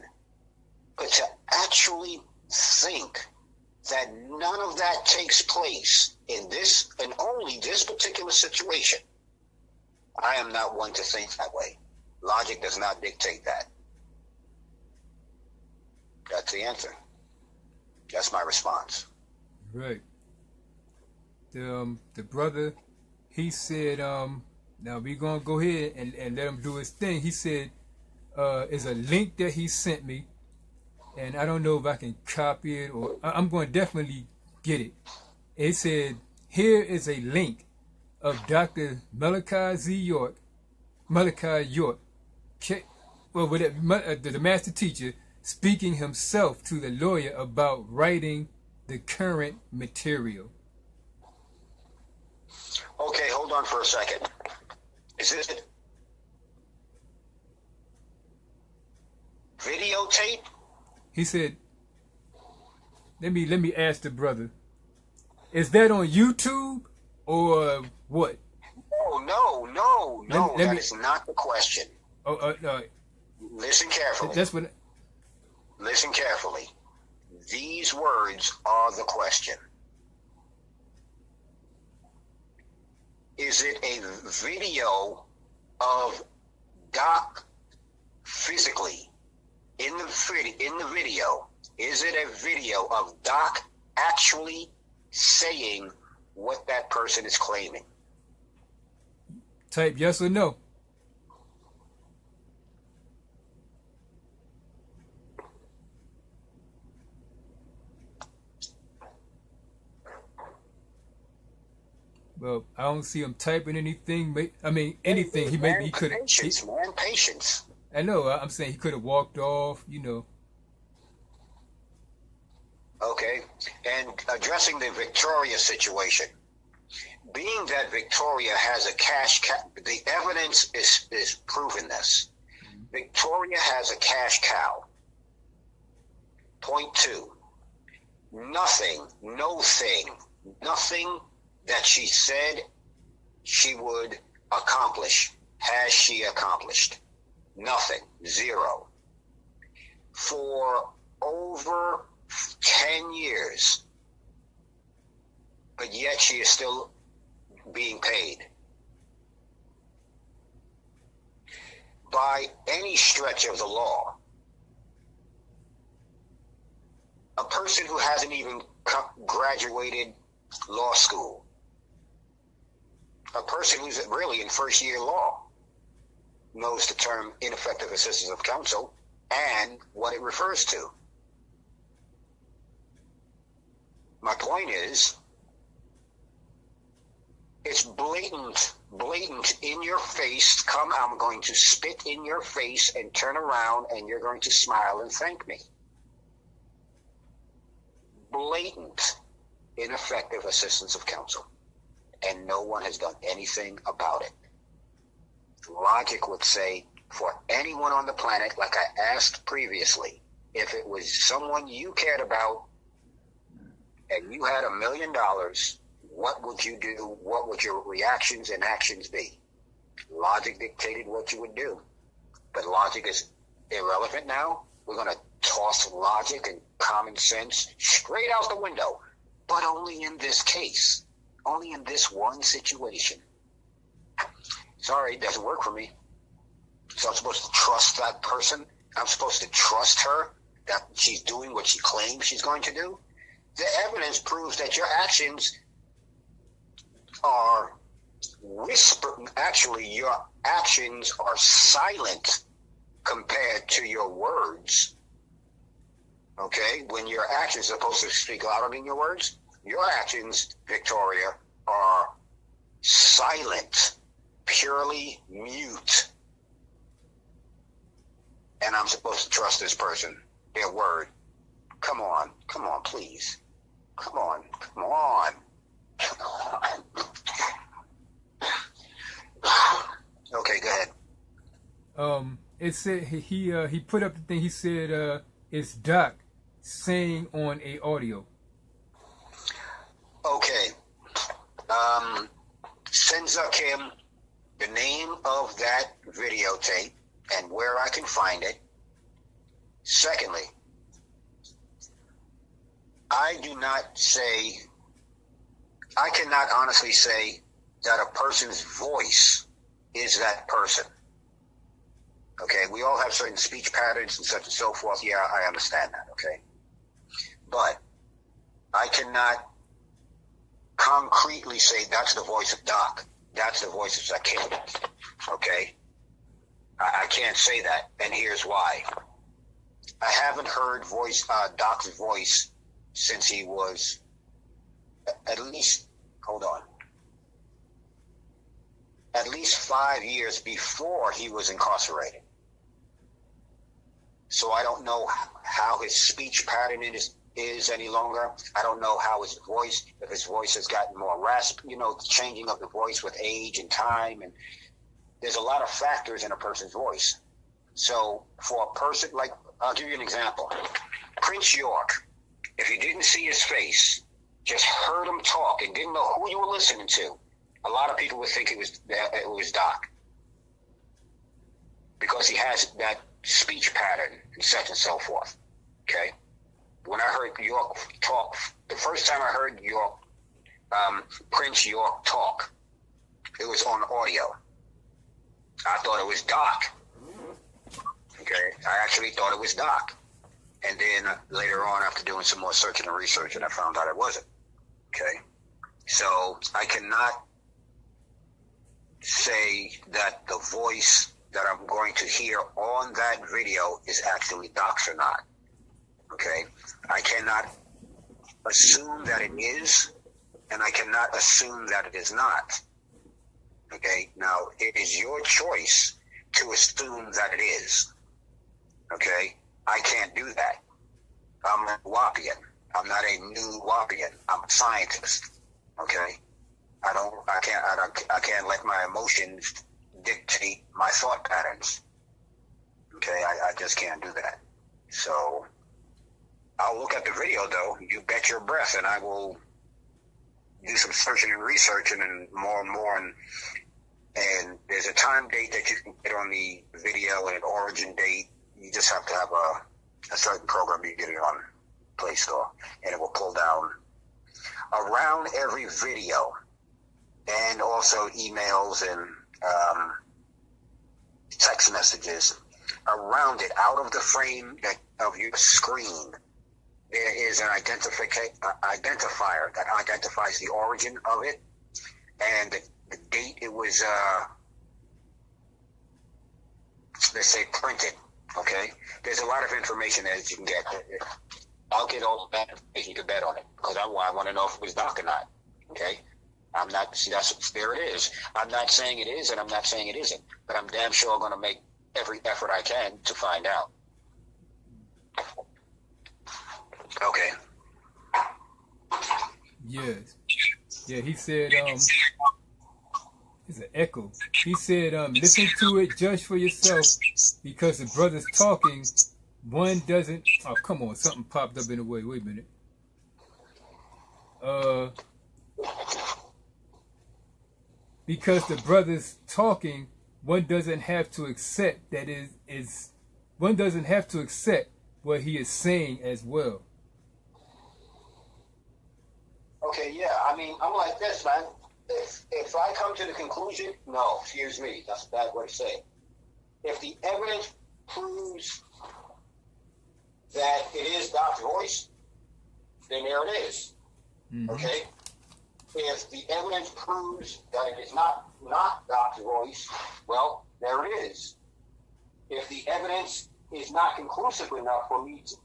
But to actually think that none of that takes place in this and only this particular situation, I am not one to think that way. Logic does not dictate that. That's the answer. That's my response. Right. The brother, he said, now we're going to go ahead and let him do his thing. He said, it's a link that he sent me, and I don't know if I can copy it, or I'm going to definitely get it. It said, here is a link of Dr. Malachi York, well, the master teacher, speaking himself to the lawyer about writing the current material. Okay, hold on for a second. Is this it? Videotape? He said, let me ask the brother, is that on YouTube or what? Oh, no, that is not the question. No. Listen carefully. That's what. Listen carefully. These words are the question. Is it a video of Doc physically in the video? Is it a video of Doc actually saying what that person is claiming? Type yes or no. Well, I don't see him typing anything. I mean, anything. He could have. Patience. I know. I'm saying he could have walked off. Okay, and addressing the Victoria situation. Being that Victoria has a cash cow, the evidence is proving this. Victoria has a cash cow. Point 2. Nothing that she said she would accomplish has she accomplished. Nothing. Zero. For over 10 years, but yet she is still being paid. By any stretch of the law, a person who hasn't even graduated law school, a person who's really in first year law, knows the term ineffective assistance of counsel and what it refers to. My point is, it's blatant in your face. Come, I'm going to spit in your face and turn around and you're going to smile and thank me. Blatant ineffective assistance of counsel. And no one has done anything about it. Logic would say, for anyone on the planet, like I asked previously, if it was someone you cared about and you had $1 million, what would you do? What would your reactions and actions be? Logic dictated what you would do. But logic is irrelevant now We're going to toss logic and common sense straight out the window. But only in this case. Only in this one situation. Sorry, it doesn't work for me. So I'm supposed to trust that person? I'm supposed to trust her that she's doing what she claims she's going to do? The evidence proves that your actions are actually your actions are silent compared to your words. Okay? When your actions are supposed to speak louder than your words, your actions, Victoria, are silent, purely mute. And I'm supposed to trust this person, their word. Come on, please. Come on. Okay, go ahead. It said he put up the thing. He said it's Doc saying on a audio. Okay. Senza Kim, the name of that videotape and where I can find it. Secondly, I cannot honestly say that a person's voice is that person. Okay, we all have certain speech patterns and such and so forth. Yeah, I understand that, okay? But I cannot concretely say that's the voice of Doc. That's the voice of Zakim. Okay? I can't say that, and here's why. I haven't heard Doc's voice since he was at least 5 years before he was incarcerated. So I don't know how his speech pattern is any longer. I don't know how his voice, if his voice has gotten more rasp, changing of the voice with age and time. And there's a lot of factors in a person's voice. So for a person, like, I'll give you an example. Prince York, if you didn't see his face, just heard him talk and didn't know who you were listening to, a lot of people would think it was Doc. Because he has that speech pattern and such and so forth. Okay? When I heard York talk, the first time I heard Prince York talk, it was on audio. I thought it was Doc. Okay? I actually thought it was Doc. And then later on, after doing some more searching and researching, I found out it wasn't. Okay? So I cannot say that the voice that I'm going to hear on that video is actually Doc's or not. Okay? I cannot assume that it is, and I cannot assume that it is not. Okay? Now, it is your choice to assume that it is. Okay? I can't do that. I'm a Wapian. I'm not a new Wapian. I'm a scientist. Okay? I can't let my emotions dictate my thought patterns. Okay? I just can't do that. So I'll look at the video, though. You bet your breath, and I will do some searching and researching and more. And there's a time date that you can get on the video and an origin date. You just have to have a certain program you get it on Play Store, and it will pull down around every video, and also emails and text messages. Around it, out of the frame of your screen, there is an identifier that identifies the origin of it and the date it was, let's say, printed. Okay? There's a lot of information that you can get. I'll get all that information. You can bet on it, because I want to know if it was Doc or not. Okay? I'm not, there it is. I'm not saying it is, and I'm not saying it isn't, but I'm damn sure going to make every effort I can to find out. Okay. Yes. Yeah, he said, it's an echo. He said, listen to it, judge for yourself, because the brother's talking, one doesn't, oh, come on, something popped up in the way. Wait a minute. Because the brother's talking, one doesn't have to accept that one doesn't have to accept what he is saying as well. Okay, yeah. I mean, I'm like this, man. If I come to the conclusion, no, excuse me, that's a bad word to say. If the evidence proves that it is God's voice, then there it is. Mm-hmm. Okay? If the evidence proves that it is not God's voice, well, there it is. If the evidence is not conclusive enough for me to,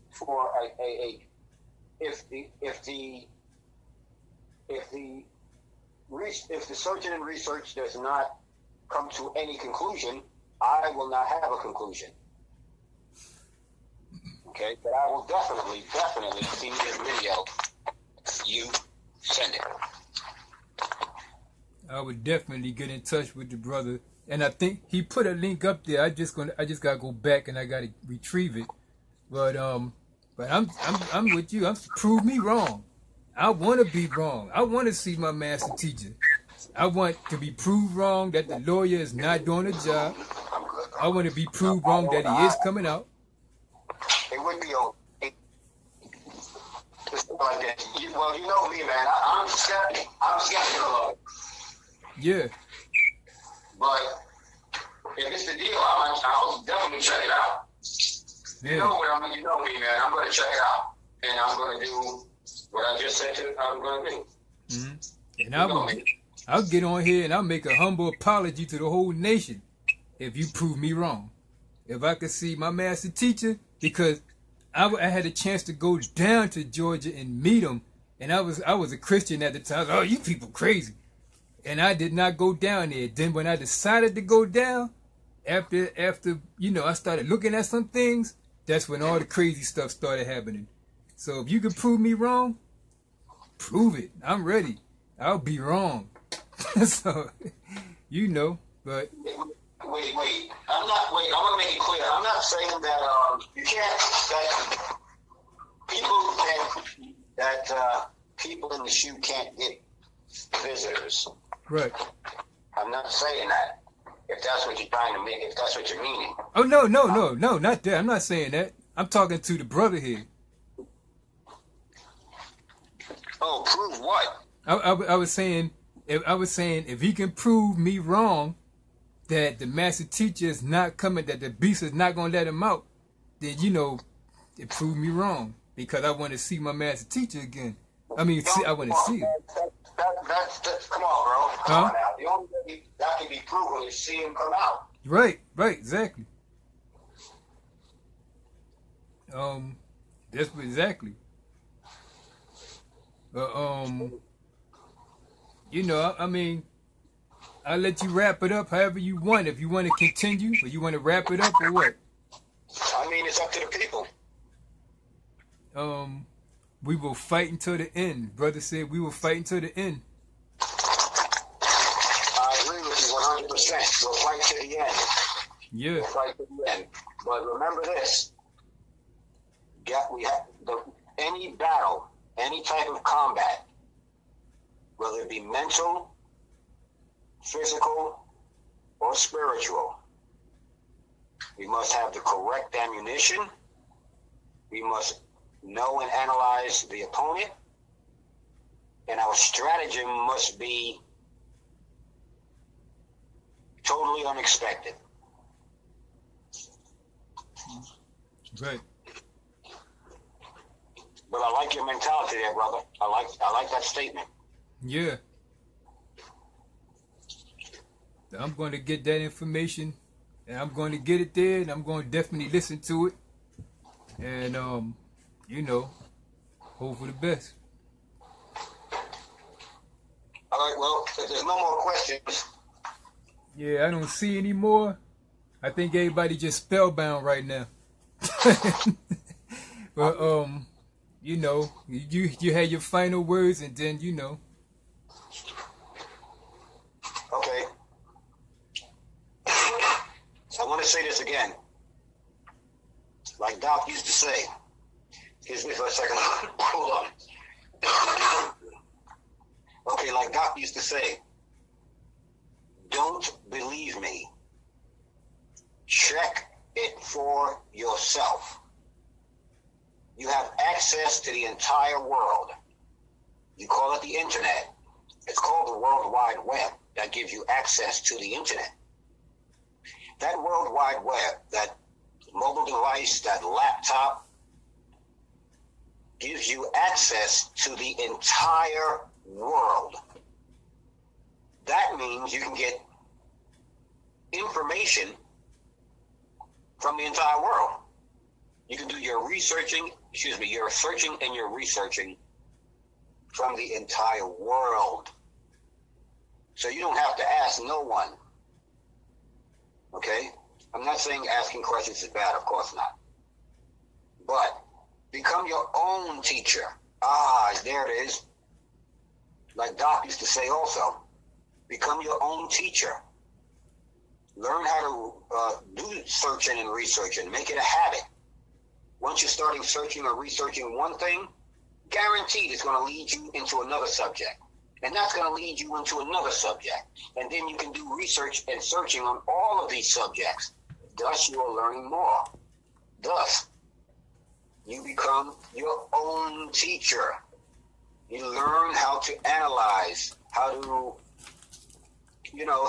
if the searching and research does not come to any conclusion, I will not have a conclusion. Okay, but I will definitely see this video. You send it. I would definitely get in touch with the brother, and I think he put a link up there. I just gotta go back and I gotta retrieve it. But I'm with you. Prove me wrong. I want to be wrong. I want to see my master teacher. I want to be proved wrong that the lawyer is not doing a job. I want to be proved wrong that he is coming out. It wouldn't be okay. Like that. Well, you know me, man. I'm skeptical of it. Yeah. But if it's the deal, I'll definitely check it out. Yeah. You know me, man. I'm going to check it out. And I'm going to do what I just said I'm going to do. Mm-hmm. And I'll get on here and I'll make a humble apology to the whole nation if you prove me wrong. If I could see my master teacher, because I had a chance to go down to Georgia and meet him, and I was a Christian at the time. Oh, you people crazy. And I did not go down there. Then when I decided to go down, after I started looking at some things, that's when all the crazy stuff started happening. So if you can prove me wrong, prove it. I'm ready. I'll be wrong. So, but... Wait. I'm going to make it clear. I'm not saying that you can't, that people in the shoe can't get visitors. Right. I'm not saying that. If that's what you're trying to make, if that's what you're meaning. Oh, no, not that. I'm not saying that. I'm talking to the brother here. Oh, prove what? I was saying if he can prove me wrong that the master teacher is not coming, that the beast is not going to let him out, then it proved me wrong, because I want to see my master teacher again. I mean, I want to see him. That's come on, bro. Come on now. The only way that can be proven is see him come out. Right, exactly. That's exactly. I mean, I'll let you wrap it up however you want. If you want to continue, or you want to wrap it up, or what? I mean, it's up to the people. We will fight until the end. Brother said we will fight until the end. I agree with you 100%. We'll fight to the end. Yeah. We'll fight to the end. But remember this. Any battle, any type of combat, whether it be mental, physical, or spiritual, we must have the correct ammunition. We must know and analyze the opponent, and our stratagem must be totally unexpected. Right. But I like your mentality there, brother. I like that statement. Yeah. I'm going to get that information, and I'm going to get it there, and I'm going to definitely listen to it, and hope for the best. All right, well, if there's no more questions. Yeah, I don't see any more. I think everybody just spellbound right now. But, you had your final words, and then, Okay. I want to say this again. Like Doc used to say. Excuse me for a second. Hold on. Okay, like Doc used to say. Don't believe me. Check it for yourself. You have access to the entire world. You call it the internet. It's called the World Wide Web. That gives you access to the internet. That World Wide Web, that mobile device, that laptop, gives you access to the entire world. That means you can get information from the entire world. You can do your researching, your searching and your researching from the entire world. So you don't have to ask no one. Okay? I'm not saying asking questions is bad, of course not. But become your own teacher. There it is. Like Doc used to say also, become your own teacher. Learn how to do searching and researching. Make it a habit. Once you're starting searching or researching one thing, guaranteed it's going to lead you into another subject. And that's going to lead you into another subject. And then you can do research and searching on all of these subjects. Thus, you are learning more. Thus, you become your own teacher. You learn how to analyze, how to,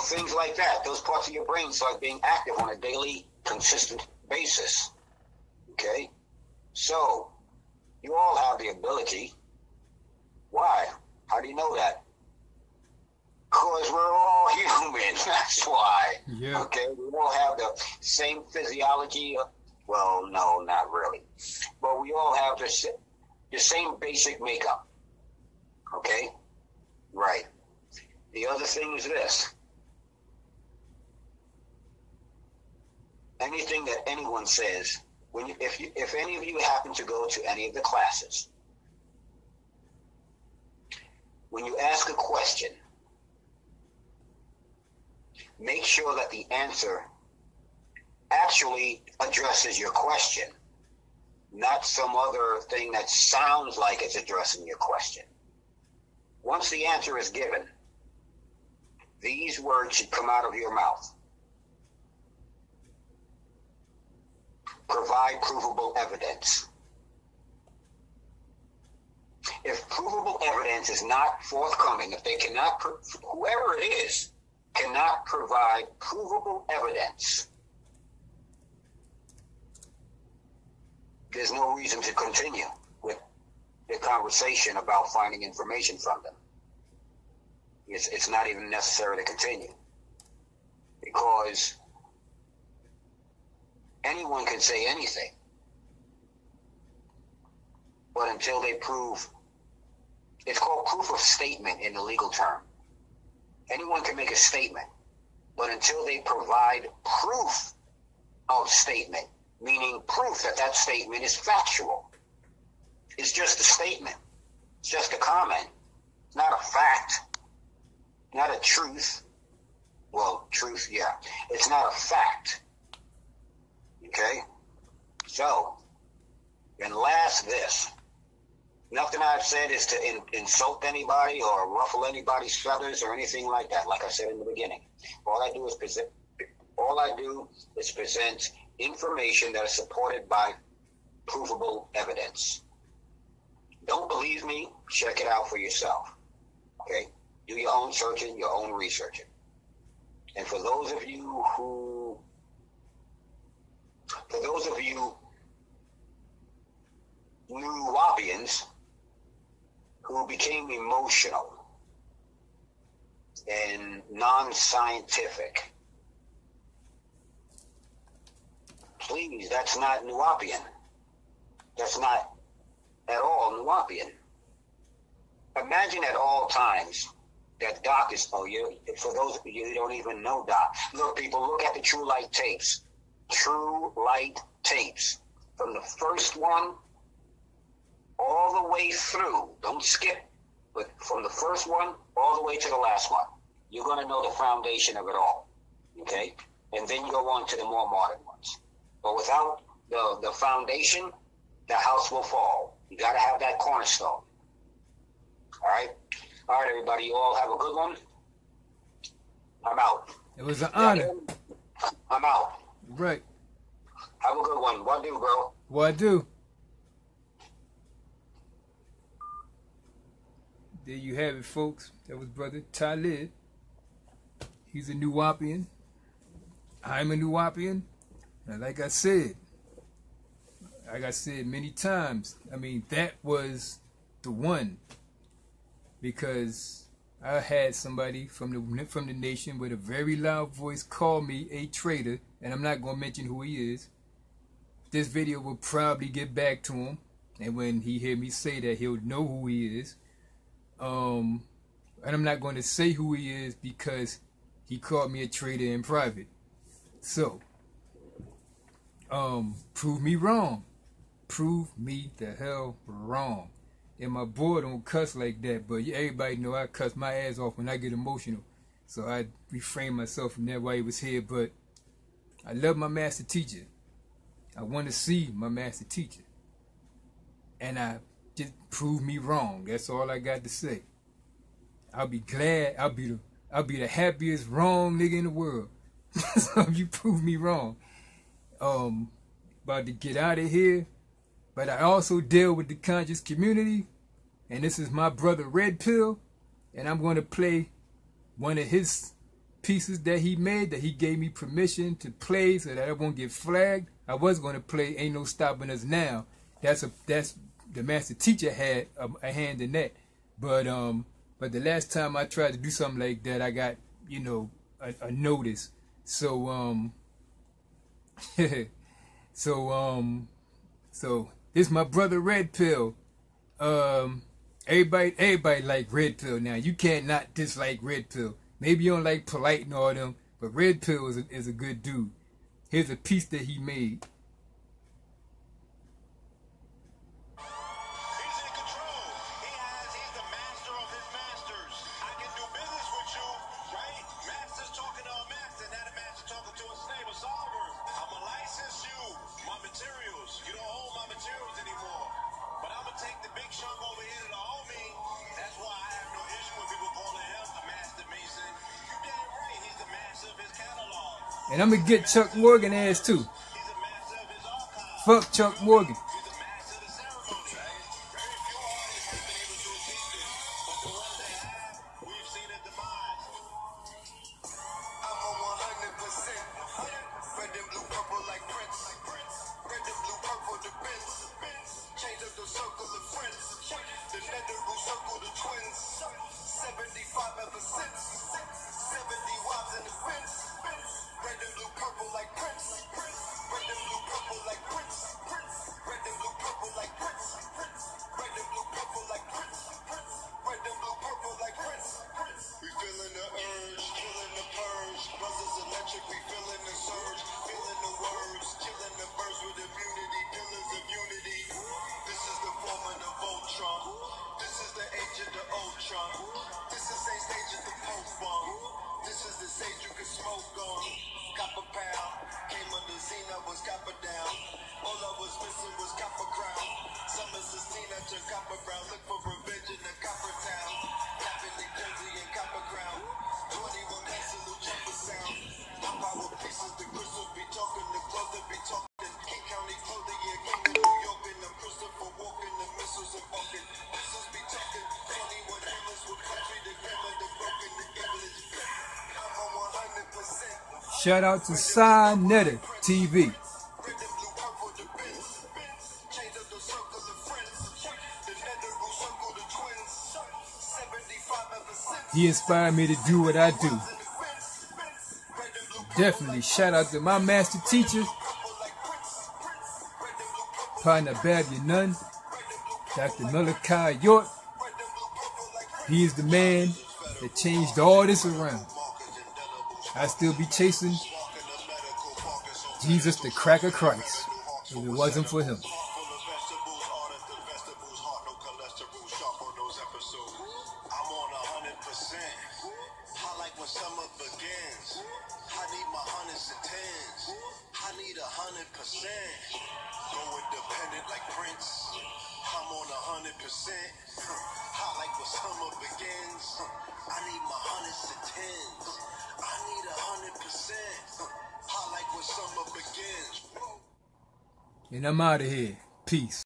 things like that. Those parts of your brain start being active on a daily, consistent basis. Okay? So, you all have the ability. Why? How do you know that? Because we're all human. That's why. Yeah. Okay? We all have the same physiology. Well, no, not really. But we all have the same basic makeup. Okay? Right. The other thing is this. Anything that anyone says, if any of you happen to go to any of the classes, when you ask a question, make sure that the answer actually addresses your question, not some other thing that sounds like it's addressing your question. Once the answer is given, these words should come out of your mouth. Provide provable evidence. If provable evidence is not forthcoming, if they cannot, whoever it is, cannot provide provable evidence, there's no reason to continue with the conversation about finding information from them. It's not even necessary to continue, because anyone can say anything, but until they prove, it's called proof of statement in the legal term. Anyone can make a statement, but until they provide proof of statement, meaning proof that that statement is factual, it's just a statement, it's just a comment, it's not a fact, not a truth. Well, truth, yeah, it's not a fact. Okay? So, and last, this. Nothing I've said is to insult anybody or ruffle anybody's feathers or anything like that, like I said in the beginning. All I do is present information that is supported by provable evidence. Don't believe me? Check it out for yourself. Okay? Do your own searching, your own researching. And for those of you new Wapians who became emotional and non-scientific, please, that's not Nuwapian. That's not at all Nuwapian. Imagine at all times that Doc is, for those of you who don't even know Doc, look, people, look at the True Light tapes. True Light tapes. From the first one all the way through. Don't skip, but from the first one all the way to the last one. You're going to know the foundation of it all. Okay? And then you go on to the more modern ones. But without the foundation, the house will fall. You got to have that cornerstone. All right? All right, everybody. You all have a good one. I'm out. It was an honor. I'm out. Right. Have a good one. What do, bro? What do? there you have it, folks. That was Brother TAALIB. He's a Nuwaubian. I'm a Nuwaubian. And like I said many times, I mean, that was the one. Because I had somebody from the nation with a very loud voice call me a traitor, and I'm not going to mention who he is. This video will probably get back to him, and when he hear me say that, he'll know who he is. And I'm not going to say who he is because he called me a traitor in private. So, prove me wrong. Prove me the hell wrong. And my boy don't cuss like that, but everybody know I cuss my ass off when I get emotional. So I refrain myself from that while he was here, but I love my master teacher. I want to see my master teacher. And I just prove me wrong. That's all I got to say. I'll be glad. I'll be the happiest wrong nigga in the world. So if you prove me wrong. About to get out of here. But I also deal with the conscious community. And this is my brother Red Pill. And I'm going to play one of his pieces that he made, that he gave me permission to play so that I won't get flagged. I was going to play Ain't No Stopping Us Now. That's the master teacher had a hand in that. But the last time I tried to do something like that, I got, you know, a notice. So so this is my brother Red Pill. Everybody like Red Pill now. You can't not dislike Red Pill. Maybe you don't like Polite and all them, but Red Pill is a good dude. Here's a piece that he made. And I'm going to get Chuck Morgan ass too. Fuck Chuck Morgan. Shout out to Sinetta TV. He inspired me to do what I do. Definitely shout out to my master teacher, partner Babia Nunn, Dr. Malachi York. He is the man that changed all this around. I still be chasing Jesus, the crack of Christ, if it wasn't for him. And I'm out of here. Peace.